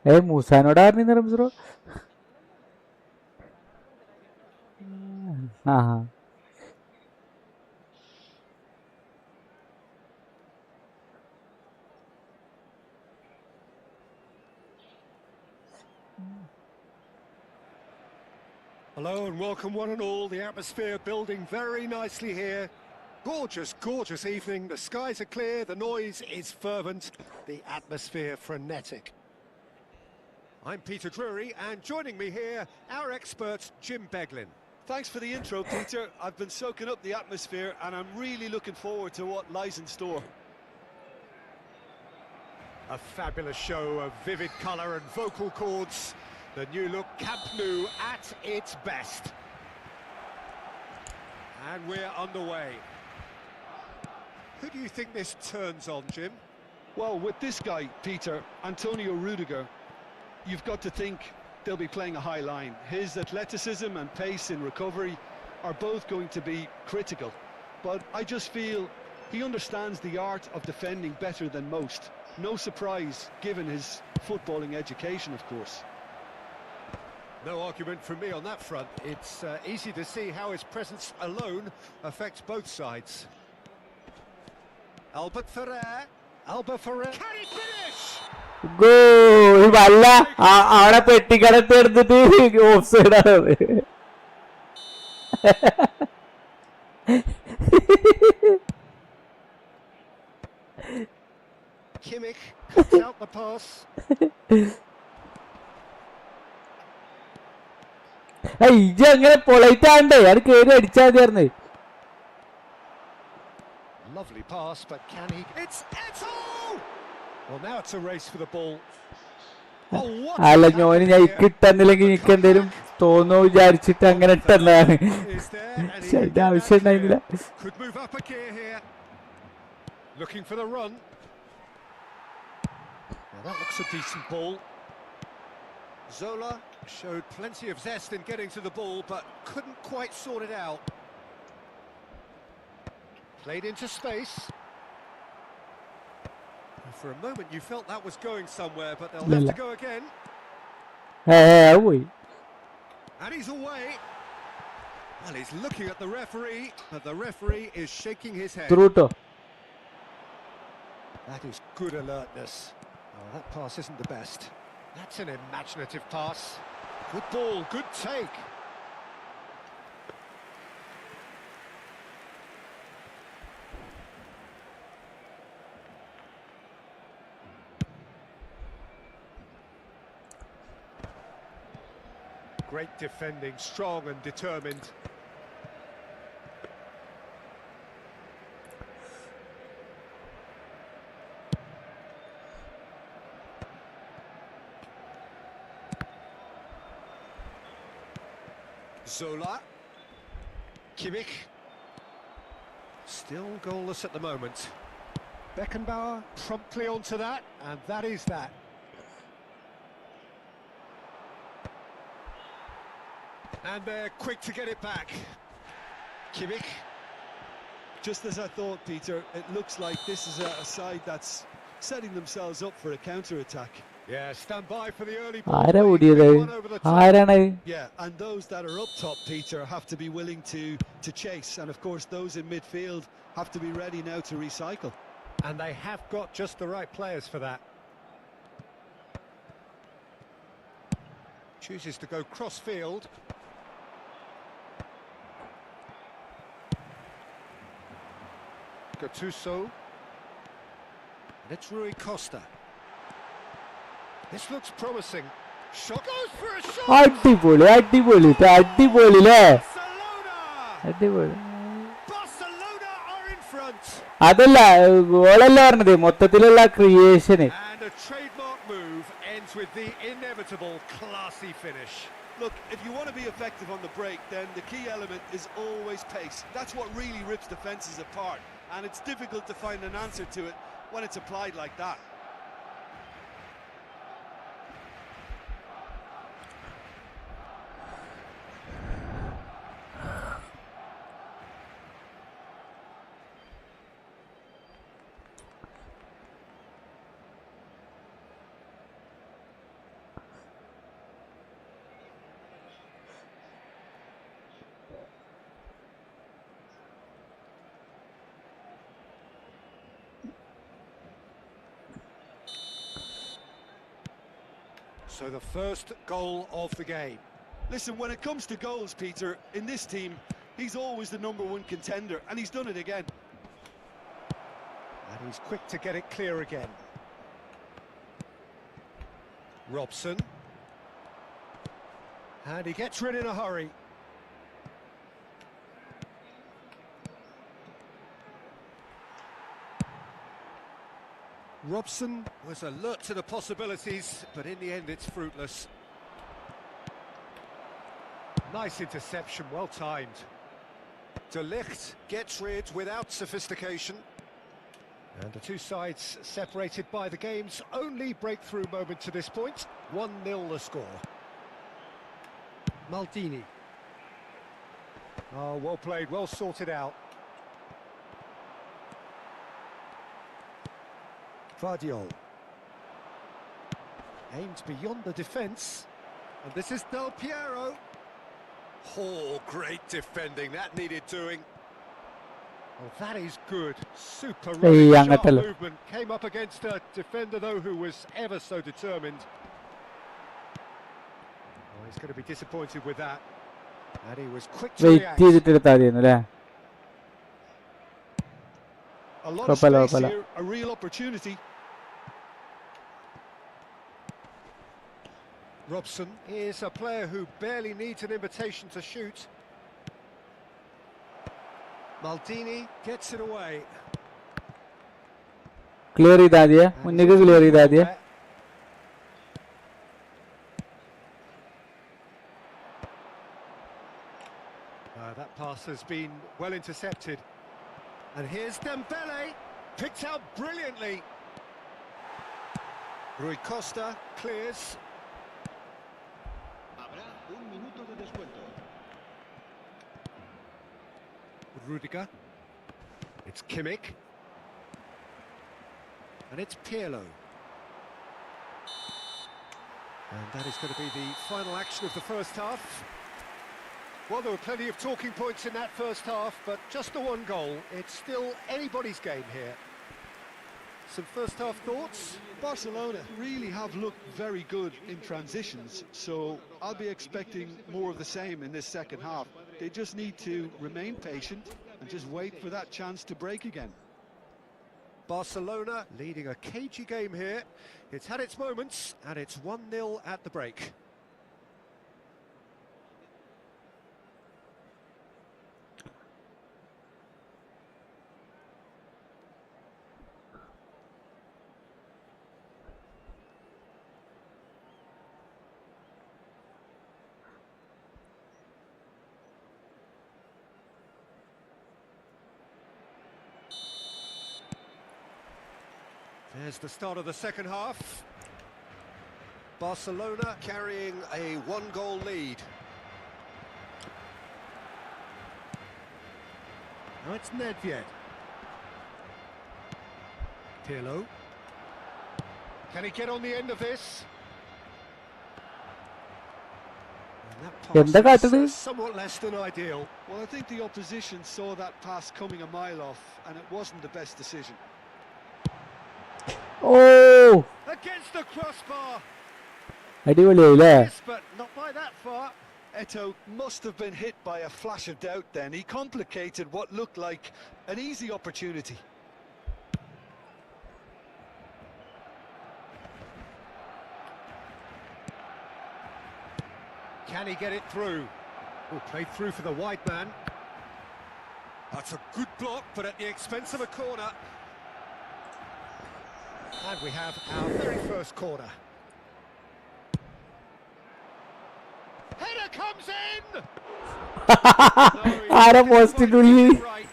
മൂസാനോട് പറഞ്ഞ റംസറോ. ആ Hello and welcome one and all. The atmosphere building very nicely here. Gorgeous, gorgeous evening. The skies are clear, the noise is fervent, the atmosphere frenetic. I'm Peter Drury, and joining me here, our expert Jim Beglin. Thanks for the intro, Peter. I've been soaking up the atmosphere and I'm really looking forward to what lies in store. A fabulous show of vivid colour and vocal cords. The new look Camp Nou at its best. And we're underway. Who do you think this turns on, Jim? Well, with this guy, Peter, Antonio Rudiger, you've got to think they'll be playing a high line. His athleticism and pace in recovery are both going to be critical. But I just feel he understands the art of defending better than most. No surprise, given his footballing education, of course. No argument from me on that front. It's easy to see how his presence alone affects both sides. Albert Ferrer. Can he finish? Goal. വല്ല അവിടെ പെട്ടിക്കടത്ത് എടുത്തിട്ട് of സൈഡാണ്. Kimmich cuts out the pass. ഇജ്ജ് അങ്ങനെ പൊളൈറ്റാണ്ടേ അത് കേറി അടിച്ചാൽ മതിയായിരുന്നു. Lovely pass, but can he? It's Eto'o! Well, now it's a race for the ball. Oh, what അല്ല ഞാന് ഞാൻ ഇക്കിട്ടെന്നില്ലെങ്കിൽ എനിക്ക് എന്തേലും തോന്നുന്നു വിചാരിച്ചിട്ട് അങ്ങനെ ഇട്ടെന്നതാണ്. അതിന്റെ ആവശ്യം ഉണ്ടായിരുന്നില്ല. Could move up a gear here. Looking for the run. Well, that looks a decent ball. Zola showed plenty of zest in getting to the ball, but couldn't quite sort it out. Played into space. For a moment you felt that was going somewhere, but they'll have to go again. പോയി. And he's away. Well, he's looking at the referee, but the referee is shaking his head. ത്രൂട്ടോ. That is good alertness. Oh, that pass isn't the best. That's an imaginative pass. Good ball, good take. Great defending, strong and determined. Zola. Kimmich. Still goalless at the moment. Beckenbauer promptly onto that, and that is that. And they're quick to get it back. Kimmich. Just as I thought, Peter, it looks like this is a side that's setting themselves up for a counter-attack. Yeah, stand by for the early ball. ആരാ ഓടിയത്? ആരാണ്? Yeah, and those that are up top, Peter, have to be willing to chase. And of course, those in midfield have to be ready now to recycle. And they have got just the right players for that. Chooses to go cross-field. Gattuso. And it's Rui Costa. This looks promising. Shot goes for a shot. അടിപൊളി അടിപൊളി അടിപൊളി അല്ലേ? അടിപൊളി. Barcelona are in front. അതല്ല ഗോളല്ല പറഞ്ഞത്, മൊത്തത്തിലുള്ള ക്രിയേഷന്. And a trademark move ends with the inevitable classy finish. Look, if you want to be effective on the break, then the key element is always pace. That's what really rips defences apart, and it's difficult to find an answer to it when it's applied like that. So the first goal of the game. Listen, when it comes to goals, Peter, in this team, he's always the #1 contender, and he's done it again. And he's quick to get it clear again. Robson. And he gets rid in a hurry. Robson was alert to the possibilities, but in the end it's fruitless. Nice interception, well timed. De Ligt gets rid without sophistication. And the two sides separated by the game's only breakthrough moment to this point. 1-0 the score. Maldini. Oh, well played, well sorted out. Vardiol. Aimed beyond the defence. And this is Del Piero. Oh, great defending, that needed doing. Oh, that is good. Super sharp movement. Came up against a defender, though, who was ever so determined. Oh, he's going to be disappointed with that. And he was quick to react. A lot of space here, a real opportunity. Robson is a player who barely needs an invitation to shoot. Maldini gets it away. Clear idadiya, munnege clear idadiya. That pass has been well intercepted. And here's Dembele, picked out brilliantly. Rui Costa clears. Habrá 1 minuto de descuento. Rudiger. It's Kimmich. And it's Pirlo. And that is going to be the final action of the first half. Well, there were plenty of talking points in that first half, but just the one goal. It's still anybody's game here. Some first half thoughts? Barcelona really have looked very good in transitions, so I'll be expecting more of the same in this second half. They just need to remain patient and just wait for that chance to break again. Barcelona leading a cagey game here. It's had its moments, and it's 1-0 at the break. There's the start of the second half. Barcelona carrying a 1-goal lead. Now it's Nedved. Pirlo. Can he get on the end of this? And that pass is somewhat less than ideal. Well, I think the opposition saw that pass coming a mile off, and it wasn't the best decision. Oh! Against the crossbar. Yes, but not by that far. Eto'o must have been hit by a flash of doubt then. He complicated what looked like an easy opportunity. Can he get it through? Oh, played through for the wide man. That's a good block, but at the expense of a corner. And we have our very first corner. Header comes in! Ara posted Right.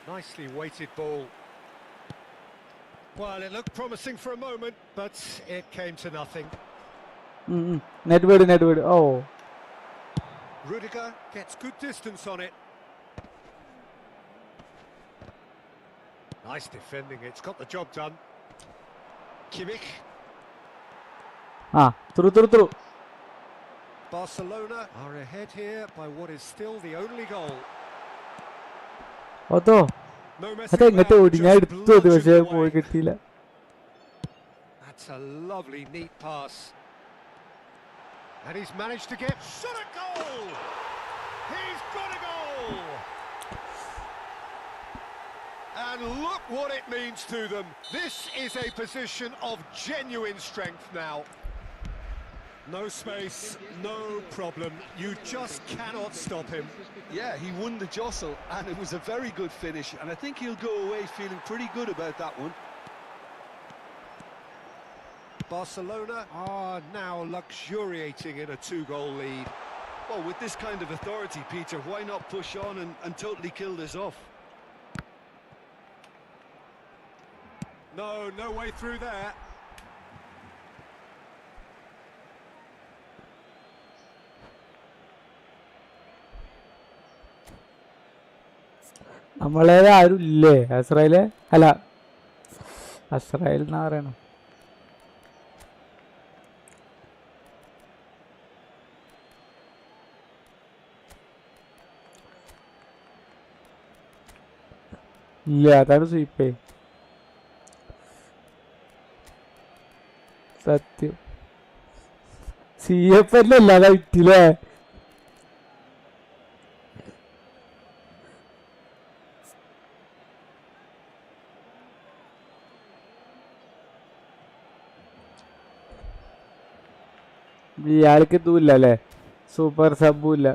Nicely weighted ball. Well, it looked promising for a moment, but it came to nothing. Nedved. Oh. Rudiger gets good distance on it. Nice defending, it's got the job done. Kimmich. Through. Barcelona are ahead here by what is still the only goal. Oh, No I messing think about, I just bludgeoned away. told you. That's a lovely, neat pass. And he's managed to get shot a goal! He's got a goal! And look what it means to them. This is a position of genuine strength now. No space, no problem. You just cannot stop him. Yeah, he won the jostle, and it was a very good finish, and I think he'll go away feeling pretty good about that one. Barcelona are now luxuriating in a 2-goal lead. Well, with this kind of authority, Peter, why not push on and totally kill this off? No way through there. നമ്മളേത് ആരും ഇല്ലേ അസ്രായേല്? അല്ല, അസ്രായേൽ എന്നാ പറയണം. ഇല്ല, അതാണ് സ്വീപ്പേ. സത്യം CF അല്ലാതെ വിറ്റില്ലേ? ഇയാൾക്ക് ഇതും ഇല്ല അല്ലേ, സൂപ്പർ സബും ഇല്ല.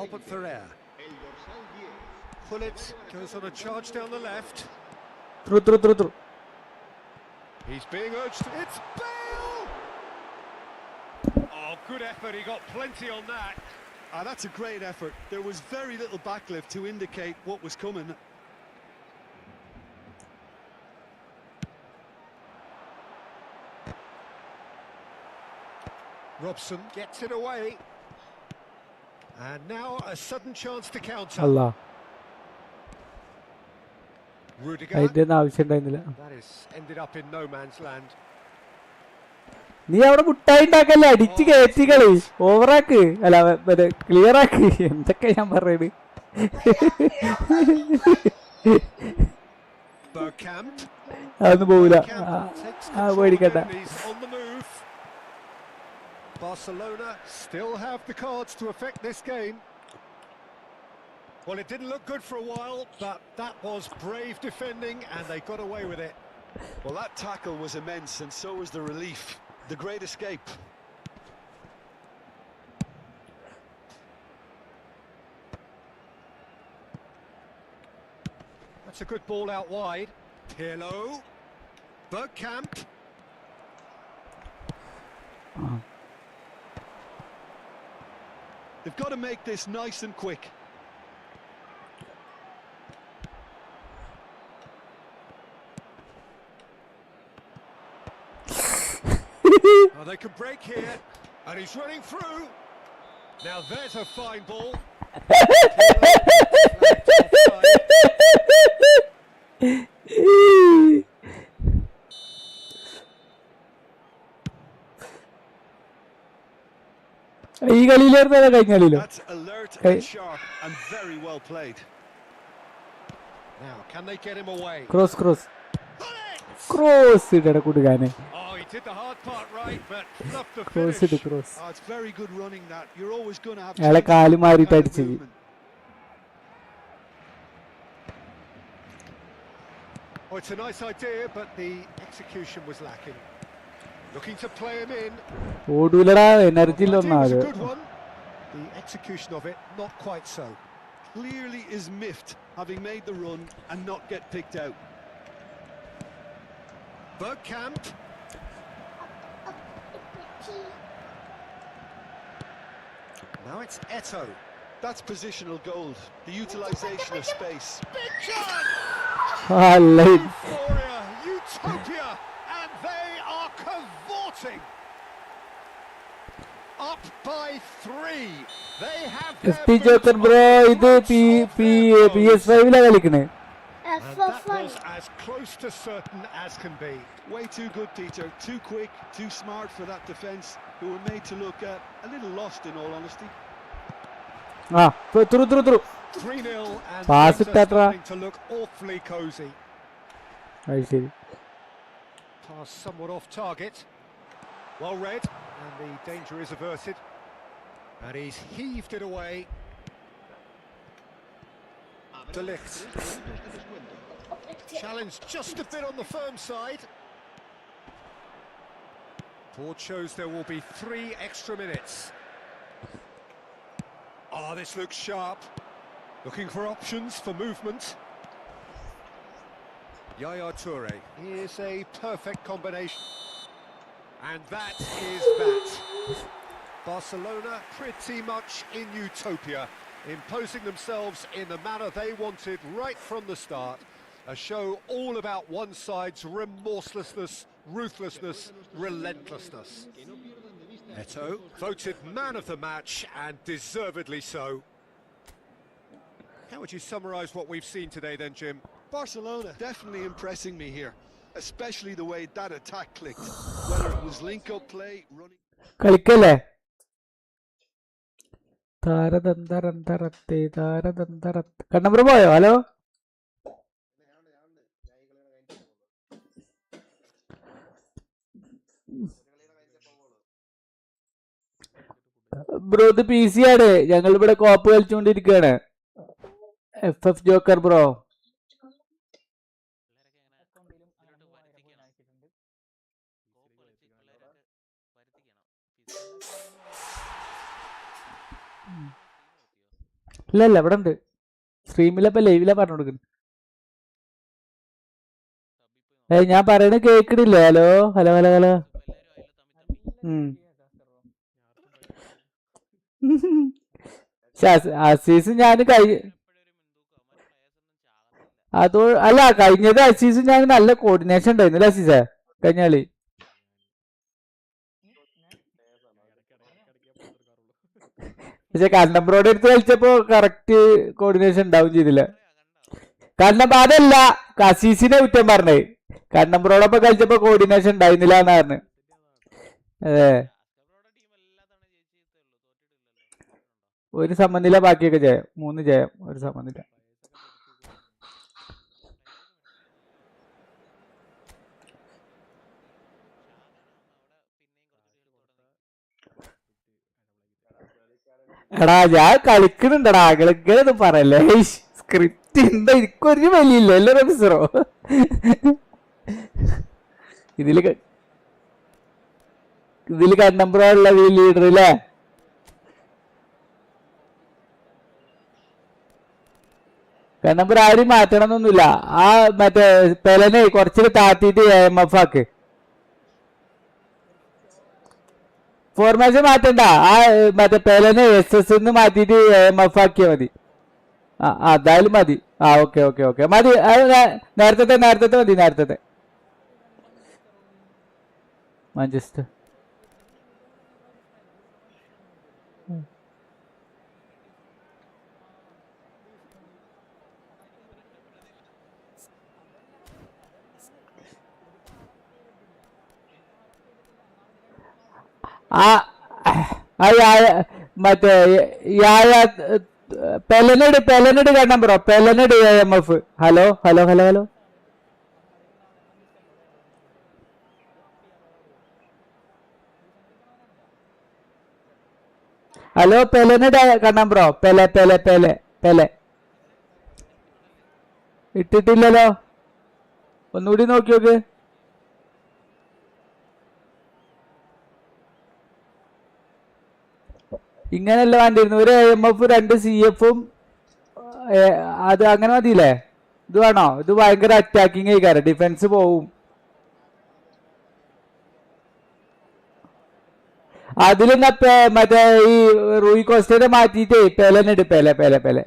Albert Ferrer. Pullet goes on a charge down the left. Through. He's being urged. It's Bale! Oh, good effort. He got plenty on that. That's a great effort. There was very little backlift to indicate what was coming. Robson gets it away. And now a sudden chance to counter. Allah. Rudiger. അതിന്റെ ആവശ്യം ഉണ്ടായിരുന്നില്ല. That is ended up in no man's land. നീ അവിടെ മുട്ടായി ഉണ്ടാക്കല്ലേ, അടിച്ച് കയറ്റി കളി, ഓവറാക്ക്, അല്ല ക്ലിയർ ആക്ക്. എന്തൊക്കെ ഞാൻ പറയണ്. അതൊന്നും പോവില്ല, പേടിക്കണ്ട. Barcelona still have the cards to affect this game. Well, it didn't look good for a while, but that was brave defending and they got away with it. Well, that tackle was immense, and so was the relief. The great escape. That's a good ball out wide. Pirlo. Bergkamp. They've got to make this nice and quick. Oh, they could break here, and he's running through. Now there's a fine ball. ഈ കളിയിലായിരുന്നു കഴിഞ്ഞ കളിയിലും. That's alert and sharp and very well played. Now can they get him away? Cross ഇട കൊടുക്കാന്. Oh, he did the hard part right, but not the cross finish. It cross. Oh, it's very good running that. You're always going to have അയാളെ കാല് മാറിയിട്ട് അടിച്ചത്. Oh, it's a nice idea, but the execution was lacking. Looking to play him in. ഓടൂലടാ, energy The ഇല്ലൊന്നാ അത്. good one. The execution of it, not quite so. Clearly is miffed, having made the run and not get picked out. Bergkamp. Now it's Eto. That's positional gold, the utilisation of space. Big chance! Late. Euphoria, utopia, and they are cavorting. Up by 3. They have their FT Joker bro, ഇത് PS5 കളിക്കണേ. and that was as close to certain as can be. Way too good, Peter. Too quick, too smart for that defence, who were made to look a little lost in all honesty. Through. 3-0 and Pass things it, are Tatra. starting to look awfully cosy. ശരി. Pass somewhat off target. Well read, and the danger is averted. And he's heaved it away. De Ligt. Challenge just a bit on the firm side. Board shows there will be 3 extra minutes. Oh, this looks sharp. Looking for options for movement. Yaya Toure. Here's a perfect combination. And that is that. Barcelona pretty much in utopia, imposing themselves in the manner they wanted right from the start. A show all about one side's remorselessness, ruthlessness, relentlessness. Eto voted man of the match, and deservedly so. How would you summarise what we've seen today then, Jim? Barcelona definitely impressing me here, especially the way that attack clicked. Whether it was link-up play, running... കളിക്കല്ലേ? താരതന്തരത്തെ കണ്ണമ്പുറ പോയോ? Hello bro, ഇത് PC ആണ്. ഞങ്ങൾ ഇവിടെ കോപ്പ് കളിച്ചുകൊണ്ടിരിക്കുകയാണ്. FF Joker bro. ഇല്ല ഇവിടെ ഉണ്ട്. സ്ട്രീമിലപ്പോ ലൈവിലാ പറഞ്ഞു കൊടുക്കുന്നത്. ഞാൻ പറയണ കേക്കണില്ലേ? Hello hello hello hello. Aziz ഞാൻ അതോ അല്ല, കഴിഞ്ഞത് അസീസ് ഞാൻ നല്ല കോർഡിനേഷൻ ഉണ്ടായിരുന്നില്ല അസീസേ കഴിഞ്ഞ കളി. പക്ഷെ കണ്ണമ്പ്രോടെ അടുത്ത് കളിച്ചപ്പോ കറക്റ്റ് കോർഡിനേഷൻ ഉണ്ടാവും ചെയ്തില്ല. അതല്ല അസീസിനെ കുറ്റം പറഞ്ഞേ. കണ്ണമ്പ്രോടൊപ്പം കളിച്ചപ്പോ കോർഡിനേഷൻ ഉണ്ടായിരുന്നില്ല എന്നാ പറഞ്ഞു. അതെ, ഒരു സമനില, ബാക്കിയൊക്കെ ജയം. 3 ജയം, ഒരു സമനില. എടാ ഞാൻ കളിക്കണുണ്ടടാ, കളിക്കണത് പറയല്ലേ. സ്ക്രിപ്റ്റ് എന്താ എനിക്കൊരു വലിയില്ല. എല്ലാരും ഓഫീസറോ ഇതില് കണ്ണമ്പ്രോള്ള ലീഡർ അല്ലേ? കണ്ണമ്പ്ര ആരും മാറ്റണം എന്നൊന്നുമില്ല. ആ മറ്റേ പെലനെ കുറച്ചിട്ട് താത്തിട്ട് AMF ആക്ക്. ഫോർമേഷൻ മാറ്റണ്ട. ആ മറ്റേ പെലനെ SS മാറ്റിട്ട് AMF ആക്കിയാ മതി. അതായാലും മതി. ഓക്കെ മതി. നേരത്തെ മതി. നേരത്തെ മാഞ്ചസ്റ്റർ. മറ്റേ പെലനഡ് കാണാൻ ബ്രോ. പെലനഡ് AMF. ഹലോ. പെലനഡ് കാണാൻ ബ്രോ. പെലെ ഇട്ടിട്ടില്ലല്ലോ. ഒന്നുകൂടി നോക്കി നോക്ക്. ഇങ്ങനെയല്ല വേണ്ടിയിരുന്നു. ഒരു AMF 2 CF-ഉം അത് അങ്ങനെ മതിയില്ലേ? ഇത് വേണോ? ഇത് ഭയങ്കര അറ്റാക്കിങ് ആയിക്കാരം. ഡിഫൻസ് പോവും. അതിലെന്നാ മറ്റേ ഈ Rui കോസ്റ്റനെ മാറ്റിയിട്ടേ പെലനിട് പെല പെല പെല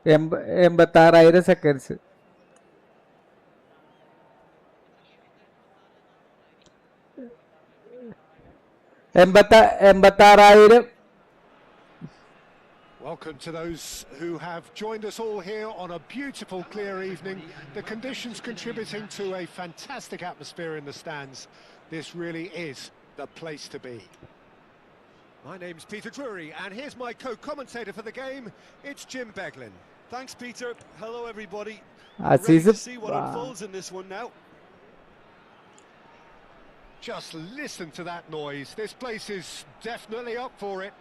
$86,000 seconds. 86,000. Welcome to those who have joined us all here on a beautiful, clear evening. The conditions contributing to a fantastic atmosphere in the stands. This really is the place to be. My name's Peter Drury, and here's my co-commentator for the game. It's Jim Beglin. Thanks, Peter. Hello, everybody. Ready to see what unfolds in this one now. Just listen to that noise. This place is definitely up for it.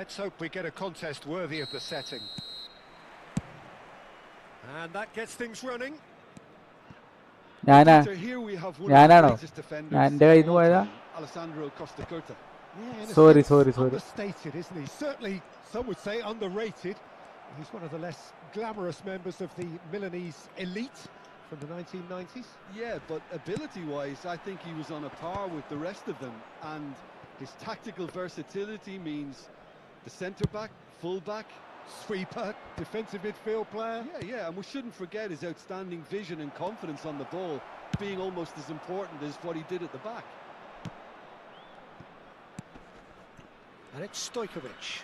Let's hope we get a contest worthy of the setting. And that gets things running. Peter, here we have one of the greatest defenders of all time, Alessandro Costa Curta. Yeah, sorry. understated, isn't he? Certainly, some would say underrated. He's one of the less glamorous members of the Milanese elite from the 1990s. Yeah, but ability-wise, I think he was on a par with the rest of them. And his tactical versatility means the centre-back, full-back, Sweeper, defensive midfield player. Yeah, and we shouldn't forget his outstanding vision and confidence on the ball, being almost as important as what he did at the back. And it's Stojkovic.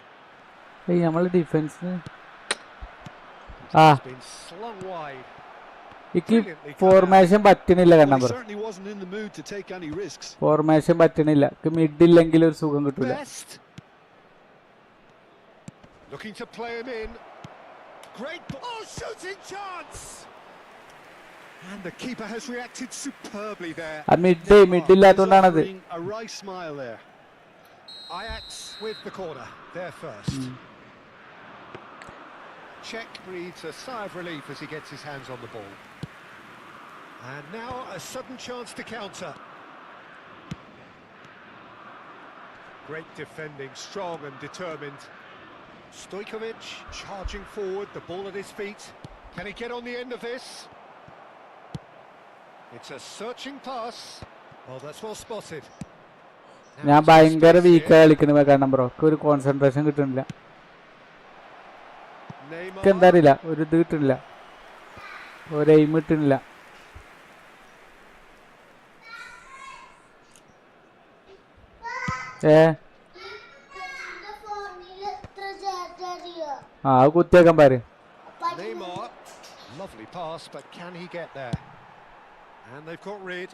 Hey, our defense. It's been slung wide. Formation പറ്റുന്നില്ല Well, he certainly wasn't in the mood to take any risks. Formation പറ്റുന്നില്ല. മിഡില്ലെങ്കിൽ ഒരു സുഖം കിട്ടില്ല. Best. Looking to play him in. Great ball. Oh, shooting chance! And the keeper has reacted superbly there. മിഡില്ലാത്തോണ്ടാണത്. A wry smile there. Ajax with the corner. There first. Czech breathes a sigh of relief as he gets his hands on the ball. And now a sudden chance to counter. Great defending, strong and determined. Stojkovic charging forward, the ball at his feet. Can he get on the end of this? It's a searching pass. Oh, that's well spotted. ഞാൻ ഭയങ്കര വീക്കാ കളിക്കുന്നത് കാരണം bro ഒരു concentration കിട്ടുന്നില്ല. എന്താ അറിയില്ല, ഒരു ഇത് കിട്ടുന്നില്ല, ഒരു എയിം കിട്ടുന്നില്ല. കുത്തിയേക്കാൻ പാര്. Lovely pass, but can he get there? And they've got rid.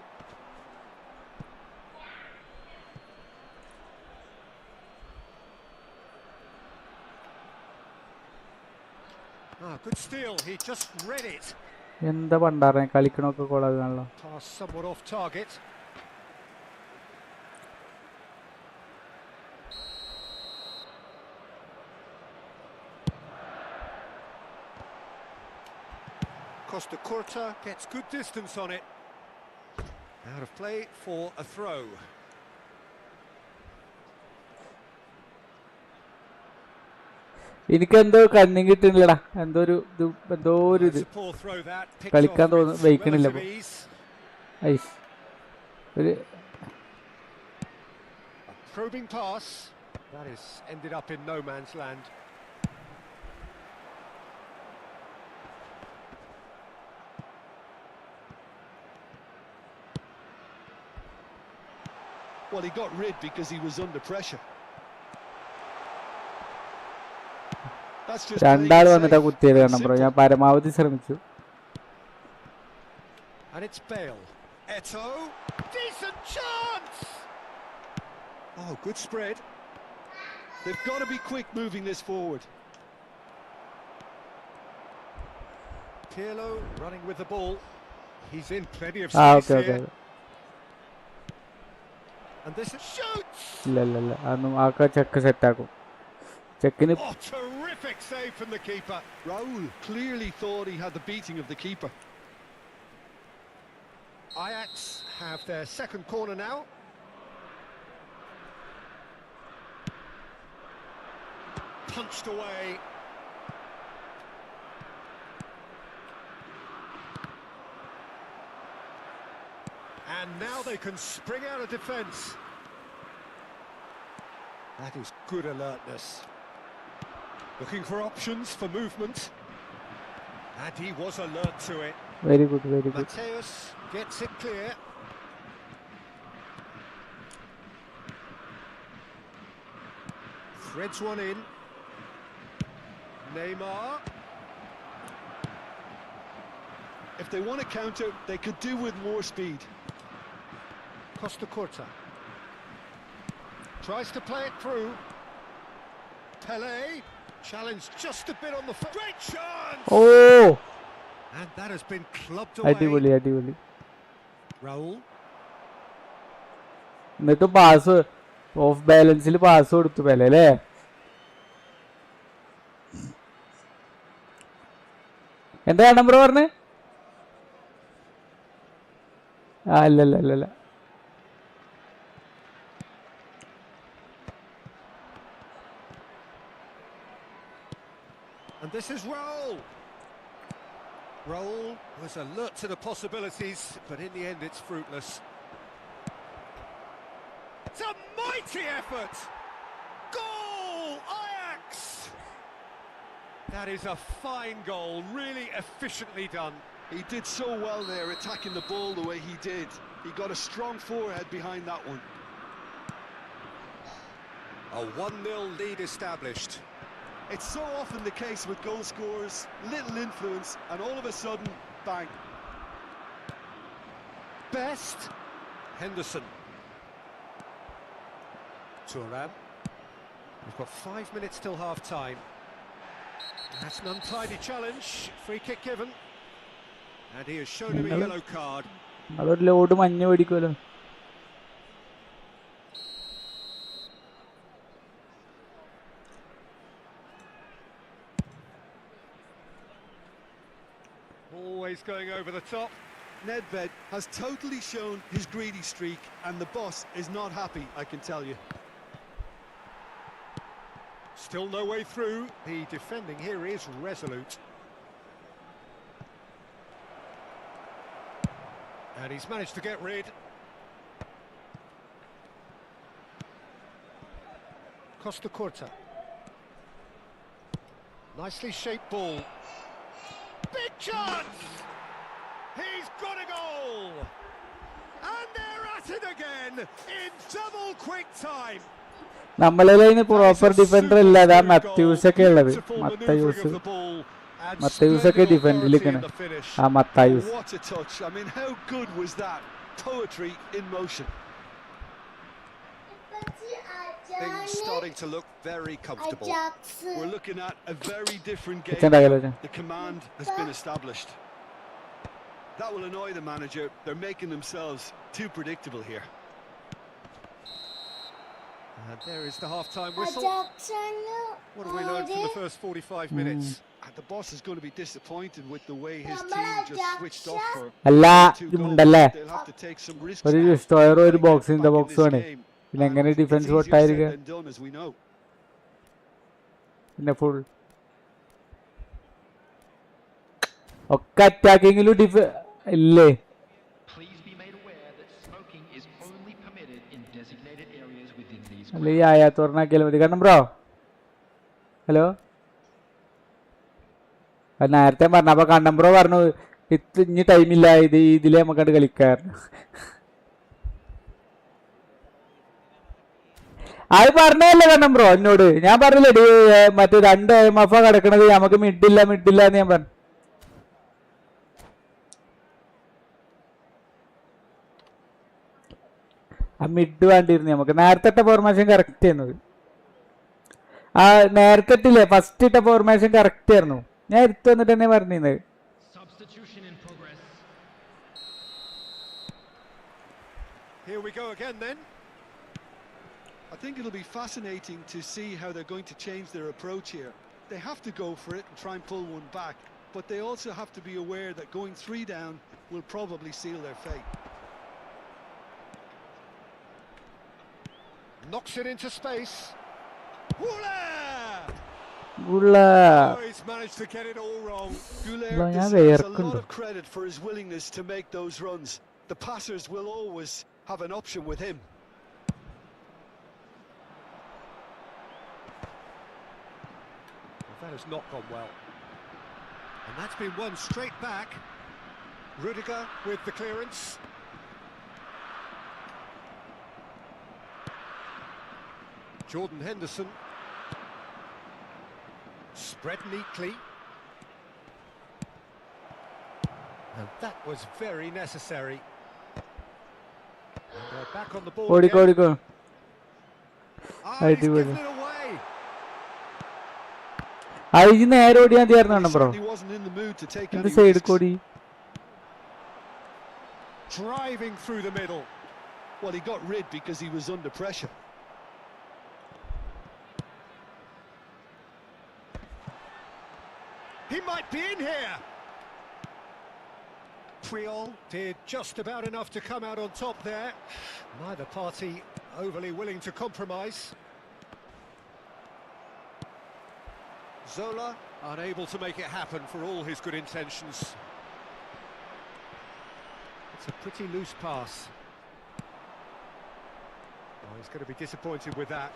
Good steal. He just read it. എന്താ പണ്ടാറേ കളിക്കണൊക്കെ കൊള്ളാതാണല്ലോ. Pass somewhat off target. Costa Curta gets good distance on it. Out of play for a throw. എനിക്ക് എന്തോ cunning കിട്ടുന്നില്ലടാ, എന്തോ ഒരു ഇത് കളിക്കാൻ തോന്നുന്നു, വഹിക്കണില്ല. Probing pass that is ended up in no man's land. Well, he got rid because he was under pressure. രണ്ടാൾ വന്നിട്ടാ കുത്തിയത് കാരണം ബ്രോ, ഞാൻ പരമാവധി ശ്രമിച്ചു. And it's Bale. Eto, decent chance. Oh, good spread. They've got to be quick moving this forward. Pirlo running with the ball. He's in plenty of space here. And this is shoots. ഇല്ല അതൊന്നും ആക്കാ check set ആക്കും. ചെക്കിന് Perfect save from the keeper. Raul clearly thought he had the beating of the keeper. Ajax have their second corner now. Punched away. And now they can spring out of defence. That is good alertness. Looking for options for movement. And he was alert to it. Very good, very good. Mateus gets it clear. Threads one in. Neymar. If they want to counter, they could do with more speed. Costa Curta. Tries to play it through. Pele. Challenged just a bit on the foot. Great chance! Oh! And that has been clubbed away. അടിപൊളി അടിപൊളി. Raul. എന്നിട്ട് pass of ബാലൻസിൽ pass കൊടുത്തു Pele അല്ലേ? എന്താ number പറഞ്ഞ്? അല്ലല്ല. And this is Raul. Raul was alert to the possibilities, but in the end it's fruitless. It's a mighty effort! Goal! Ajax! That is a fine goal, really efficiently done. He did so well there, attacking the ball the way he did. He got a strong forehead behind that one. A 1-0 lead established. It's so often the case with goal scorers, little influence, and all of a sudden, bang. Best. Henderson. Thuram. We've got 5 minutes till half-time. That's an untidy challenge. Free kick given. And he has shown him a yellow card. അതൊരു load മഞ്ഞ് മേടിക്കുമല്ലോ. Always going over the top. Nedved has totally shown his greedy streak, and the boss is not happy, I can tell you. Still no way through. The defending here is resolute. And he's managed to get rid. Costa Curta. Nicely shaped ball. Big chance! He's got a goal! And they're at it again in double quick time. നമ്മളതിന് proper defender ഇല്ല. അതാ മത്തയൂസ് ഒക്കെ ഉള്ളത്. മത്തയൂസ് ഒക്കെ ഡിഫൻഡിൽ നിൽക്കണ. ആ മത്തായൂസ്. What a touch. I mean, how good was that? Poetry in motion. Things starting to look very comfortable. We're looking at a very different game. The command has been established. That will annoy the manager. They're making themselves too predictable here. And there is the half-time whistle. What have we learned from the first 45 minutes? And the boss is going to be disappointed with the way his team just switched off for അല്ല 2 ഇതുണ്ടല്ലേ goals. They'll have to take some risks ഒരു now. Destroyer ഒരു box in the Back in box this ആണ്. game. പിന്നെ എങ്ങനെ And defence it's easier പൊട്ടായിരിക്കുക? said than done, as we know. പിന്നെ full ഒക്കെ അറ്റാക്കിങ്ങിലും ഇല്ലേ? Please be made aware that smoking is only permitted in designated areas within these അല്ല ഈ ആയാത്തോറിനാക്കിയാലും മതി. കാരണം ബ്രോ ഹലോ നേരത്തെ പറഞ്ഞു. അപ്പൊ കണ്ണം ബ്രോ പറഞ്ഞു ഇനി ടൈമില്ല, ഇതിലേ നമുക്കണ്ട് കളിക്കാറുണ്ട്. അത് പറഞ്ഞല്ലേ കണ്ണം ബ്രോ എന്നോട്. ഞാൻ പറഞ്ഞില്ലേ മറ്റേ 2 മഫ കിടക്കണത് നമുക്ക് മിഡില്ല എന്ന് ഞാൻ പറഞ്ഞു. ആ മിഡ് വേണ്ടിയിരുന്നു നമുക്ക്. നേരത്തെ ഇട്ട ഫോർമേഷൻ കറക്റ്റ് ചെയ്യുന്നത്. ആ നേരത്തെ ഇട്ടില്ലേ ഫസ്റ്റ് ഇട്ട ഫോർമേഷൻ കറക്റ്റ് ആയിരുന്നു. ഞാൻ എടുത്തു വന്നിട്ട് തന്നെ പറഞ്ഞിരുന്നത്. substitution in progress. Here we go again then. I think it'll be fascinating to see how they're going to change their approach here. they have to go for it and try and pull one back, but they also have to be aware that going 3 down will probably seal their fate. Knocks it into space. Woola! Gulla. Oh, he's managed to get it all wrong. Goulet Bro, ഞാൻ deserves a വേർക്കുണ്ട്. lot of credit for his willingness to make those runs. The passers will always have an option with him. Well, that has not gone well. And that's been won straight back. Rudiger with the clearance. Jordan Henderson. Spread neatly. And that was very necessary. And they're back on the ball ഓടിക്കോ again. ഓടിക്കോ. Ah, he's അടിപൊളി. given it away. അഴിഞ്ഞ് നേരെ ഓടിയാൽ മതിയായിരുന്നു He bro. certainly wasn't in the mood to take എന്ത് any side risks. കൂടി. Driving through the middle. Well, he got rid because he was under pressure. He might be in here. Priol did just about enough to come out on top there. Neither party overly willing to compromise. Zola unable to make it happen for all his good intentions. It's a pretty loose pass. Oh, he's going to be disappointed with that.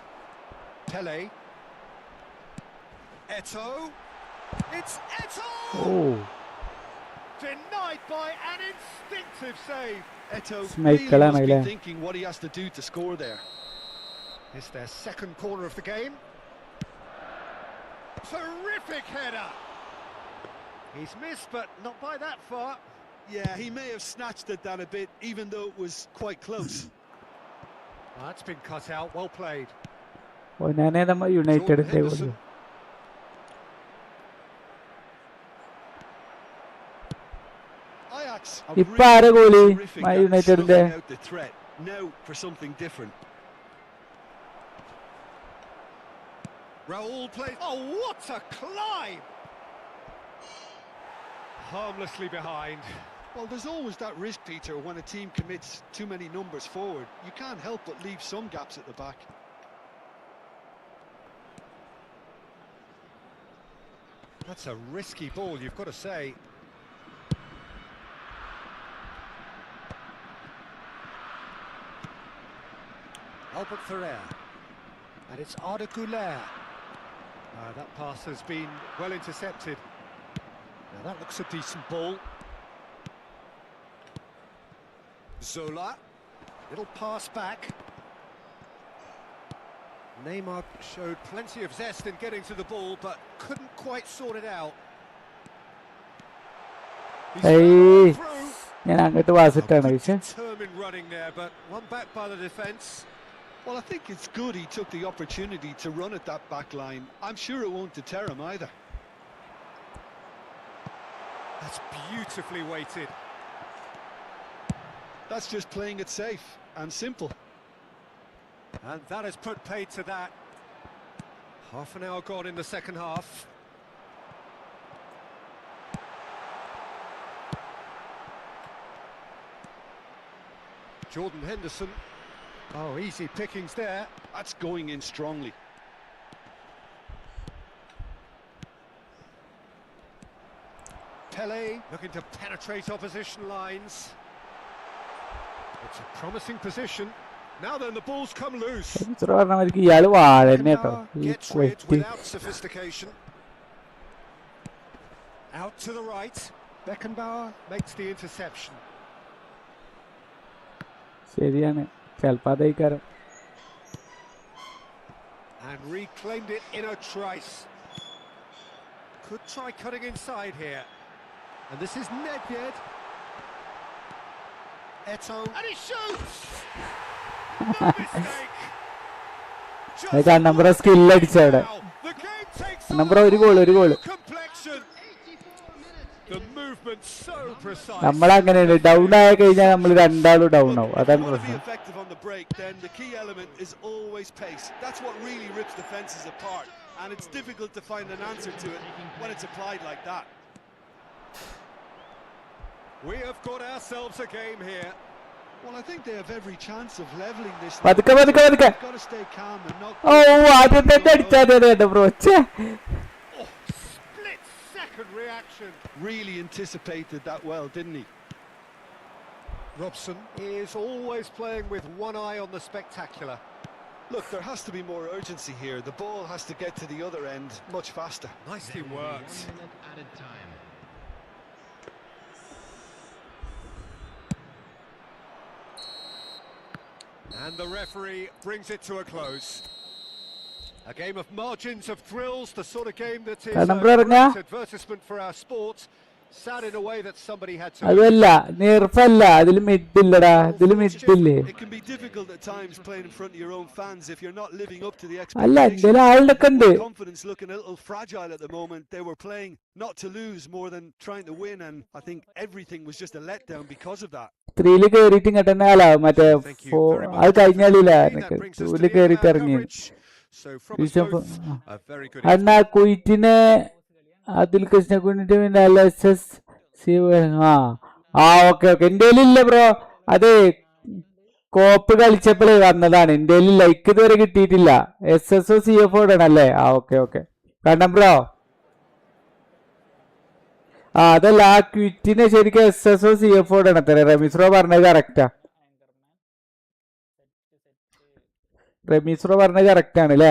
Pele. Eto'o. It's Eto'o! ഓ. Denied by an instinctive save. Eto'o really സ്നൈക്കലാണ് must അല്ലേ? be thinking what he has to do to score there. It's their second corner of the game. Terrific header. He's missed, but not by that far. Yeah, he may have snatched it down a bit, even though it was quite close. Well, that's been cut out. Well played. ഓ ഞാനേ നമ്മ യുണൈറ്റഡിന്റെ Jordan കൂടെ. Henderson. Ajax are ഇപ്പൊ ആരാ really goalie? terrific my at യുണൈറ്റഡിന്റെ. snuffing out the threat. Now for something different. Raul plays. Oh, what a climb! Harmlessly behind. Well, there's always that risk, Peter, when a team commits too many numbers forward. You can't help but leave some gaps at the back. That's a risky ball, you've got to say. Albert Ferrer. And it's Arda Güler. That pass has been well intercepted. Now that looks a decent ball. Zola. Little pass back. Neymar showed plenty of zest in getting to the ball, but couldn't quite sort it out. He's ഏയ് through. ഞാൻ അങ്ങോട്ട് വാസിട്ടാണ് പക്ഷെ. Determined running there, but one back by the defence. Well, I think it's good he took the opportunity to run at that back line. I'm sure it won't deter him either. That's beautifully weighted. That's just playing it safe and simple. And that has put paid to that. Half an hour gone in the second half. Jordan Henderson. Oh, easy pickings there. That's going in strongly. Pele looking to penetrate opposition lines. It's a promising position. Now then, the ball's come loose. ഇത്ര പറഞ്ഞമാർക്ക് ഇയാള് വാഴ തന്നെ കേട്ടോ. ഈ Gets rid കൊറ്റി. without sophistication. Out to the right. Beckenbauer makes the interception. ശരിയാണ്. ചിലപ്പോ അതേക്കാരം. And reclaimed it in a trice. Could try cutting inside here. And this is Nedved. Eto'o. And he shoots! No mistake! അതൊക്കെ number skill അടിച്ചവിടെ. The game takes number ഒരു goal. complexion. The move movement so precise. നമ്മളങ്ങനെയാണ് down ആയി കഴിഞ്ഞാൽ നമ്മൾ രണ്ടാളും down ആവും. അതാണ് Want to be പ്രശ്നം. effective on the break, then the key element is always pace. That's what really rips defenses apart, and it's difficult to find an answer to it when it's applied like that. We have got ourselves a game here. Well, I think they have every chance of leveling this. പതുക്കെ പതുക്കെ പതുക്കെ. They've got to stay calm and not. ഓ ആദ്യം തന്നെ അടിച്ചാൽ കേട്ടോ bro. Oh, split second reaction. Really anticipated that well, didn't he? Robson is always playing with one eye on the spectacular. Look, there has to be more urgency here. The ball has to get to the other end much faster. Nicely worked. 1 minute added time. And the referee brings it to a close. A game of margins of thrills, the sort of game that is a great advertisement for our sport. Sad in a way that somebody had to. അതല്ല നിർഫല്ല, അതിൽ മിഡില്ലടാ, ഇതിൽ മിഡില്ലേ. It can be difficult at times playing in front of your own fans if you're not living up to the അല്ല expectations. ഇതിൽ ആളുടെ ഉണ്ട്. Confidence looking a little fragile at the moment. They were playing not to lose more than trying to win, and I think everything was just a letdown because of that. 3-ല് കേറിയിട്ട് ഇങ്ങോട്ടെ അല്ല മറ്റേ അത് കഴിഞ്ഞാലില്ല 2-ല് കേറിയിട്ട് ഇറങ്ങി. അണ്ണാ കുയിറ്റിനെ അതിൽ കൃഷ്ണകുഞ്ഞിട്ട് പിന്നെ LSS ഓക്കെ എന്റെ ഇല്ല ബ്രോ. അതെ കോപ്പ് കളിച്ചപ്പോഴേ വന്നതാണ്. എന്റെ ലൈക്ക് ഇതുവരെ കിട്ടിയിട്ടില്ല. SSO CFO ഇടണല്ലേ? ഓക്കെ കാരണം ബ്രോ അതല്ല ആ ക്വിറ്റിനെ ശരിക്കും SSO CFO ഇടണത്തരെ. റമീസ്രോ പറഞ്ഞത് കറക്റ്റാ. റമീസ്രോ പറഞ്ഞത് കറക്റ്റാണ് അല്ലേ?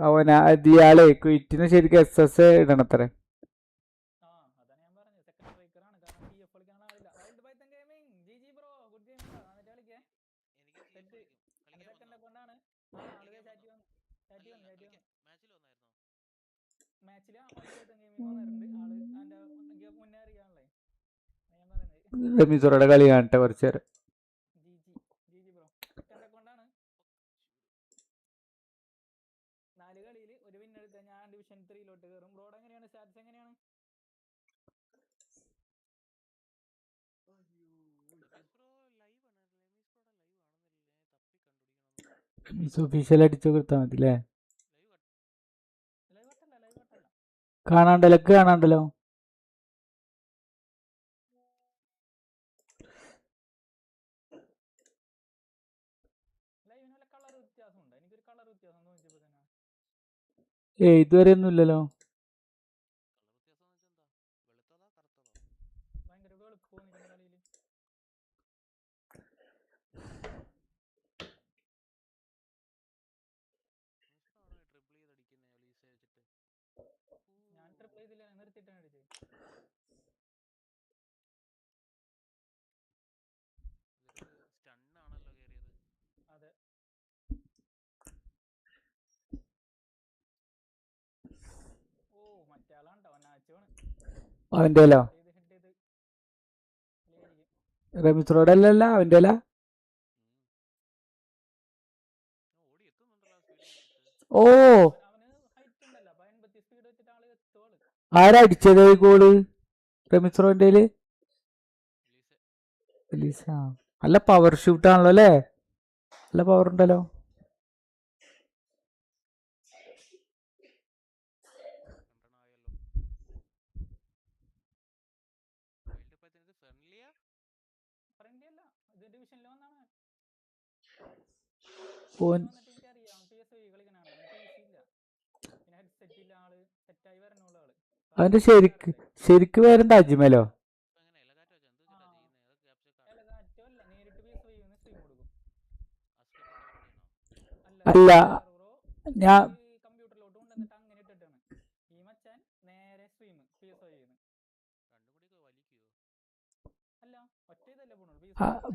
അവന ഇയാളെ ക്വിറ്റിനെ ശരിക്കും SS ഇടണത്രേ. റമീസ്രോയുടെ കളി കാണട്ടെ കുറച്ചു നേരം. ഒഫീഷ്യൽ അടിച്ചു കൊടുത്താൽ മതി അല്ലേ? കാണാണ്ടല്ലോ കാണാണ്ടല്ലോ. ഇതുവരെ ഒന്നും ഇല്ലല്ലോ. അവൻ്റെ അല്ലോ റമീസ് റോഡ് അല്ലല്ല അവൻ്റെ അല്ല. ഓ ആരാ അടിച്ചത് ഗോള്? റമീസ് റോഡിന്റെ നല്ല പവർ ഷൂട്ടാണല്ലോ അല്ലേ? നല്ല പവർ ഉണ്ടല്ലോ. അവന്റെ ശരിക്ക് പേരെന്താ? അജ്മലോ? അല്ല ഞാൻ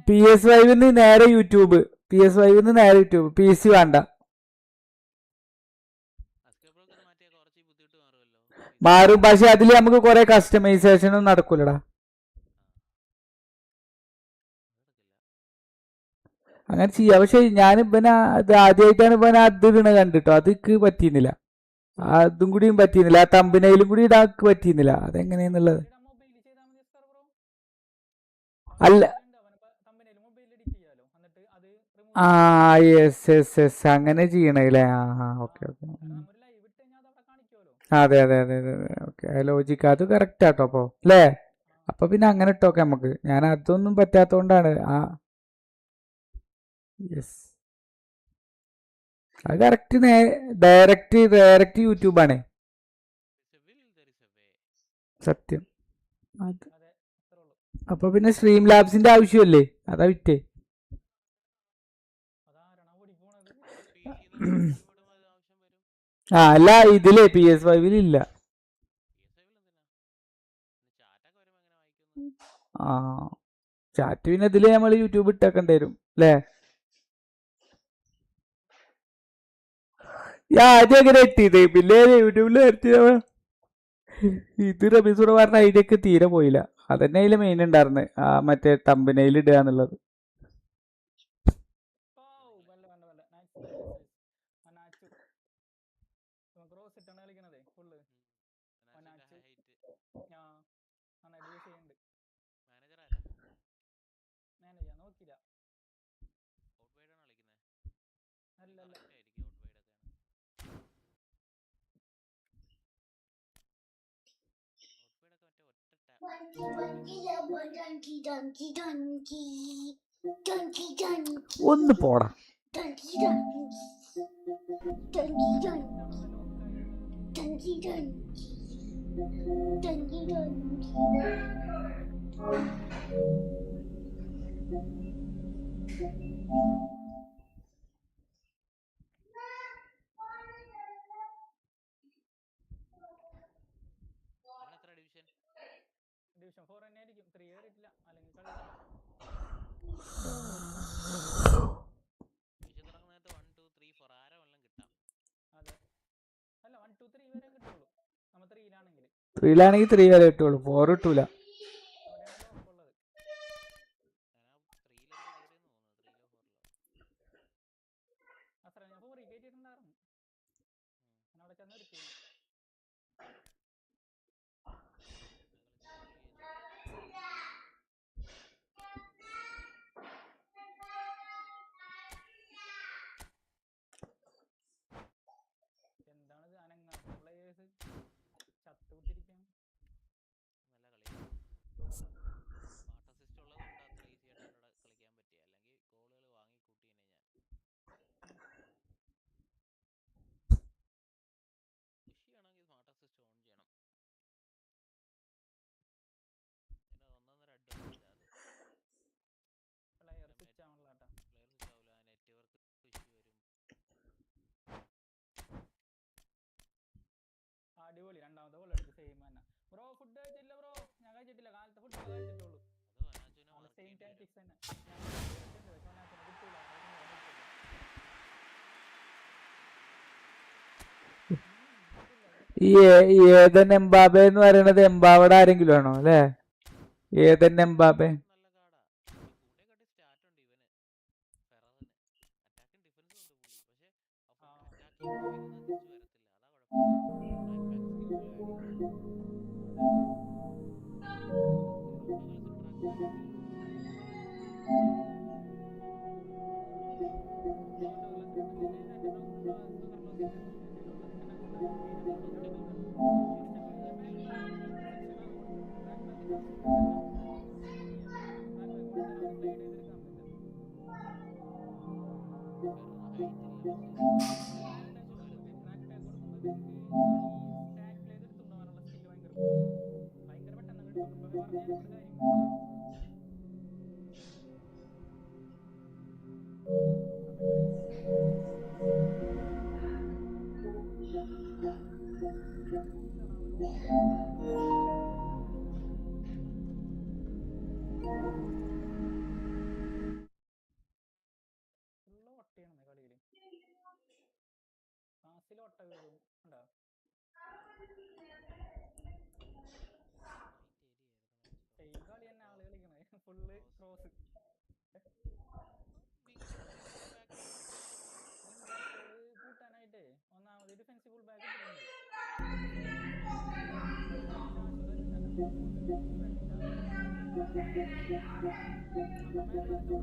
PS5 നേരെ യൂട്യൂബ്. PS5 നേരെ യൂട്യൂബ്. PC വേണ്ട. മാറും, പക്ഷെ അതില് നമുക്ക് കുറെ കസ്റ്റമൈസേഷനും നടക്കൂലടാ. അങ്ങനെ ചെയ്യാം. പക്ഷെ ഞാൻ അത് ആദ്യമായിട്ടാണ് അത് ഇടണ കണ്ടിട്ടോ. അതിക്ക് പറ്റിയിരുന്നില്ല. അതും കൂടിയും പറ്റിയിരുന്നില്ല. ആ തമ്പനയിലും കൂടി ഇടാക്ക് പറ്റിയിരുന്നില്ല. അതെങ്ങനെയാന്നുള്ളത് അല്ല ആ യെസ് യെസ് യെസ് അങ്ങനെ ചെയ്യണല്ലേ. ആ ആ ഓക്കെ ഓക്കെ. അതെ അതെ അതെ അതെ അതെ ഓക്കെ. ലോജിക്ക് അത് കറക്റ്റ് ആട്ടോ അപ്പൊ അല്ലേ. അപ്പൊ പിന്നെ അങ്ങനെ ഇട്ടോക്കെ നമുക്ക്. ഞാൻ അതൊന്നും പറ്റാത്തോണ്ടാണ്. ആ യെസ് അത് കറക്റ്റ്. ഡയറക്റ്റ് ഡയറക്റ്റ് യൂട്യൂബാണ് സത്യം. അത് അപ്പൊ പിന്നെ സ്ട്രീം ലാബ്സിന്റെ ആവശ്യമല്ലേ, അതാ വിറ്റേ. ആ അല്ല ഇതിലേ PS5 ഇല്ല. ആ ചാറ്റ് പിന്നെ ഇതില് നമ്മൾ യൂട്യൂബ് ഇട്ടേക്കേണ്ടി വരും അല്ലേ. ഞാൻ ആദ്യം അങ്ങനെ എത്തിയത്, പിന്നെ യൂട്യൂബിൽ എത്തിയ ഇത് റബീസൂടെ പറഞ്ഞ ഐഡിയൊക്കെ തീരെ പോയില്ല. അതന്നെ അതിൽ മെയിൻ ഉണ്ടായിരുന്നു, ആ മറ്റേ തമ്പനയിൽ ഇടുക എന്നുള്ളത്. ഒന്ന് പോടാ. ത്രീയിലാണെങ്കിൽ 3 വരെ കിട്ടുള്ളൂ, 4 കിട്ടൂല. ഈ ഏതൻ എംബാബെ എന്ന് പറയുന്നത് എംബാവയുടെ ആരെങ്കിലും ആണോ അല്ലേ? ഏതൻ എംബാബെ. നമ്മുടെ മേലെ ഇവിടെ കൊടുത്തു കഴിഞ്ഞാലേ ഇവന്മാര് അല്ല നമ്മളിവിടെ കൊടുത്തു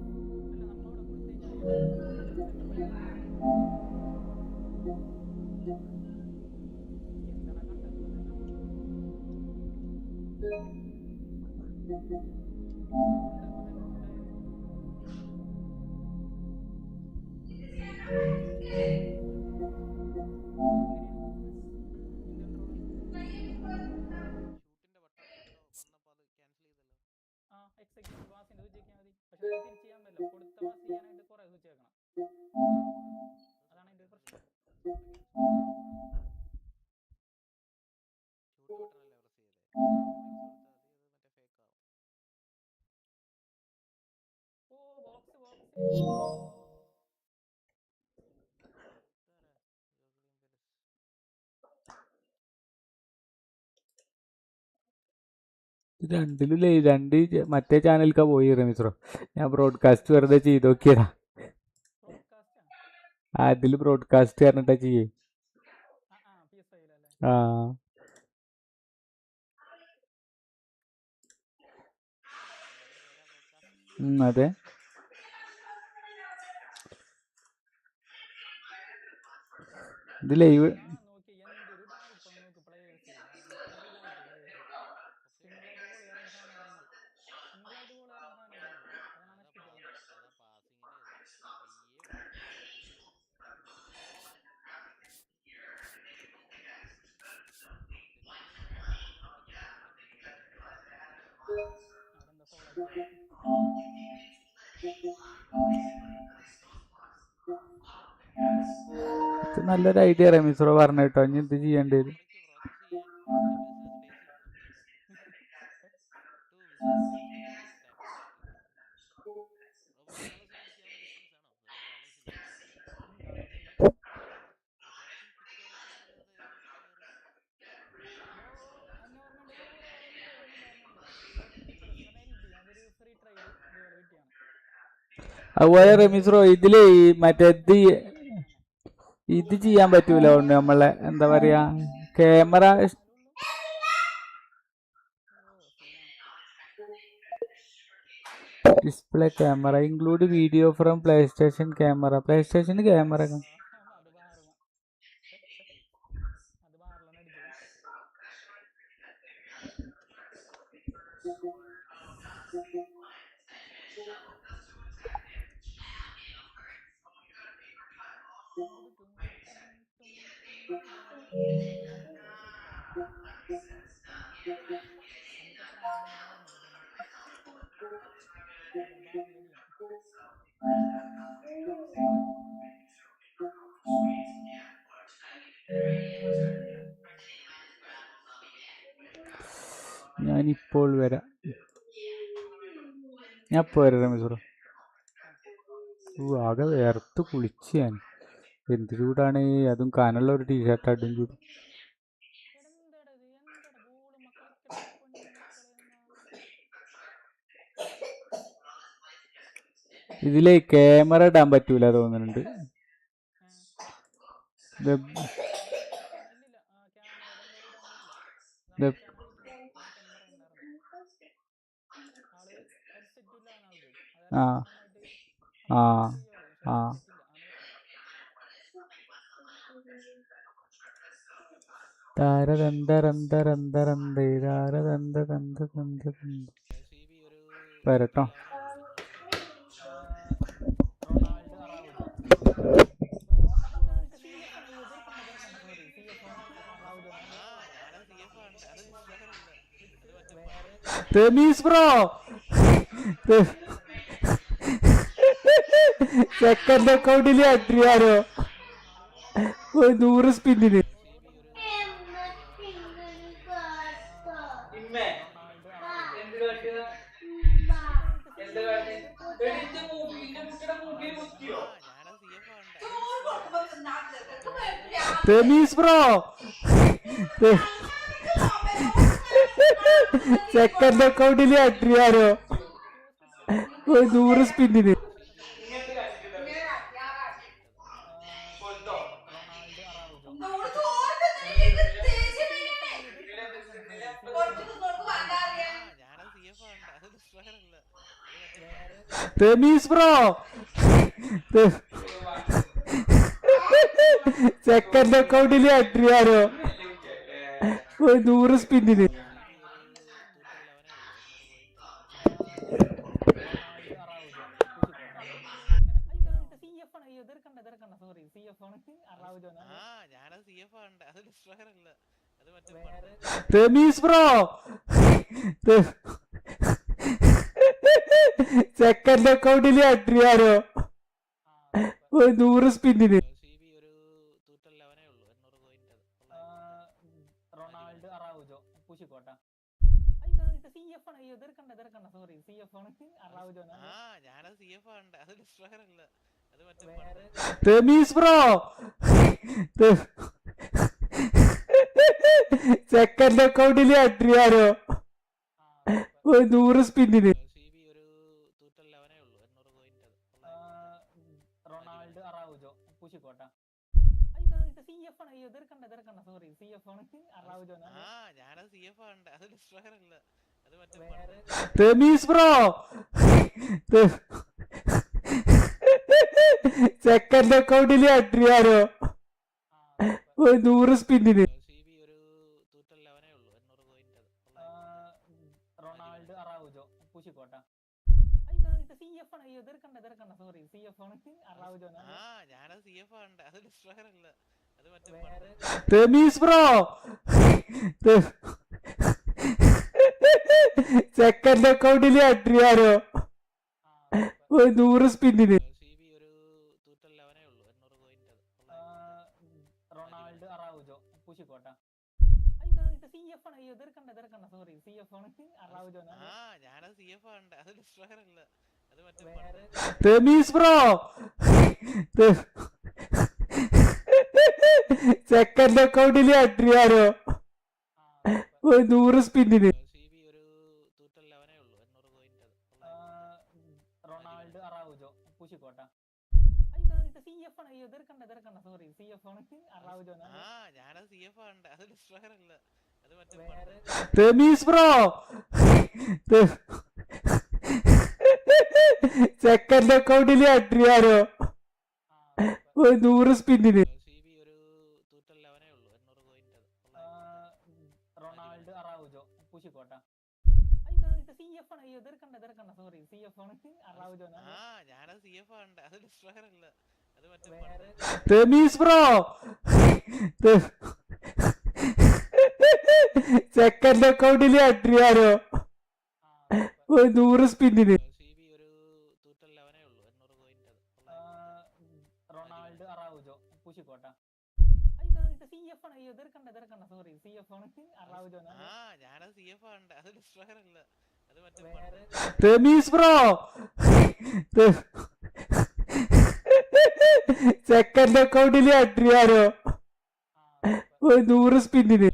കഴിഞ്ഞാലേ ഇവന്മാര് സെന്റർ ബാക്ക് ആക്കും. എന്താണ് കണ്ടെത്തുന്നത് തന്നെ ഉണ്ടായത്. എങ്ങനെയാ എന്ത് കൺട്രോള്? ആ എക്സാക്ട് പാസിന്റെ സ്വിച്ച് ആക്കിയാൽ മതി. പക്ഷെ നമുക്ക് തിരിച്ച് ചെയ്യാൻ പറ്റില്ല. കൊടുത്ത പാസ് ചെയ്യാനായിട്ട് കുറെ സ്വിച്ച് ആക്കണം. അതാണ് അതിന്റെ ഒരു പ്രശ്നം. ഓ ബോക്സ് രണ്ടിലും രണ്ട് മറ്റേ ചാനലിക്കാ പോയി റമീസ്രോ. ഞാൻ ബ്രോഡ്കാസ്റ്റ് വെറുതെ ചെയ്ത് നോക്കിയതാ. ബ്രോഡ്കാസ്റ്റാ അതിൽ ബ്രോഡ്കാസ്റ്റ് പറഞ്ഞിട്ടാ ചെയ്യേ. PS5 അല്ലേ? ആ അതെ. ഇത് ലൈവ് നോക്കി എന്തൊരു ഉടായിപ്പാണ് നോക്ക് പ്ലേയേഴ്സ്. ഭയങ്കര ഉടായിപ്പ് പ്ലേയേഴ്സ്. സിംഗിളായിട്ട് ഗോളി കയറുന്ന സാധനങ്ങൾ അതാണ് നശിപ്പിച്ചത്. അവിടെ എന്താ ഫോളാക്കി പോയോ? ഇത് നല്ലൊരു ഐഡിയ റമീസ്രോ പറഞ്ഞു കേട്ടോ. ഇനി എന്ത് ചെയ്യേണ്ടി വരും? കാർലോസിന്റെ എന്നെ ഓർമ്മയുണ്ട്. ഓർമ്മയുണ്ട്. ജോക്കിംഗ് പിക്കറസ് എന്ന് പറഞ്ഞാൽ LB. അതൊരു ഫ്രീ ട്രയൽ ഇതുപോലെ കിട്ടിയാണ്. അതുപോലെ റമീസ്രോ ഇതില് മറ്റേ തന്നെ ഇത് ചെയ്യാൻ പറ്റൂല. നമ്മളെ എന്താ പറയാ ക്യാമറ എന്നാലുള്ളൂ. സീനാണ്. Display camera include video from play station camera. Play station camera അത് ബാറിലാണ് അടിച്ചത്. നമുക്ക് എത്ര അടിച്ചിട്ടുണ്ടെന്ന് ഓർമ്മയില്ല സമയം. ബാറിന്റെ അടിയാണ്. ഞാനിപ്പോൾ വരാം. ഞാൻ ഇപ്പോൾ വരാം റമീസ്രോ. ആകെ വേർത്ത് കുളിച്ച് ഞാൻ. എന്ത് ചൂടാണ്. അതും കനുള്ള ഒരു ടീഷർട്ട് അടിയും ചൂട്. എന്താടാ ബോളും കളിക്കട്ടെ പൊന്നുമക്കളെ. ഇതില് ക്യാമറ ഇടാൻ പറ്റൂല തോന്നുന്നുണ്ട്. ഇല്ലില്ല ക്യാമറയുടെ എന്തോ ഇടാൻ പറ്റില്ല. അതാണ് വെയിറ്റിംഗ്. നേരത്തെ പറയണ്ടായിരുന്നു. ആള് ഹെഡ്സെറ്റ് ഇല്ലാന്ന് ആൾക്ക്. ആ അതായത് നന്നായിട്ട് ആ ചെയ്യുള്ളൂ. പക്ഷെ ആ ഹെഡ്സെറ്റ് ഇല്ല. അതാണ് പ്രശ്നം. വരട്ടോ. Ronaldo Araujo. മറ്റേ CF ചെറുക്കണ്ട സോറി. CF അറാവുജോ വേറെ റമീസ് ബ്രോ സെക്കൻഡ് അക്കൗണ്ടിൽ അഡ്രിയാനോ 100 സ്പിന്നിന്. Ronaldo Araujo. Rameez bro second അക്കൗണ്ടിൽ അഡ്രിയാനോ 100 സ്പിന്നിന്. Ronaldo Araujo. Rameez bro second അക്കൗണ്ടിൽ അട്രിയാരോ 100 സ്പിന്നിന്. റമീസ് ബ്രോ സെക്കൻഡ് അക്കൗണ്ടിൽ അട്രിയാരോ 100 സ്പിന്നിന്. റമീസ് ബ്രോ സെക്കൻഡ് അക്കൗണ്ടിൽ അട്രിയാരോ 100 സ്പിന്നിന്. റമീസ് ബ്രോ സെക്കൻഡ് അക്കൗണ്ടിൽ അട്രിയാരോ 100 സ്പിന്നിന്. റമീസ് ബ്രോ സെക്കൻഡ് അക്കൗണ്ടിൽ അട്രിയാരോ 100 സ്പിന്നിന്. റമീസ് ബ്രോ സെക്കൻഡ് അക്കൗണ്ടിൽ അട്രിയാരോ 100 സ്പിന്നിന്. റമീസ് ബ്രോ സെക്കൻഡ് അക്കൗണ്ടിൽ അട്രിയാരോ 100 സ്പിന്നിന്. റമീസ് ബ്രോ സെക്കൻഡ് അക്കൗണ്ടിൽ അട്രിയാരോ 100 സ്പിന്നിന്.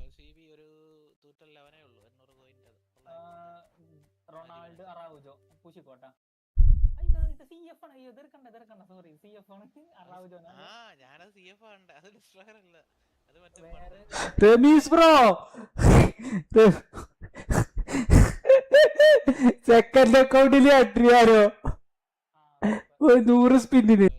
റമീസ് ബ്രോ സെക്കൻഡ് അക്കൗണ്ടിൽ അട്രിയാരോ 100 സ്പിന്നിന്. റമീസ് ബ്രോ സെക്കൻഡ് അക്കൗണ്ടിൽ അട്രിയാരോ 100 സ്പിന്നിന്.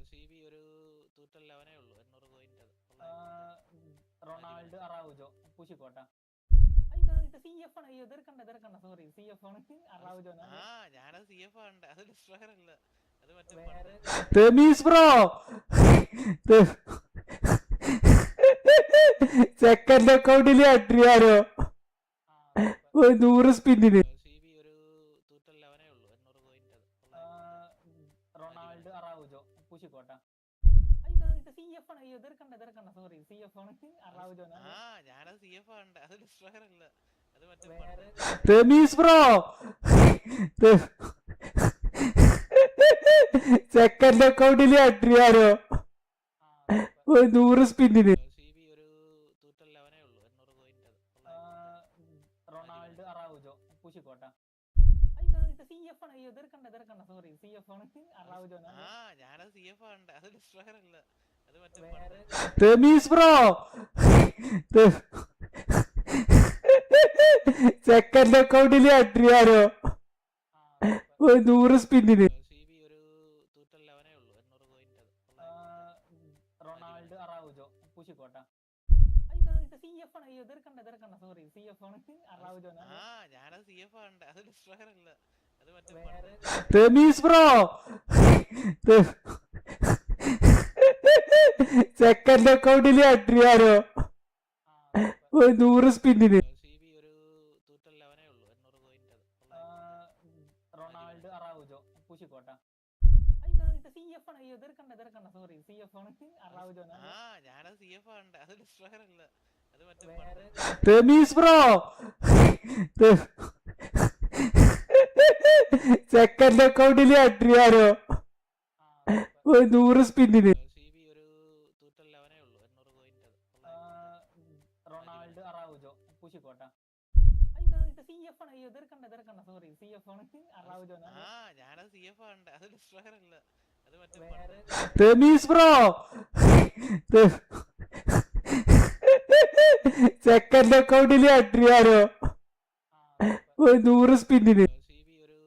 റമീസ് ബ്രോ സെക്കൻഡ് അക്കൗണ്ടിൽ അട്രിയാരോ 100 സ്പിന്നിന്. റമീസ് ബ്രോ സെക്കൻഡ് അക്കൗണ്ടിൽ അട്രിയാരോ 100 സ്പിന്നിന്. റമീസ് ബ്രോ സെക്കൻഡ് അക്കൗണ്ടിൽ അട്രിയാരോ 100 സ്പിന്നിന്. Araujo, Pushikota. ഇത് CF ആണ്. അയ്യോ എതിർക്കണ്ട സോറി CF ആണ് അറാവുജോ. ഞാനത് CF ആണ്, അത് ഡിസ്ട്രോയർ അല്ല, അത് മറ്റേ റമീസ് ബ്രോ സെക്കൻഡ് അക്കൗണ്ടിൽ അഡ്രിയാരോ 100 സ്പിന്നിന്. CB ഒരു 211 ഉള്ളൂ, 800 പോയിന്റ്. റൊണാൾഡോ അറാവുജോ പുഷിക്കോട്ട. ഇത് CF ആണ്. അയ്യോ എതിർക്കണ്ട സോറി CF ആണ് അറാവുജോ. ഞാനത് CF ആണ്, അത് ഡിസ്ട്രോയർ അല്ല, അത് മറ്റേ റമീസ് ബ്രോ സെക്കൻഡ് അക്കൗണ്ടിൽ അഡ്രിയാരോ 100 സ്പിന്നിന്. CB ഒരു 211 ഉള്ളൂ, 800 പോയിന്റ്. റൊണാൾഡോ അറാവുജോ പുഷിക്കോട്ട. ഇത് CF ആണ്. അയ്യോ എതിർക്കണ്ട സോറി CF ആണ് അറാവുജോ. ഞാനത് CF ആണ്, അത് ഡിസ്ട്രോയർ അല്ല, അത് മറ്റേ റമീസ് ബ്രോ സെക്കൻഡ് അക്കൗണ്ടിൽ അഡ്രിയാരോ 100 സ്പിന്നിന്. CB ഒരു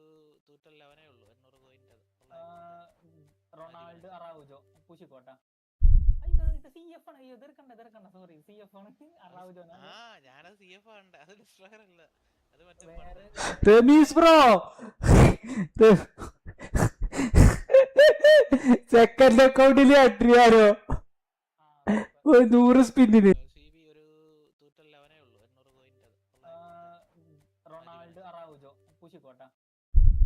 211 ഉള്ളൂ, 800 പോയിന്റ്. റൊണാൾഡോ അറാവുജോ പുഷിക്കോട്ട. ഇത് CF ആണ്. അയ്യോ എതിർക്കണ്ട സോറി CF ആണ് അറാവുജോ. ഞാനത് CF ആണ്, അത് ഡിസ്ട്രോയർ അല്ല, അത് മറ്റേ റമീസ് ബ്രോ സെക്കൻഡ് അക്കൗണ്ടിൽ അഡ്രിയാരോ 100 സ്പിന്നിന്. CB ഒരു 211 ഉള്ളൂ, 800 പോയിന്റ്. റൊണാൾഡോ അറാവുജോ പുഷിക്കോട്ട.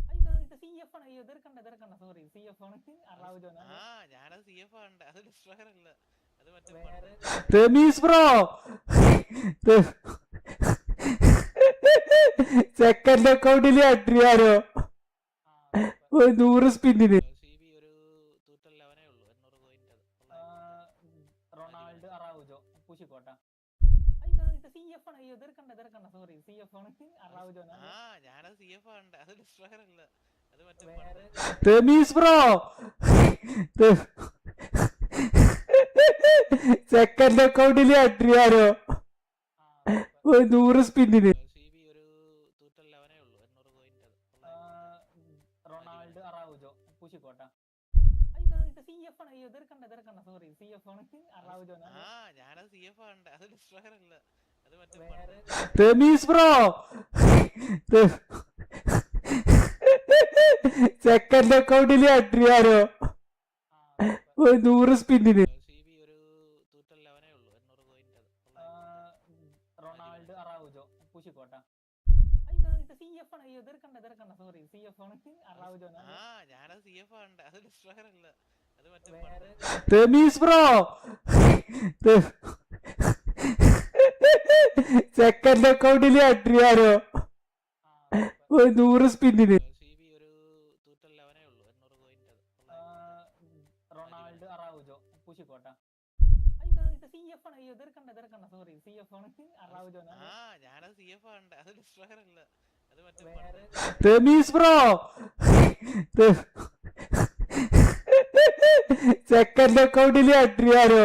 ഇത് CF ആണ്. അയ്യോ എതിർക്കണ്ട സോറി CF ആണ് അറാവുജോ. ഞാനത് CF ആണ്, അത് ഡിസ്ട്രോയർ അല്ല, അത് മറ്റേ റമീസ് ബ്രോ സെക്കൻഡ് അക്കൗണ്ടിൽ അഡ്രിയാരോ 100 സ്പിന്നിന്. CB ഒരു 211 ഉള്ളൂ, 800 പോയിന്റ്. റൊണാൾഡോ അറാവുജോ പുഷിക്കോട്ട. ഇത് CF ആണ്. അയ്യോ എതിർക്കണ്ട സോറി CF ആണ് അറാവുജോ. ഞാനത് CF ആണ്, അത് ഡിസ്ട്രോയർ അല്ല, അത് മറ്റേ റമീസ് ബ്രോ സെക്കൻഡ് അക്കൗണ്ടിൽ അഡ്രിയാരോ 100 സ്പിന്നിന്. CB ഒരു 211 ഉള്ളൂ, 800 പോയിന്റ്. റൊണാൾഡോ അറാവുജോ പുഷിക്കോട്ട. ഇത് CF ആണ്. അയ്യോ എതിർക്കണ്ട സോറി CF ആണ് അറാവുജോ. ഞാനത് CF ആണ്, അത് ഡിസ്ട്രോയർ അല്ല, അത് മറ്റേ റമീസ് ബ്രോ സെക്കൻഡ് അക്കൗണ്ടിൽ അഡ്രിയാരോ 100 സ്പിന്നിന്. CB ഒരു 211 ഉള്ളൂ, 800 പോയിന്റ്. റൊണാൾഡോ അറാവുജോ പുഷിക്കോട്ട. ഇത് CF ആണ്. അയ്യോ എതിർക്കണ്ട സോറി CF ആണ് അറാവുജോ. ഞാനത് CF ആണ്, അത് ഡിസ്ട്രോയർ അല്ല, അത് മറ്റേ റമീസ് ബ്രോ സെക്കൻഡ് അക്കൗണ്ടിൽ അഡ്രിയാരോ 100 സ്പിന്നിന്. CB ഒരു 211 ഉള്ളൂ, 800 പോയിന്റ്. റൊണാൾഡോ അറാവുജോ പുഷിക്കോട്ട. ഇത് CF ആണ്. അയ്യോ എതിർക്കണ്ട സോറി CF ആണ് അറാവുജോ. ഞാനത് CF ആണ്, അത് ഡിസ്ട്രോയർ അല്ല, അത് മറ്റേ റമീസ് ബ്രോ സെക്കൻഡ് അക്കൗണ്ടിൽ അഡ്രിയാരോ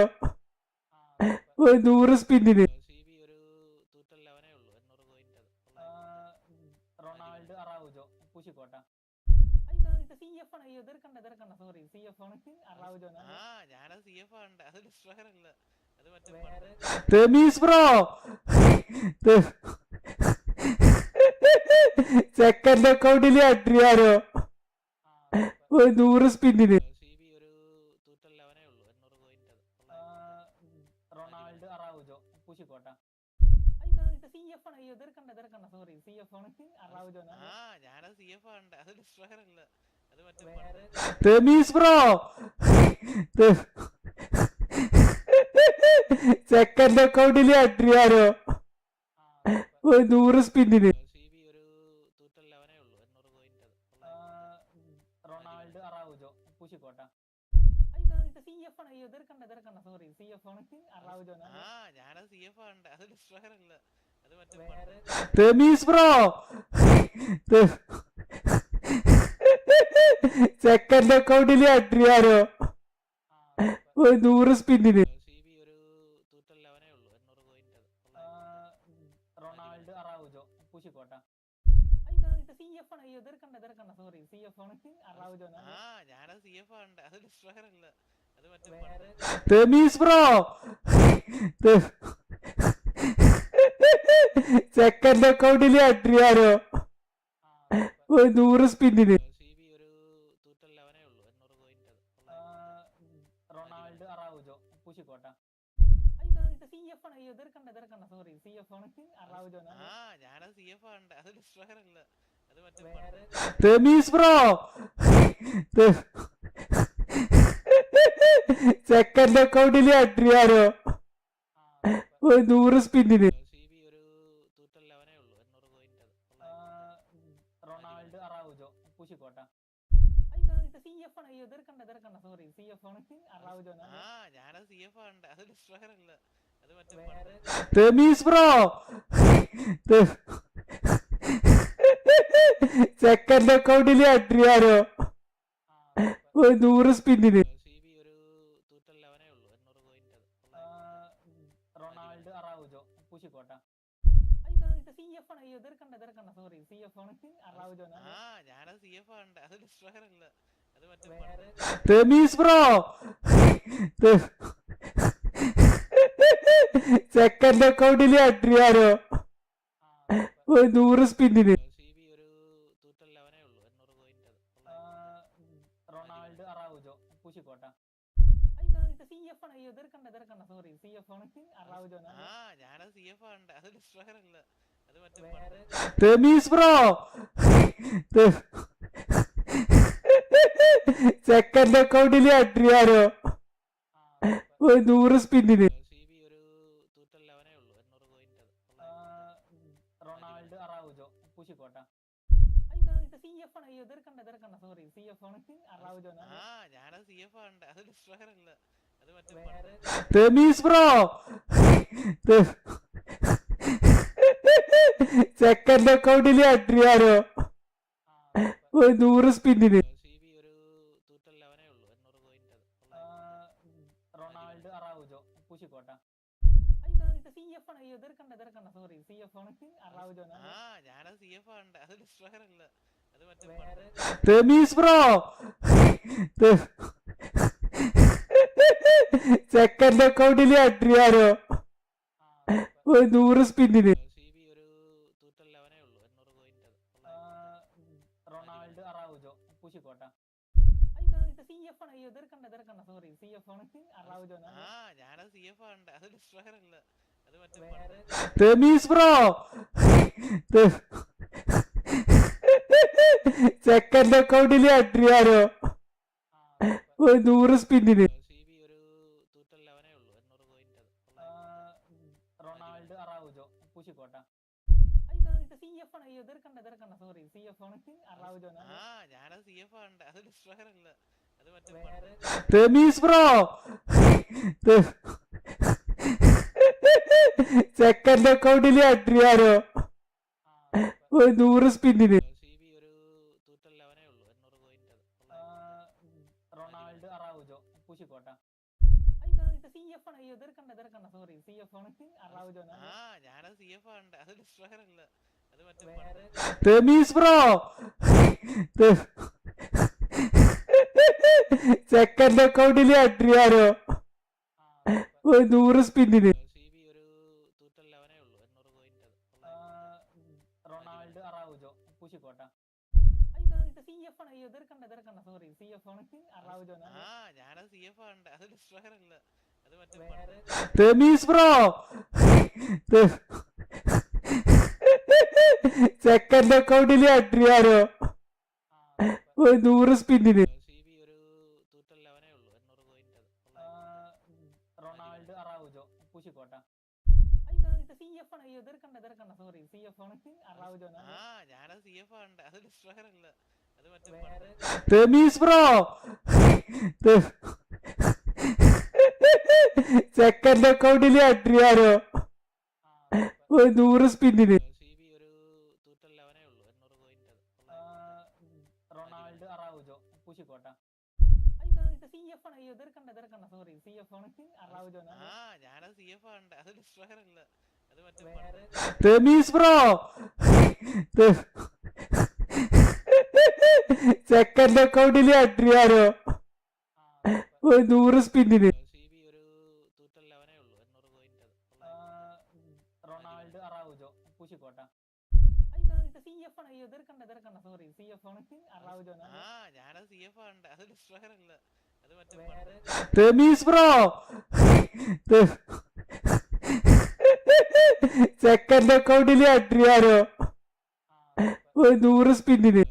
100 സ്പിന്നിന്. CB ഒരു 211 ഉള്ളൂ, 800 പോയിന്റ്. റൊണാൾഡോ അറാവുജോ പുഷിക്കോട്ട. ഇത് CF ആണ്. അയ്യോ എതിർക്കണ്ട സോറി CF ആണ് അറാവുജോ. ഞാനത് CF ആണ്, അത് ഡിസ്ട്രോയർ അല്ല, അത് മറ്റേ റമീസ് ബ്രോ സെക്കൻഡ് അക്കൗണ്ടിൽ അഡ്രിയാരോ 100 സ്പിന്നിന്. CB ഒരു 211 ഉള്ളൂ, 800 പോയിന്റ്. റൊണാൾഡോ അറാവുജോ പുഷിക്കോട്ട. ഇത് CF ആണ്. അയ്യോ എതിർക്കണ്ട സോറി CF ആണ് അറാവുജോ. ഞാനത് CF ആണ്, അത് ഡിസ്ട്രോയർ അല്ല, അത് മറ്റേ റമീസ് ബ്രോ സെക്കൻഡ് അക്കൗണ്ടിൽ അഡ്രിയാരോ 100 സ്പിന്നിന്. CB ഒരു 211 ഉള്ളൂ, 800 പോയിന്റ്. റൊണാൾഡോ അറാവുജോ പുഷിക്കോട്ട. ഇത് CF ആണ്. അയ്യോ എതിർക്കണ്ട സോറി CF ആണ് അറാവുജോ. ഞാനത് CF ആണ്, അത് ഡിസ്ട്രോയർ അല്ല, അത് മറ്റേ റമീസ് ബ്രോ സെക്കൻഡ് അക്കൗണ്ടിൽ അഡ്രിയാരോ 100 സ്പിന്നിന്. CB ഒരു 211 ഉള്ളൂ, 800 പോയിന്റ്. റൊണാൾഡോ അറാവുജോ പുഷിക്കോട്ട. ഇത് CF ആണ്. അയ്യോ എതിർക്കണ്ട സോറി CF ആണ് അറാവുജോ. ഞാനത് CF ആണ്, അത് ഡിസ്ട്രോയർ അല്ല, അത് മറ്റേ പണ്ട്. റമീസ് ബ്രോ സെക്കൻഡ് അക്കൗണ്ടിൽ അട്രിയാരോ 100 സ്പിന്നിന്. CB ഒരു 211 ഉള്ളൂ, 800 പോയിന്റ്. റൊണാൾഡോ അറാവുജോ പൂശിക്കോട്ട. ഇത് CF ആണ്. അയ്യോ എതിർക്കണ്ട സോറി, CF ആണ് അറാവുജോ. ആ ഞാനത് CF ആണ്, അത് ഡിസ്ട്രോയർ അല്ല, അത് മറ്റേ പണ്ട്. റമീസ് ബ്രോ സെക്കൻഡ് അക്കൗണ്ടിൽ അട്രിയാരോ 100 സ്പിന്നിന്. CB ഒരു 211 ഉള്ളൂ, 800 പോയിന്റ്. റൊണാൾഡോ അറാവുജോ പൂശിക്കോട്ട. ഇത് CF ആണ്. അയ്യോ എതിർക്കണ്ട സോറി, CF ആണ് അറാവുജോ. ആ ഞാനത് CF ആണ്, അത് ഡിസ്ട്രോയർ അല്ല, അത് മറ്റേ പണ്ട്. റമീസ് ബ്രോ സെക്കൻഡ് അക്കൗണ്ടിൽ അട്രിയാരോ 100 സ്പിന്നിന്. CB ഒരു 211 ഉള്ളൂ, 800 പോയിന്റ്. റൊണാൾഡോ അറാവുജോ പൂശിക്കോട്ട. ഇത് CF ആണ്. അയ്യോ എതിർക്കണ്ട സോറി, CF ആണ് അറാവുജോ. ആ ഞാനത് CF ആണ്, അത് ഡിസ്ട്രോയർ അല്ല, അത് മറ്റേ പണ്ട്. റമീസ് ബ്രോ സെക്കൻഡ് അക്കൗണ്ടിൽ അട്രിയാരോ 100 സ്പിന്നിന്. CB ഒരു 211 ഉള്ളൂ, 800 പോയിന്റ്. റൊണാൾഡോ അറാവുജോ പൂശിക്കോട്ട. ഇത് CF ആണ്. അയ്യോ എതിർക്കണ്ട സോറി, CF ആണ് അറാവുജോ. ആ ഞാനത് CF ആണ്, അത് ഡിസ്ട്രോയർ അല്ല, അത് മറ്റേ പണ്ട്. റമീസ് ബ്രോ സെക്കൻഡ് അക്കൗണ്ടിൽ അട്രിയാരോ 100 സ്പിന്നിന്. CB ഒരു 211 ഉള്ളൂ, 800 പോയിന്റ്. റൊണാൾഡോ അറാവുജോ പൂശിക്കോട്ട. ഇത് CF ആണ്. അയ്യോ എതിർക്കണ്ട സോറി, CF ആണ് അറാവുജോ. ആ ഞാനത് CF ആണ്, അത് ഡിസ്ട്രോയർ അല്ല, അത് മറ്റേ പണ്ട്. റമീസ് ബ്രോ സെക്കൻഡ് അക്കൗണ്ടിൽ അട്രിയാരോ 100 സ്പിന്നിന്. CB ഒരു 211 ഉള്ളൂ, 800 പോയിന്റ്. റൊണാൾഡോ അറാവുജോ പൂശിക്കോട്ട. ഇത് CF ആണ്. അയ്യോ എതിർക്കണ്ട സോറി, CF ആണ് അറാവുജോ. ആ ഞാനത് CF ആണ്, അത് ഡിസ്ട്രോയർ അല്ല, അത് മറ്റേ പണ്ട്. റമീസ് ബ്രോ സെക്കൻഡ് അക്കൗണ്ടിൽ അട്രിയാരോ 100 സ്പിന്നിന്. CB ഒരു 211 ഉള്ളൂ, 800 പോയിന്റ്. റൊണാൾഡോ അറാവുജോ പൂശിക്കോട്ട. ഇത് CF ആണ്. അയ്യോ എതിർക്കണ്ട സോറി, CF ആണ് അറാവുജോ. ആ ഞാനത് CF ആണ്, അത് ഡിസ്ട്രോയർ അല്ല, അത് മറ്റേ പണ്ട്. റമീസ് ബ്രോ സെക്കൻഡ് അക്കൗണ്ടിൽ അട്രിയാരോ 100 സ്പിന്നിന്. CB ഒരു 211 ഉള്ളൂ, 800 പോയിന്റ്. റൊണാൾഡോ അറാവുജോ പൂശിക്കോട്ട. ഇത് CF ആണ്. അയ്യോ എതിർക്കണ്ട സോറി, CF ആണ് അറാവുജോ. ആ ഞാനത് CF ആണ്, അത് ഡിസ്ട്രോയർ അല്ല, അത് മറ്റേ പണ്ട്. റമീസ് ബ്രോ സെക്കൻഡ് അക്കൗണ്ടിൽ അട്രിയാരോ 100 സ്പിന്നിന്. CB ഒരു 211 ഉള്ളൂ, 800 പോയിന്റ്. റൊണാൾഡോ അറാവുജോ പൂശിക്കോട്ട. ഇത് CF ആണ്. അയ്യോ എതിർക്കണ്ട സോറി, CF ആണ് അറാവുജോ. ആ ഞാനത് CF ആണ്, അത് ഡിസ്ട്രോയർ അല്ല, അത് മറ്റേ പണ്ട്. റമീസ് ബ്രോ സെക്കൻഡ് അക്കൗണ്ടിൽ അട്രിയാരോ 100 സ്പിന്നിന്. CB ഒരു 211 ഉള്ളൂ, 800 പോയിന്റ്. റൊണാൾഡോ അറാവുജോ പൂശിക്കോട്ട. ഇത് CF ആണ്. അയ്യോ എതിർക്കണ്ട സോറി, CF ആണ് അറാവുജോ. ആ ഞാനത് CF ആണ്, അത് ഡിസ്ട്രോയർ അല്ല, അത് മറ്റേ പണ്ട്. റമീസ് ബ്രോ സെക്കൻഡ് അക്കൗണ്ടിൽ അട്രിയാരോ 100 സ്പിന്നിന്. CB ഒരു 211 ഉള്ളൂ, 800 പോയിന്റ്. റൊണാൾഡോ അറാവുജോ പൂശിക്കോട്ട. ഇത് CF ആണ്. അയ്യോ എതിർക്കണ്ട സോറി, CF ആണ് അറാവുജോ. ആ ഞാനത് CF ആണ്, അത് ഡിസ്ട്രോയർ അല്ല, അത് മറ്റേ പണ്ട്. റമീസ് ബ്രോ സെക്കൻഡ് അക്കൗണ്ടിൽ അട്രിയാരോ 100 സ്പിന്നിന്. CB ഒരു 211 ഉള്ളൂ, 800 പോയിന്റ്. റൊണാൾഡോ അറാവുജോ പൂശിക്കോട്ട. ഇത് CF ആണ്. അയ്യോ എതിർക്കണ്ട സോറി, CF ആണ് അറാവുജോ. ആ ഞാനത് CF ആണ്, അത് ഡിസ്ട്രോയർ അല്ല, അത് മറ്റേ പണ്ട്. റമീസ് ബ്രോ സെക്കൻഡ് അക്കൗണ്ടിൽ അട്രിയാരോ 100 സ്പിന്നിന്. റൊണാൾഡോ അറാവുജോ പൂശിക്കോട്ട. ഇത് CF ആണ്. അയ്യോ എതിർക്കണ്ട സോറി CF ആണ് അറാവുജോ. ഞാനത് CF ആണ്, അത് ഡിസ്ട്രോയർ അല്ല, അത് മറ്റേ റമീസ് ബ്രോ സെക്കൻഡ് അക്കൗണ്ടില് അഡ്രിയാനോ 100 സ്പിന്നിന്.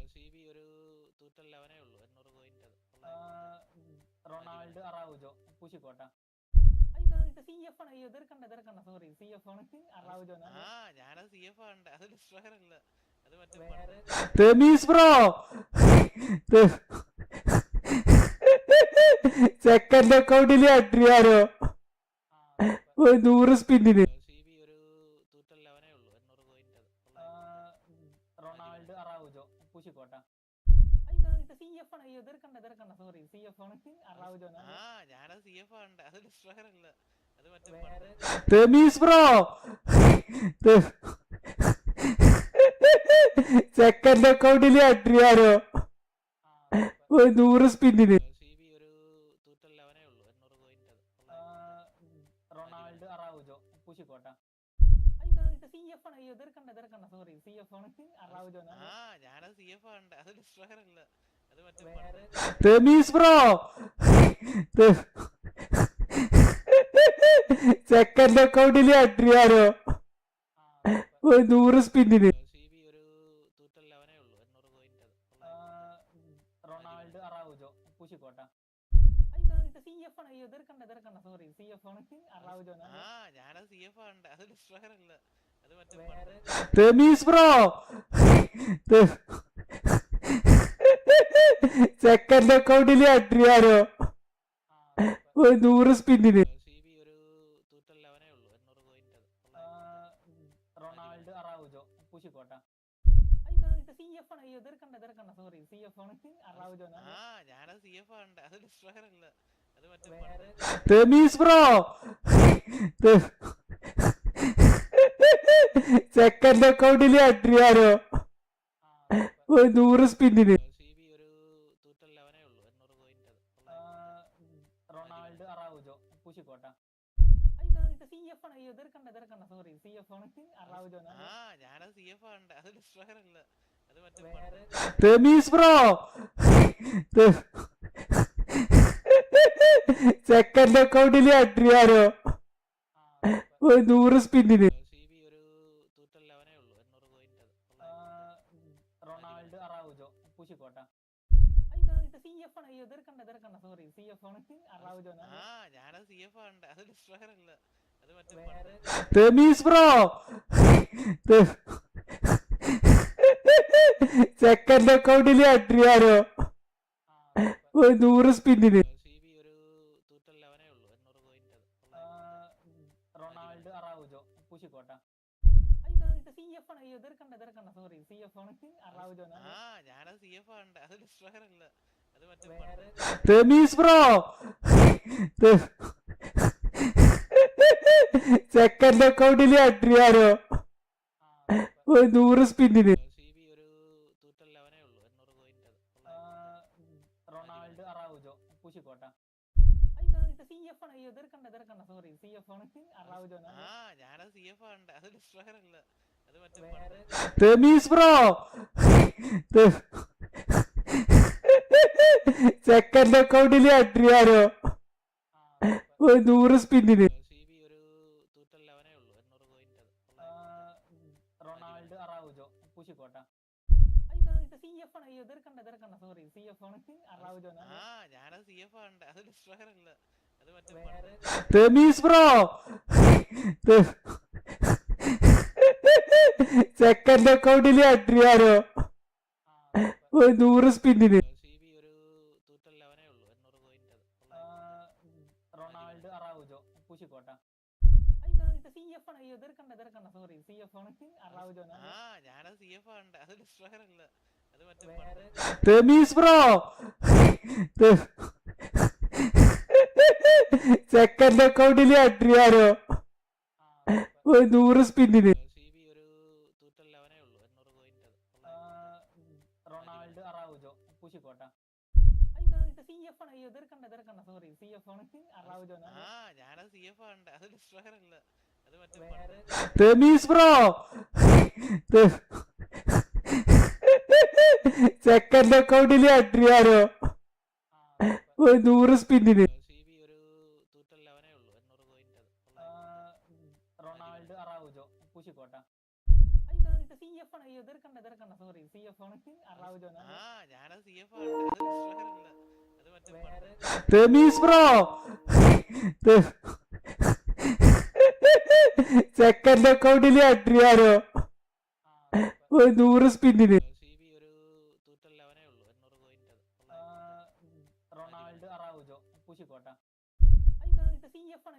റൊണാൾഡോ അറാവുജോ പൂശിക്കോട്ട. ഇത് CF ആണ്. അയ്യോ എതിർക്കണ്ട സോറി CF ആണ് അറാവുജോ. ഞാനത് CF ആണ്, അത് ഡിസ്ട്രോയർ അല്ല, അത് മറ്റേ റമീസ് ബ്രോ സെക്കൻഡ് അക്കൗണ്ടില് അഡ്രിയാനോ 100 സ്പിന്നിന്. റൊണാൾഡോ അറാവുജോ പൂശിക്കോട്ട. ഇത് CF ആണ്. അയ്യോ എതിർക്കണ്ട സോറി CF ആണ് അറാവുജോ. ഞാനത് CF ആണ്, അത് ഡിസ്ട്രോയർ അല്ല, അത് മറ്റേ റമീസ് ബ്രോ സെക്കൻഡ് അക്കൗണ്ടില് അഡ്രിയാനോ 100 സ്പിന്നിന്. റൊണാൾഡോ അറാവുജോ പൂശിക്കോട്ട. ഇത് CF ആണ്. അയ്യോ എതിർക്കണ്ട സോറി CF ആണ് അറാവുജോ. ഞാനത് CF ആണ്, അത് ഡിസ്ട്രോയർ അല്ല, അത് മറ്റേ റമീസ് ബ്രോ സെക്കൻഡ് അക്കൗണ്ടില് അഡ്രിയാനോ 100 സ്പിന്നിന്. റൊണാൾഡോ അറാവുജോ പൂശിക്കോട്ട. ഇത് CF ആണ്. അയ്യോ എതിർക്കണ്ട സോറി CF ആണ് അറാവുജോ. ഞാനത് CF ആണ്, അത് ഡിസ്ട്രോയർ അല്ല, അത് മറ്റേ റമീസ് ബ്രോ സെക്കൻഡ് അക്കൗണ്ടില് അഡ്രിയാനോ 100 സ്പിന്നിന്. റൊണാൾഡോ അറാവുജോ പൂശിക്കോട്ട. ഇത് CF ആണ്. അയ്യോ എതിർക്കണ്ട സോറി CF ആണ് അറാവുജോ. ഞാനത് CF ആണ്, അത് ഡിസ്ട്രോയർ അല്ല, അത് മറ്റേ റമീസ് ബ്രോ സെക്കൻഡ് അക്കൗണ്ടില് അഡ്രിയാനോ 100 സ്പിന്നിന്. റൊണാൾഡോ അറാവുജോ പൂശിക്കോട്ട. ഇത് CF ആണ്. അയ്യോ എതിർക്കണ്ട സോറി CF ആണ് അറാവുജോ. ഞാനത് CF ആണ്, അത് ഡിസ്ട്രോയർ അല്ല, അത് മറ്റേ റമീസ് ബ്രോ സെക്കൻഡ് അക്കൗണ്ടില് അഡ്രിയാനോ 100 സ്പിന്നിന്. റൊണാൾഡോ അറാവുജോ പൂശിക്കോട്ട. ഇത് CF ആണ്. അയ്യോ എതിർക്കണ്ട സോറി CF ആണ് അറാവുജോ. ഞാനത് CF ആണ്, അത് ഡിസ്ട്രോയർ അല്ല, അത് മറ്റേ റമീസ് ബ്രോ സെക്കൻഡ് അക്കൗണ്ടില് അഡ്രിയാനോ 100 സ്പിന്നിന്. റൊണാൾഡോ അറാവുജോ പൂശിക്കോട്ട. ഇത് CF ആണ്. അയ്യോ എതിർക്കണ്ട സോറി CF ആണ് അറാവുജോ. ഞാനത് CF ആണ്, അത് ഡിസ്ട്രോയർ അല്ല, അത് മറ്റേ റമീസ് ബ്രോ സെക്കൻഡ് അക്കൗണ്ടില് അഡ്രിയാനോ 100 സ്പിന്നിന്. റൊണാൾഡോ അറാവുജോ പൂശിക്കോട്ട. ഇത് CF ആണ്. അയ്യോ എതിർക്കണ്ട സോറി CF ആണ് അറാവുജോ. ഞാനത് CF ആണ്, അത് ഡിസ്ട്രോയർ അല്ല, അത് മറ്റേ റമീസ് ബ്രോ സെക്കൻഡ് അക്കൗണ്ടില് അഡ്രിയാനോ 100 സ്പിന്നിന്. റൊണാൾഡോ അറാവുജോ പൂശിക്കോട്ട. ഇത് CF ആണ്. അയ്യോ എതിർക്കണ്ട സോറി CF ആണ് അറാവുജോ. ഞാനത് CF ആണ്, അത് ഡിസ്ട്രോയർ അല്ല, അത് മറ്റേ റമീസ് ബ്രോ സെക്കൻഡ് അക്കൗണ്ടില് അഡ്രിയാനോ 100 സ്പിന്നിന്. റൊണാൾഡോ അറാവുജോ പൂശിക്കോട്ട. ഇത് CF ആണ്. അയ്യോ എതിർക്കണ്ട സോറി CF ആണ് അറാവുജോ. ഞാനത് CF ആണ്, അത് ഡിസ്ട്രോയർ അല്ല, അത് മറ്റേ റമീസ് ബ്രോ സെക്കൻഡ് അക്കൗണ്ടില് അഡ്രിയാനോ 100 സ്പിന്നിന്. റൊണാൾഡോ അറാവുജോ പൂശിക്കോട്ട. ഇത് CF ആണ്. അയ്യോ എതിർക്കണ്ട സോറി സി എഫ് ആണ് അറാവുജോ ഞാനത് CF ആണ്, അത് ഡിസ്ട്രോയർ അല്ല, അത് മറ്റേ റമീസ് ബ്രോ സെക്കൻഡ് അക്കൗണ്ടില് അട്രിയാരോ 100 സ്പിന്നിന്. CB ഒരു 211 ഉള്ളൂ, 800 പോയിന്റ്. റൊണാൾഡോ അറാവുജോ പൂശിക്കോട്ട. ഇത് സി എഫ് ആണ്, എതിർക്കണ്ട സോറി സി എഫ് ആണ് അറാവുജോ ഞാനത് CF ആണ്, അത് ഡിസ്ട്രോയർ അല്ല, അത് മറ്റേ റമീസ് ബ്രോ സെക്കൻഡ് അക്കൗണ്ടില് അട്രിയാരോ 100 സ്പിന്നിന്. CB ഒരു 211 ഉള്ളൂ, 800 പോയിന്റ്. റൊണാൾഡോ അറാവുജോ പൂശിക്കോട്ട. ഇത് സി എഫ് ആണ്.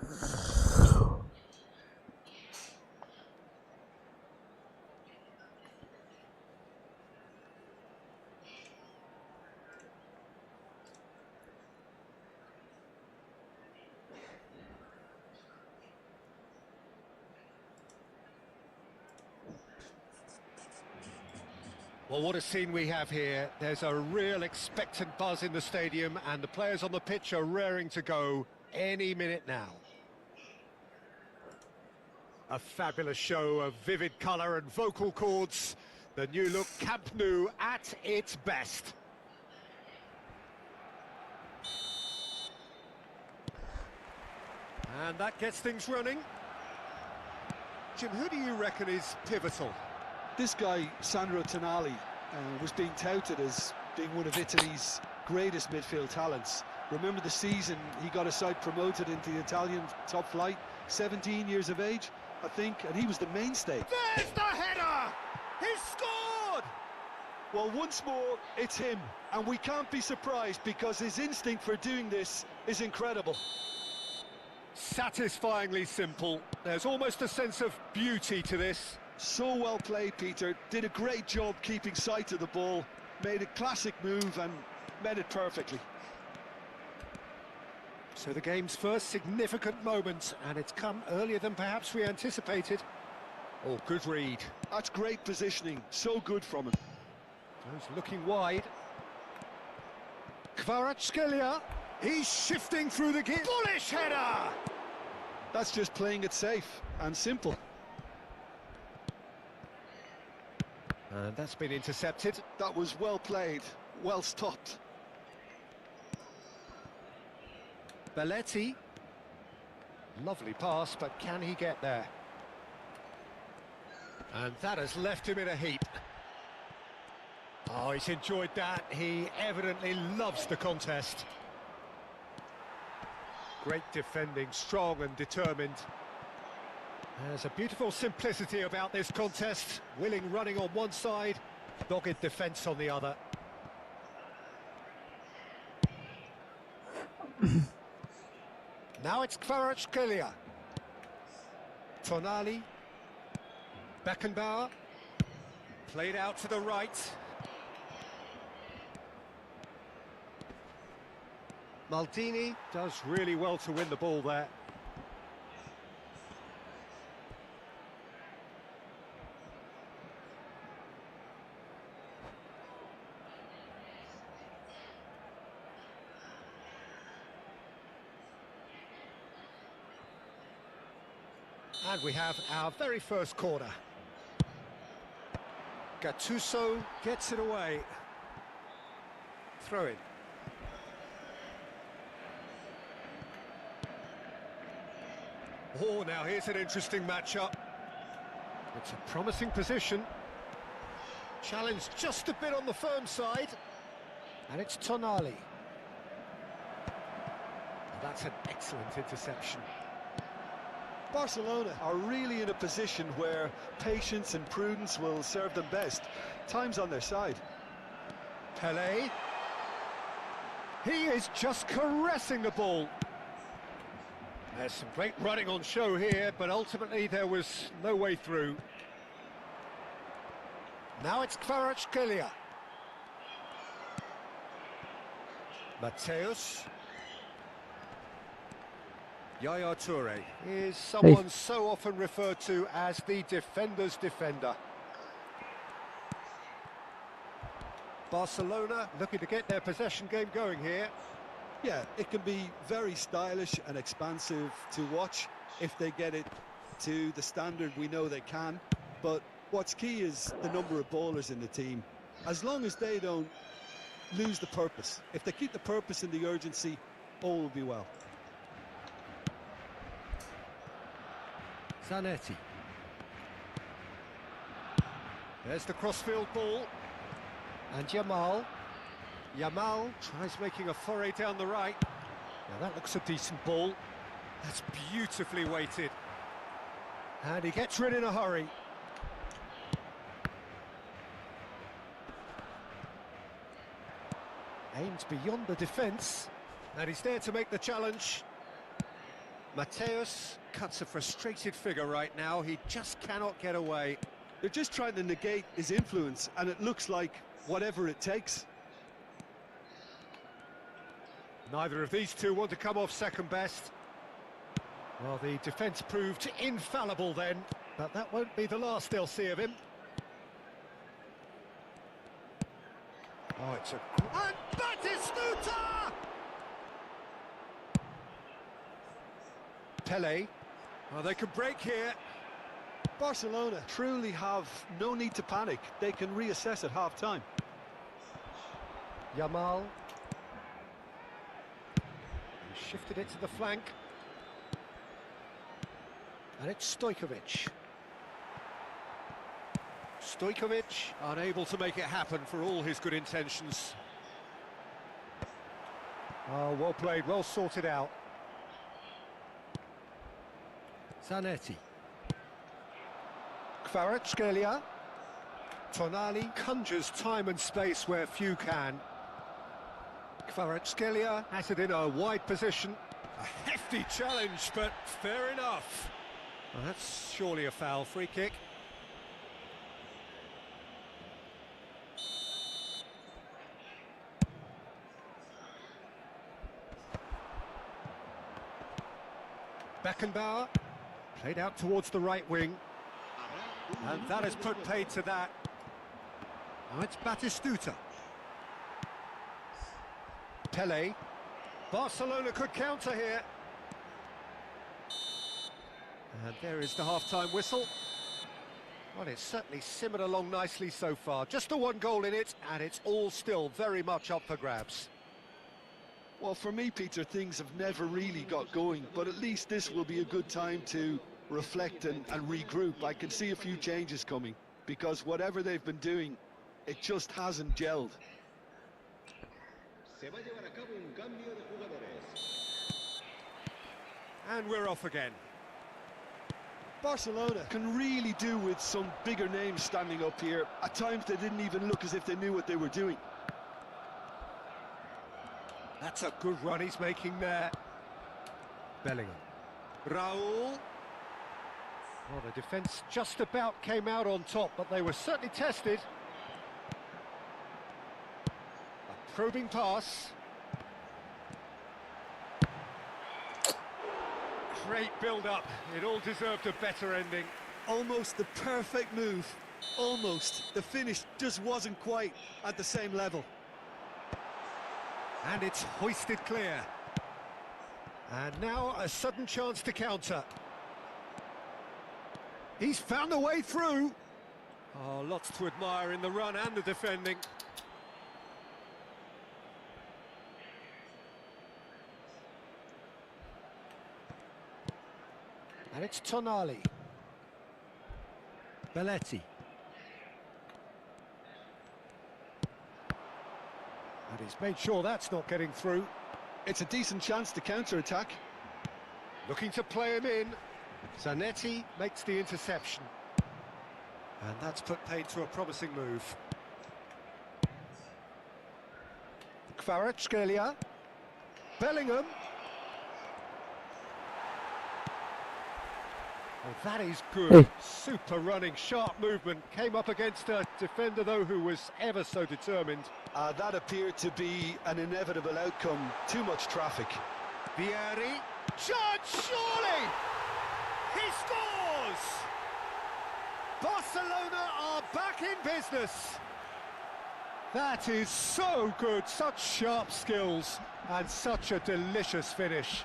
Well, what a scene we have here. There's a real expectant buzz in the stadium, and the players on the pitch are raring to go any minute now. A fabulous show of vivid colour and vocal cords. The new look Camp Nou at its best. And that gets things running. Jim, who do you reckon is pivotal? This guy, Sandro Tonali, was being touted as being one of Italy's greatest midfield talents. Remember the season he got a side promoted into the Italian top flight, 17 years of age, I think, and he was the mainstay. There's the header! He's scored! Well, once more, it's him, and we can't be surprised because his instinct for doing this is incredible. Satisfyingly simple. There's almost a sense of beauty to this. So well played, Peter. Did a great job keeping sight of the ball, made a classic move and met it perfectly. So the game's first significant moment, and it's come earlier than perhaps we anticipated. Oh, good read. That's great positioning, so good from him. Goes looking wide. Kvaratskhelia, he's shifting through the gear. Bullish header! That's just playing it safe and simple. And that's been intercepted. That was well played, well stopped. Belletti. Lovely pass, but can he get there? And that has left him in a heap. Oh, he's enjoyed that. He evidently loves the contest. Great defending, strong and determined. There's a beautiful simplicity about this contest. Willing running on one side, dogged defence on the other. Now it's Kvaratskhelia. Tonali. Beckenbauer. Played out to the right. Maldini does really well to win the ball there. And we have our very first corner. Gattuso gets it away. Throw in. Oh, now here's an interesting matchup. It's a promising position. Challenge just a bit on the firm side. And it's Tonali. And that's an excellent interception. Barcelona are really in a position where patience and prudence will serve them best. Time's on their side. Pelé. He is just caressing the ball. There's some great running on show here, but ultimately there was no way through. Now it's Kvaratskhelia. Mateus. Yaya Toure is someone so often referred to as the defender's defender. Barcelona looking to get their possession game going here. Yeah, it can be very stylish and expansive to watch if they get it to the standard we know they can. But what's key is the number of ballers in the team. As long as they don't lose the purpose, if they keep the purpose and the urgency, all will be well. Zanetti. There's the crossfield ball. And Yamal. Yamal tries making a foray down the right. Now that looks a decent ball. That's beautifully weighted. And he gets rid in a hurry. Aims beyond the defence. And he's there to make the challenge. Mateus cuts a frustrated figure right now. He just cannot get away. They're just trying to negate his influence, and it looks like whatever it takes. Neither of these two want to come off second best. Well, the defence proved infallible then, but that won't be the last they'll see of him. Oh, it's a... And Batistuta! Pele. Oh, they can break here. Barcelona truly have no need to panic. They can reassess at half-time. Yamal. He shifted it to the flank. And it's Stojkovic. Stojkovic unable to make it happen for all his good intentions. Oh, well played, well sorted out. Zanetti. Kvaratskhelia. Tonali conjures time and space where few can. Kvaratskhelia has it in a wide position. A hefty challenge, but fair enough. Well, that's surely a foul. Free kick. Beckenbauer played out towards the right wing, and that has put paid to that. Now it's Batistuta. Pele. Barcelona could counter here. And there is the half-time whistle. Well, it's certainly simmered along nicely so far. Just the one goal in it, and it's all still very much up for grabs. Well, for me, Peter, things have never really got going, but at least this will be a good time to reflect and regroup. I can see a few changes coming, because whatever they've been doing, it just hasn't gelled. Se va a llevar a cabo un cambio de jugadores. And we're off again. Barcelona can really do with some bigger names standing up here. At times they didn't even look as if they knew what they were doing. That's a good run he's making there. Bellingham. Raul. Well, the defence just about came out on top, but they were certainly tested. A probing pass. Great build-up. It all deserved a better ending. Almost the perfect move. Almost. The finish just wasn't quite at the same level. And it's hoisted clear. And now a sudden chance to counter. He's found a way through. Oh, lots to admire in the run and the defending. And it's Tonali. Belletti. And he's made sure that's not getting through. It's a decent chance to counter-attack. Looking to play him in. Zanetti makes the interception. And that's put paid to a promising move. Kvaratskhelia. Bellingham. Oh, that is good. Hey. Super running, sharp movement. Came up against a defender, though, who was ever so determined. That appeared to be an inevitable outcome. Too much traffic. Vieri. Chance, surely! He scores! Barcelona are back in business. That is so good. Such sharp skills and such a delicious finish.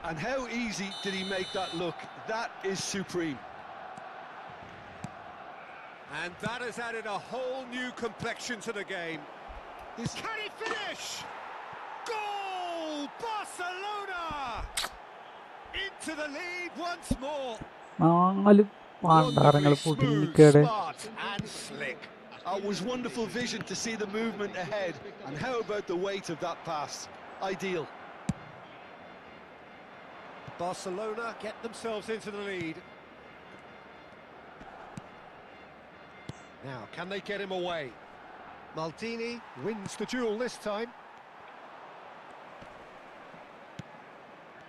And how easy did he make that look? That is supreme. And that has added a whole new complexion to the game. Can he finish? Goal! Barcelona! Into the lead once more. നാല് പാണ്ടാരങ്ങൾ Wonderfully പൊടിഞ്ഞിക്കേടെ smooth, smart and slick. It was wonderful vision to see the movement ahead. And how about the weight of that pass? Ideal. Barcelona get themselves into the lead. Now, can they get him away? Maldini wins the duel this time.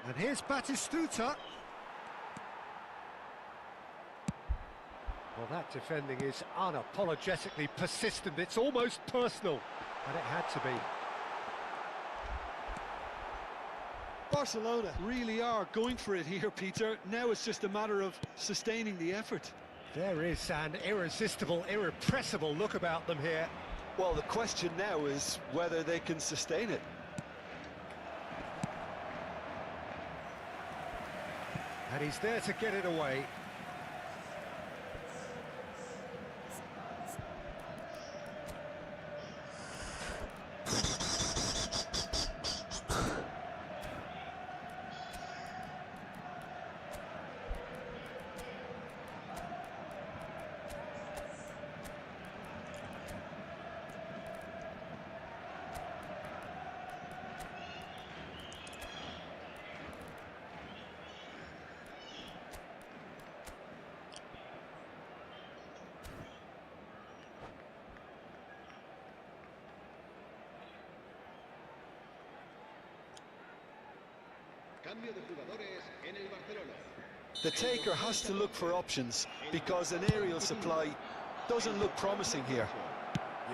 And here's Batistuta. Well, that defending is unapologetically persistent. It's almost personal, and it had to be. Barcelona really are going for it here, Peter. Now it's just a matter of sustaining the effort. There is an irresistible, irrepressible look about them here. Well, the question now is whether they can sustain it. And he's there to get it away. Cambio de jugadores en el Barcelona. The taker has to look for options because an aerial supply doesn't look promising here.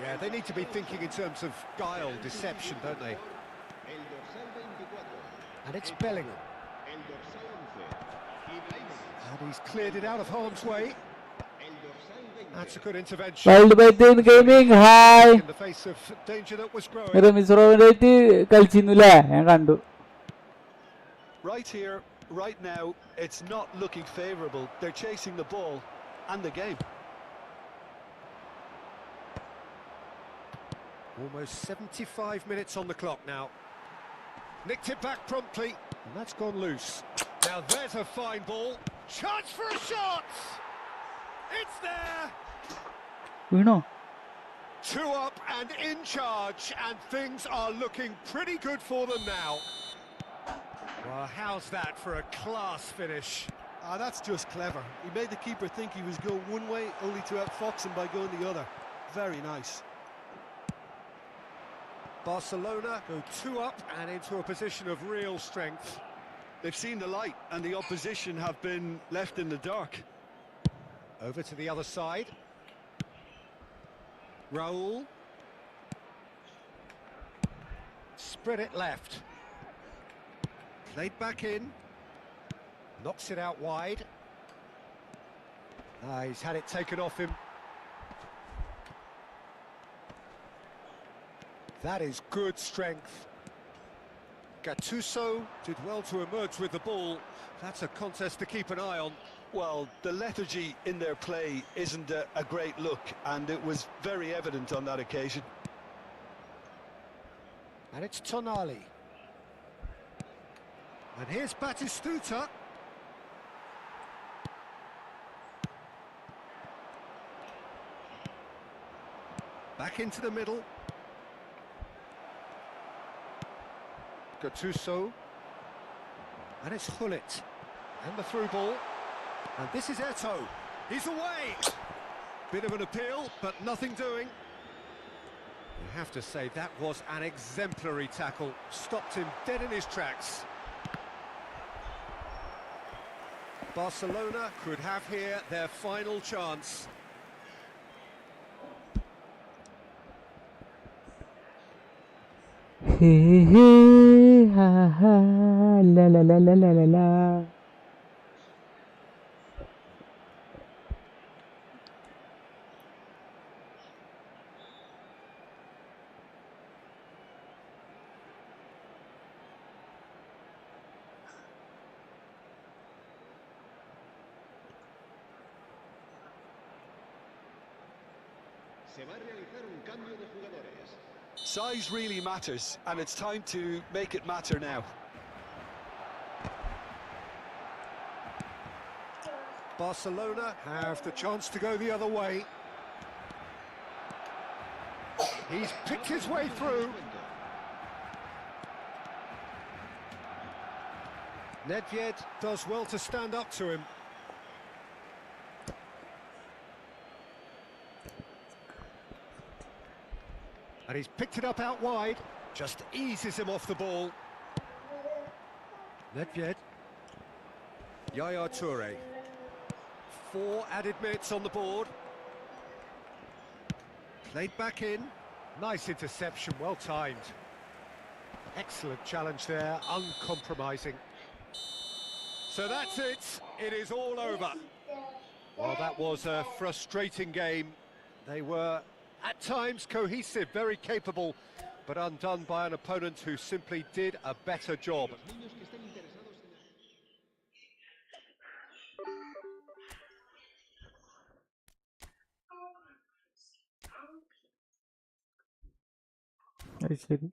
Yeah, they need to be thinking in terms of guile, deception, don't they? El dorsal 24. And it's Bellingham. El dorsal 11. Ibrahimovic. And he's cleared it out of harm's way. El dorsal 20. That's a good intervention. World by gaming hi In the face of danger that was growing. റമിസ്റോവിനായിട്ട് കളിച്ചിരുന്നുല്ലേ ഞാൻ കണ്ടു. Right here, right now, it's not looking favourable. They're chasing the ball and the game. Almost 75 minutes on the clock now. Nicked it back promptly, and that's gone loose. Now there's a fine ball. Chance for a shot! It's there! വീണോ? 2 up and in charge, and things are looking pretty good for them now. Well, how's that for a class finish? That's just clever. He made the keeper think he was going one way, only to outfox him by going the other. Very nice. Barcelona go 2 up and into a position of real strength. They've seen the light and the opposition have been left in the dark. Over to the other side. Raul. Spread it left. Played back in. Knocks it out wide. He's had it taken off him. That is good strength. Gattuso did well to emerge with the ball. That's a contest to keep an eye on. Well, the lethargy in their play isn't a great look, and it was very evident on that occasion. And it's Tonali. And here's Batistuta. Back into the middle. Gattuso. And it's Hullet. And the through ball. And this is Eto'o. He's away! Bit of an appeal, but nothing doing. You have to say that was an exemplary tackle. Stopped him dead in his tracks. Barcelona could have here their final chance. ഹേ ഹേ ഹാ ഹാ ലാ ലാ ലാ ലാ ലാ ലാ. Se va a realizar un cambio de jugadores. Size really matters, and it's time to make it matter now. Barcelona have the chance to go the other way. He's picked his way through. Nedved does well to stand up to him. And he's picked it up out wide, just eases him off the ball. Nedved. Yaya Toure. 4 added minutes on the board. Played back in. Nice interception, well timed. Excellent challenge there, uncompromising. So that's it. It is all over. Well, that was a frustrating game. They were, at times, cohesive, very capable, but undone by an opponent who simply did a better job. Los niños que estén interesados en അത് ശരി.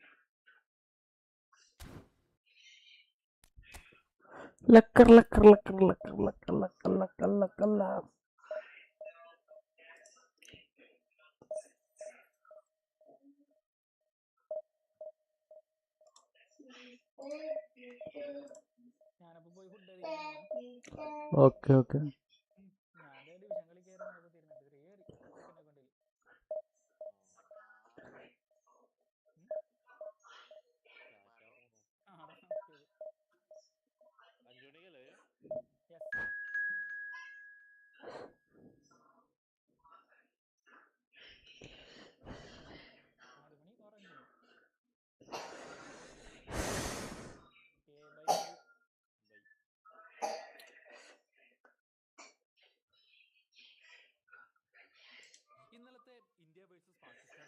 ലക്കർ ലക്കർ ലക്കർ ലക്കർ ലക്കർ ലക്കർ ലക്കർ ലക്കർ. ഞാനപ്പോ പോയി food കഴിക്കാൻ. Okay okay. ഞാൻ division കളി കയറുന്നപ്പോ തീരുന്നിട്ട് കയറി second അക്കൗണ്ടിൽ. ഇന്നലത്തെ India versus Pakistan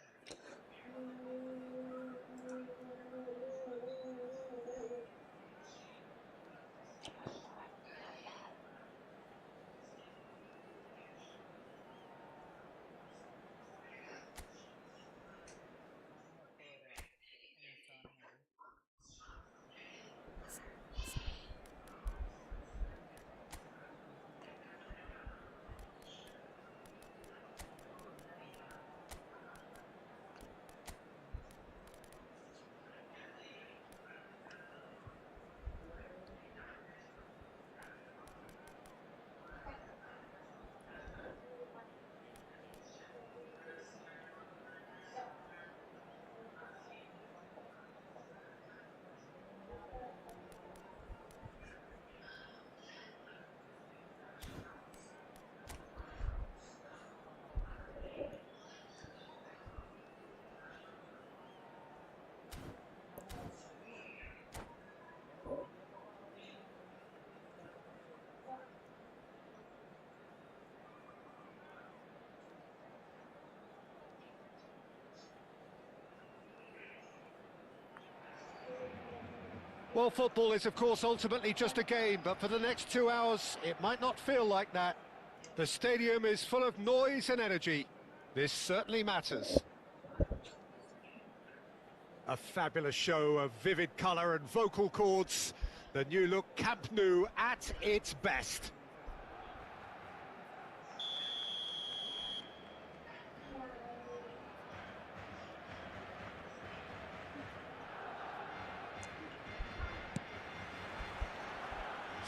Well, football is, of course, ultimately just a game, but for the next 2 hours, it might not feel like that. The stadium is full of noise and energy. This certainly matters. A fabulous show of vivid colour and vocal cords. The new look Camp Nou at its best.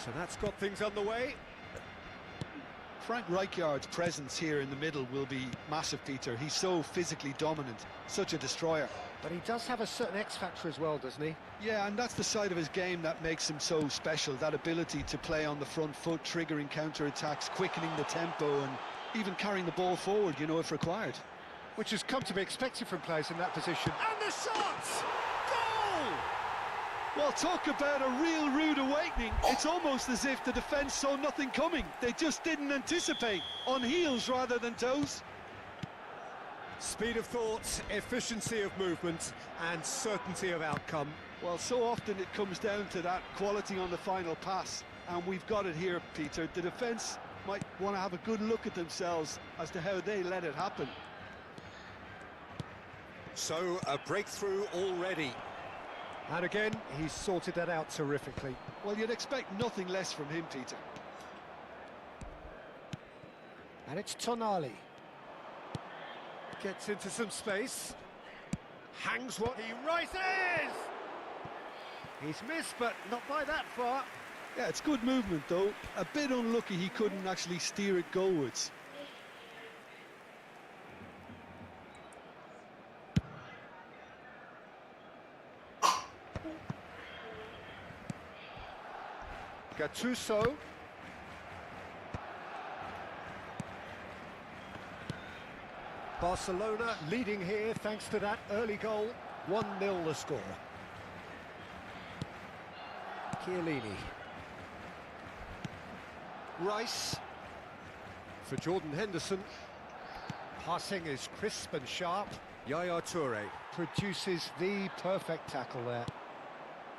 So that's got things underway. Frank Rijkaard's presence here in the middle will be massive, Peter. He's so physically dominant, such a destroyer. But he does have a certain X-factor as well, doesn't he? Yeah, and that's the side of his game that makes him so special, that ability to play on the front foot, triggering counter-attacks, quickening the tempo, and even carrying the ball forward, you know, if required. Which has come to be expected from players in that position. And the shot! Goal! Well, talk about a real rude awakening. It's almost as if the defence saw nothing coming. They just didn't anticipate, on heels rather than toes. Speed of thought, efficiency of movement, and certainty of outcome. Well, so often it comes down to that quality on the final pass, and we've got it here, Peter. The defence might want to have a good look at themselves as to how they let it happen. So, a breakthrough already. And again, he's sorted that out terrifically. Well, you'd expect nothing less from him, Peter. And it's Tonali. Gets into some space. Hangs what he rises! He's missed, but not by that far. Yeah, it's good movement, though. A bit unlucky he couldn't actually steer it goalwards. Gattuso. Barcelona leading here thanks to that early goal. 1-0 the score. Chiellini. Rice. For Jordan Henderson. Passing is crisp and sharp. Yaya Toure produces the perfect tackle there.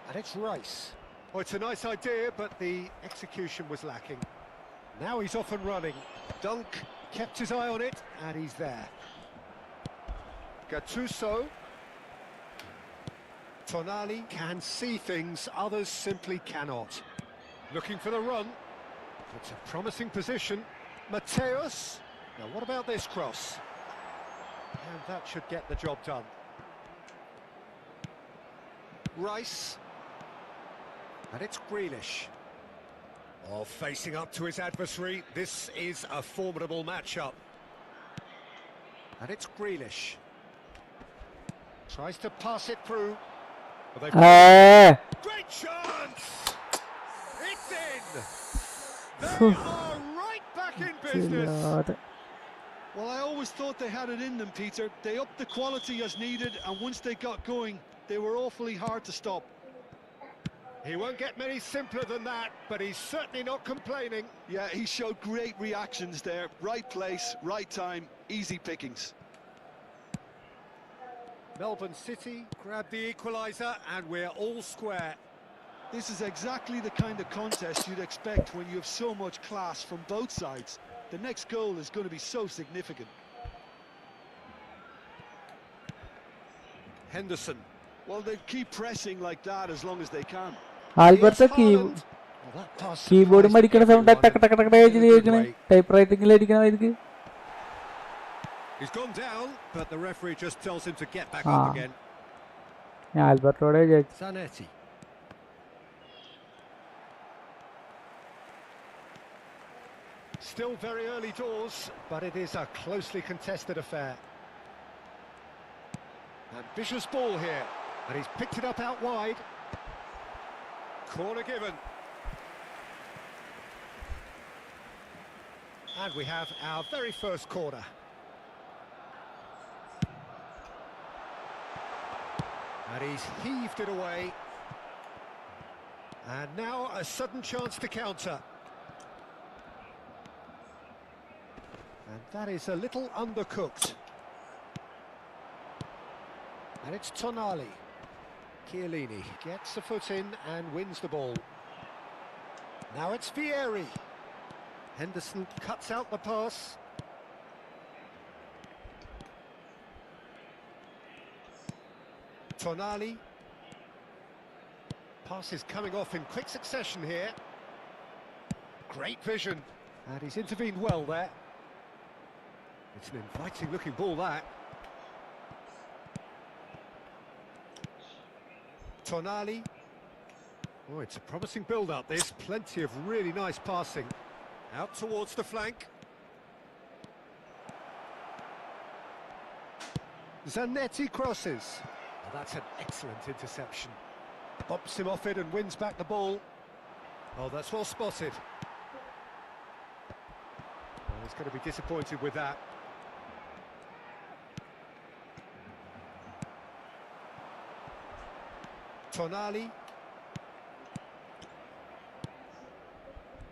And it's Rice. Oh, it's a nice idea, but the execution was lacking. Now he's off and running. Dunk kept his eye on it, and he's there. Gattuso. Tonali can see things others simply cannot. Looking for the run. It's a promising position. Mateus. Now what about this cross? And that should get the job done. Rice. And it's Grealish. Oh, facing up to his adversary. This is a formidable matchup. And it's Grealish. Tries to pass it through. But great chance! It's in! They are right back in business! Well, I always thought they had it in them, Peter. They upped the quality as needed, and once they got going, they were awfully hard to stop. He won't get many simpler than that, but he's certainly not complaining. Yeah, he showed great reactions there. Right place, right time, easy pickings. Melbourne City grab the equaliser, and we're all square. This is exactly the kind of contest you'd expect when you have so much class from both sides. The next goal is going to be so significant. Henderson. Well, they keep pressing like that as long as they can. Albert keyboard മടിക്കണ sound ടക്ക് ടക്ക് ടക്ക് കേൾക്കണേ type റൈറ്റിംഗിലടിക്കണമായിരിക്കും. He's gone down, but the referee just tells him to get back up again. ആൽബർട്ടോടെ Zanetti. Still very early doors, but it is a closely contested affair. Ambitious ball here, and he's picked it up out wide. Corner given. And we have our very first corner. And he's heaved it away. And now a sudden chance to counter. And that is a little undercooked. And it's Tonali. Chiellini gets a foot in and wins the ball. Now it's Vieri. Henderson cuts out the pass. Tonali. Pass is coming off in quick succession here. Great vision. And he's intervened well there. It's an inviting looking ball, that. Tonali. Oh, it's a promising build-up, this. Plenty of really nice passing. Out towards the flank. Zanetti crosses. Oh, that's an excellent interception. Bumps him off it and wins back the ball. Oh, that's well spotted. Oh, he's going to be disappointed with that. Tonali.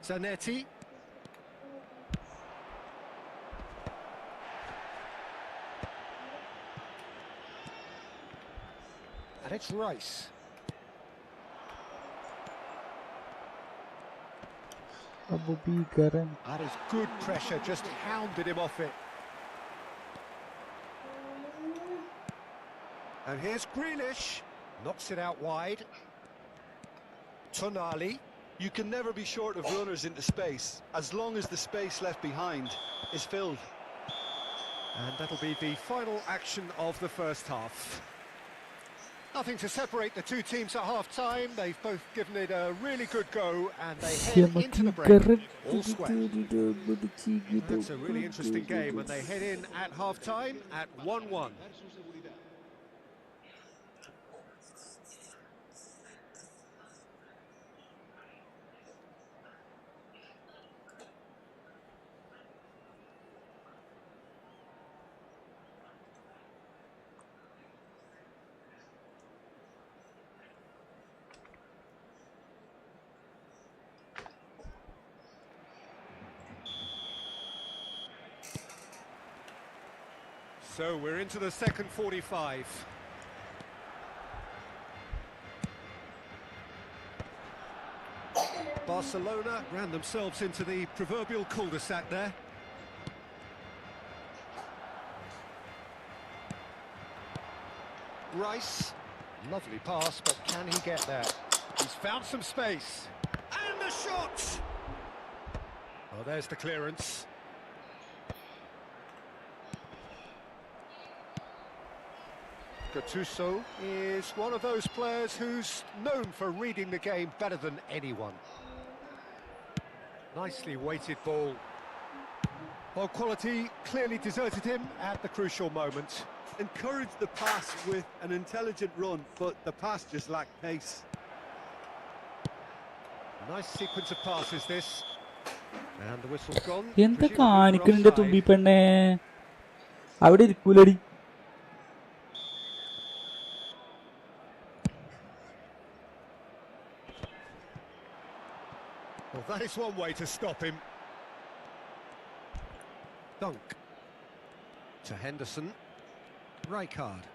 Zanetti. And it's Rice. That is good pressure, just hounded him off it. And here's Grealish. Knocks it out wide. Tonali. You can never be short of runners into space, as long as the space left behind is filled. And that'll be the final action of the first half. Nothing to separate the two teams at half-time. They've both given it a really good go, and they head into the break all square. That's a really interesting game, and they head in at half-time at 1-1. So we're into the second 45. Barcelona ran themselves into the proverbial cul-de-sac there. Rice, lovely pass, but can he get there? He's found some space. And the shot! Oh, there's the clearance. Gattuso is one of those players who's known for reading the game better than anyone. Nicely weighted ball. Well, quality clearly deserted him at the crucial moment. Encouraged the pass with an intelligent run, but the pass just lacked pace. Nice sequence of passes this. And the whistle's gone. എന്താ Presumably കാണിക്കണിന്റെ for തുമ്പി offside. പെണ്ണേ? അവിടെ ഇരിക്കൂലടി. Well, that is one way to stop him. Dunk. To Henderson. Rijkaard.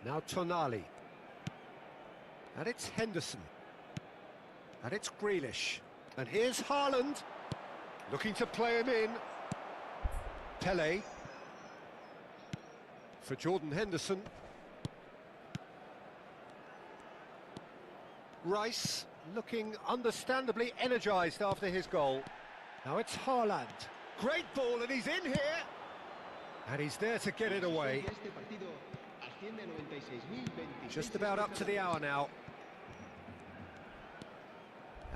Now Tonali. And it's Henderson. And it's Grealish. And here's Haaland. Looking to play him in. Pele. For Jordan Henderson. Rice looking understandably energised after his goal. Now it's Haaland. Great ball, and he's in here. And he's there to get it away. Just about up to the hour now.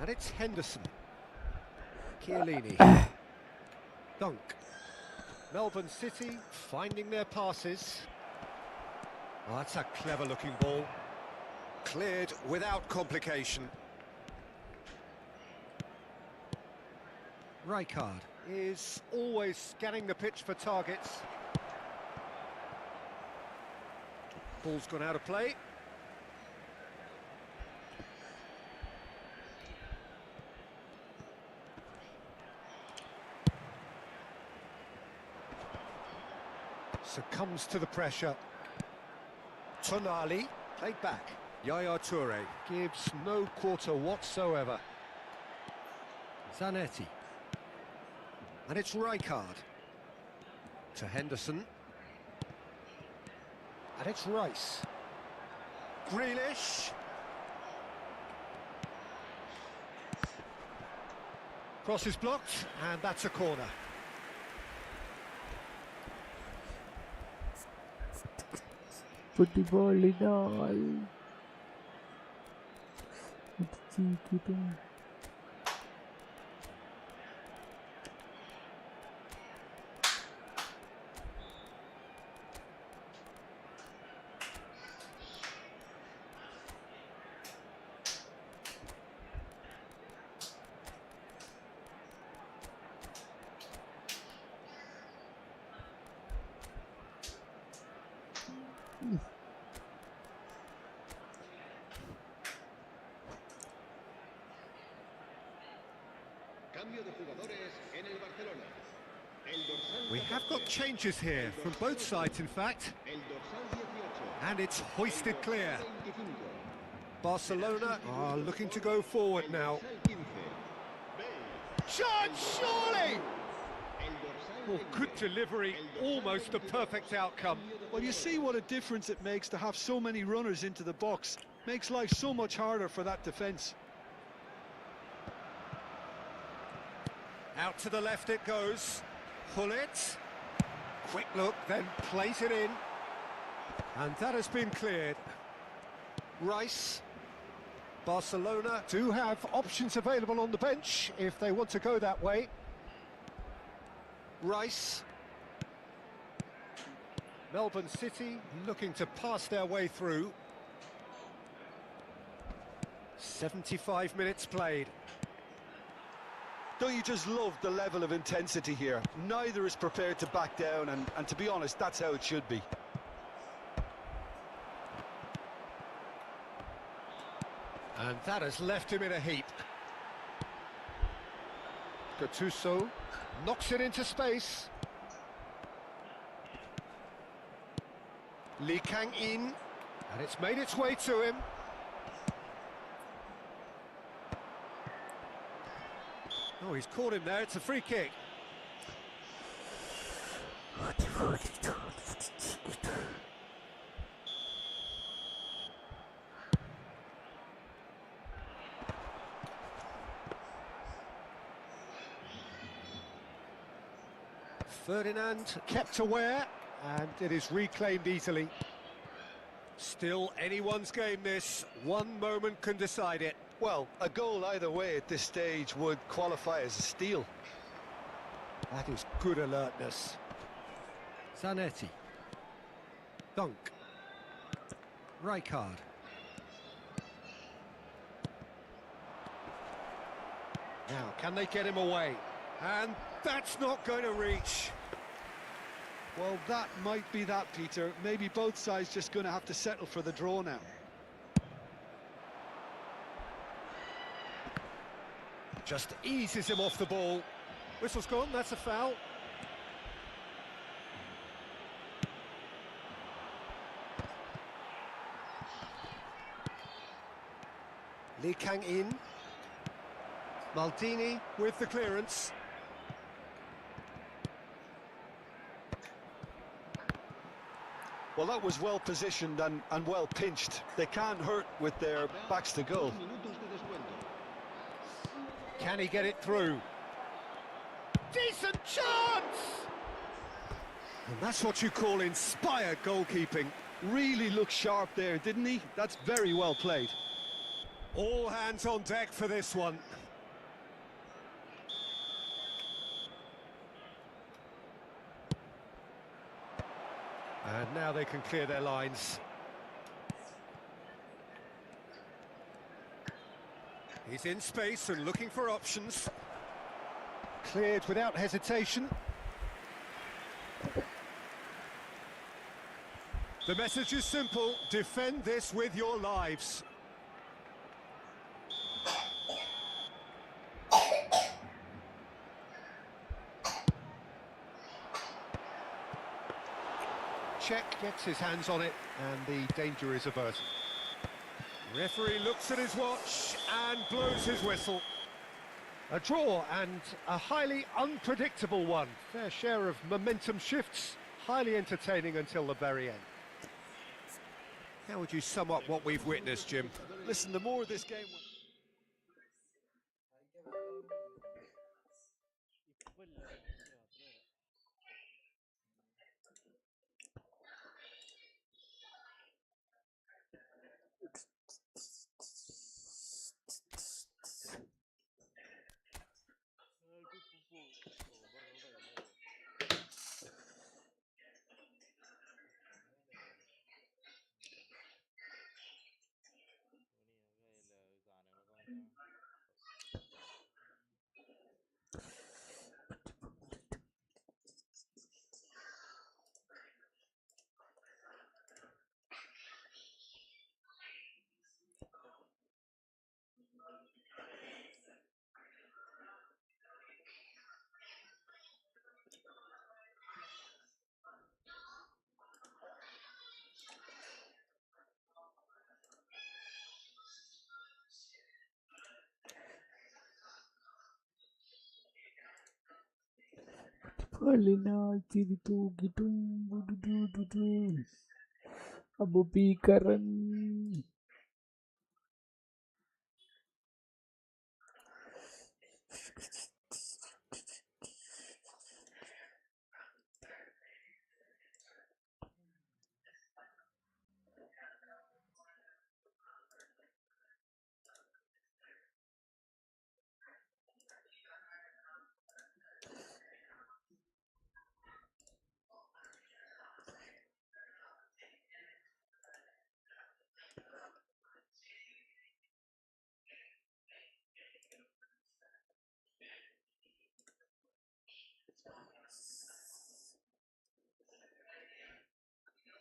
And it's Henderson. Chiellini. Dunk. Melbourne City finding their passes. Oh, that's a clever-looking ball. Cleared without complication. Rijkaard is always scanning the pitch for targets. Ball's gone out of play. Succumbs to the pressure. Tonali, played back. Yaya Toure gives no quarter whatsoever. Zanetti. And it's Rijkaard. To Henderson. And it's Rice. Grealish. Cross is blocked, and that's a corner. Put the ball in all. Keep him. We have got changes here from both sides, in fact. And it's hoisted clear. Barcelona are looking to go forward now. Shot, surely! Well, good delivery, almost the perfect outcome. Well, you see what a difference it makes to have so many runners into the box. Makes life so much harder for that defence. Out to the left it goes. Pull it. Quick look, then plays it in. And that has been cleared. Rice. Barcelona do have options available on the bench if they want to go that way. Rice. Melbourne City looking to pass their way through. 75 minutes played. Don't you just love the level of intensity here? Neither is prepared to back down, and to be honest, that's how it should be. And that has left him in a heap. Gattuso knocks it into space. Lee Kang-in, and it's made its way to him. Oh, he's caught him there. It's a free kick. Ferdinand kept aware, and it is reclaimed easily. Still anyone's game this. One moment can decide it. Well, a goal either way at this stage would qualify as a steal. That is good alertness. Zanetti. Dunk. Rijkaard. Now, can they get him away? And that's not going to reach. Well, that might be that, Peter. Maybe both sides just going to have to settle for the draw now. Just eases him off the ball. Whistle's gone, that's a foul. Lee Kang-in. Maldini with the clearance. Well, that was well positioned and well pinched. They can't hurt with their backs to goal. Can he get it through? Decent chance! And that's what you call inspired goalkeeping. Really looked sharp there, didn't he? That's very well played. All hands on deck for this one. And now they can clear their lines. He's in space and looking for options. Cleared without hesitation. The message is simple: defend this with your lives. Check gets his hands on it, and the danger is averted. Referee looks at his watch and blows his whistle. A draw, and a highly unpredictable one. Fair share of momentum shifts, highly entertaining until the very end. How would you sum up what we've witnessed, Jim? Listen, the more this game... Abu Bikaran.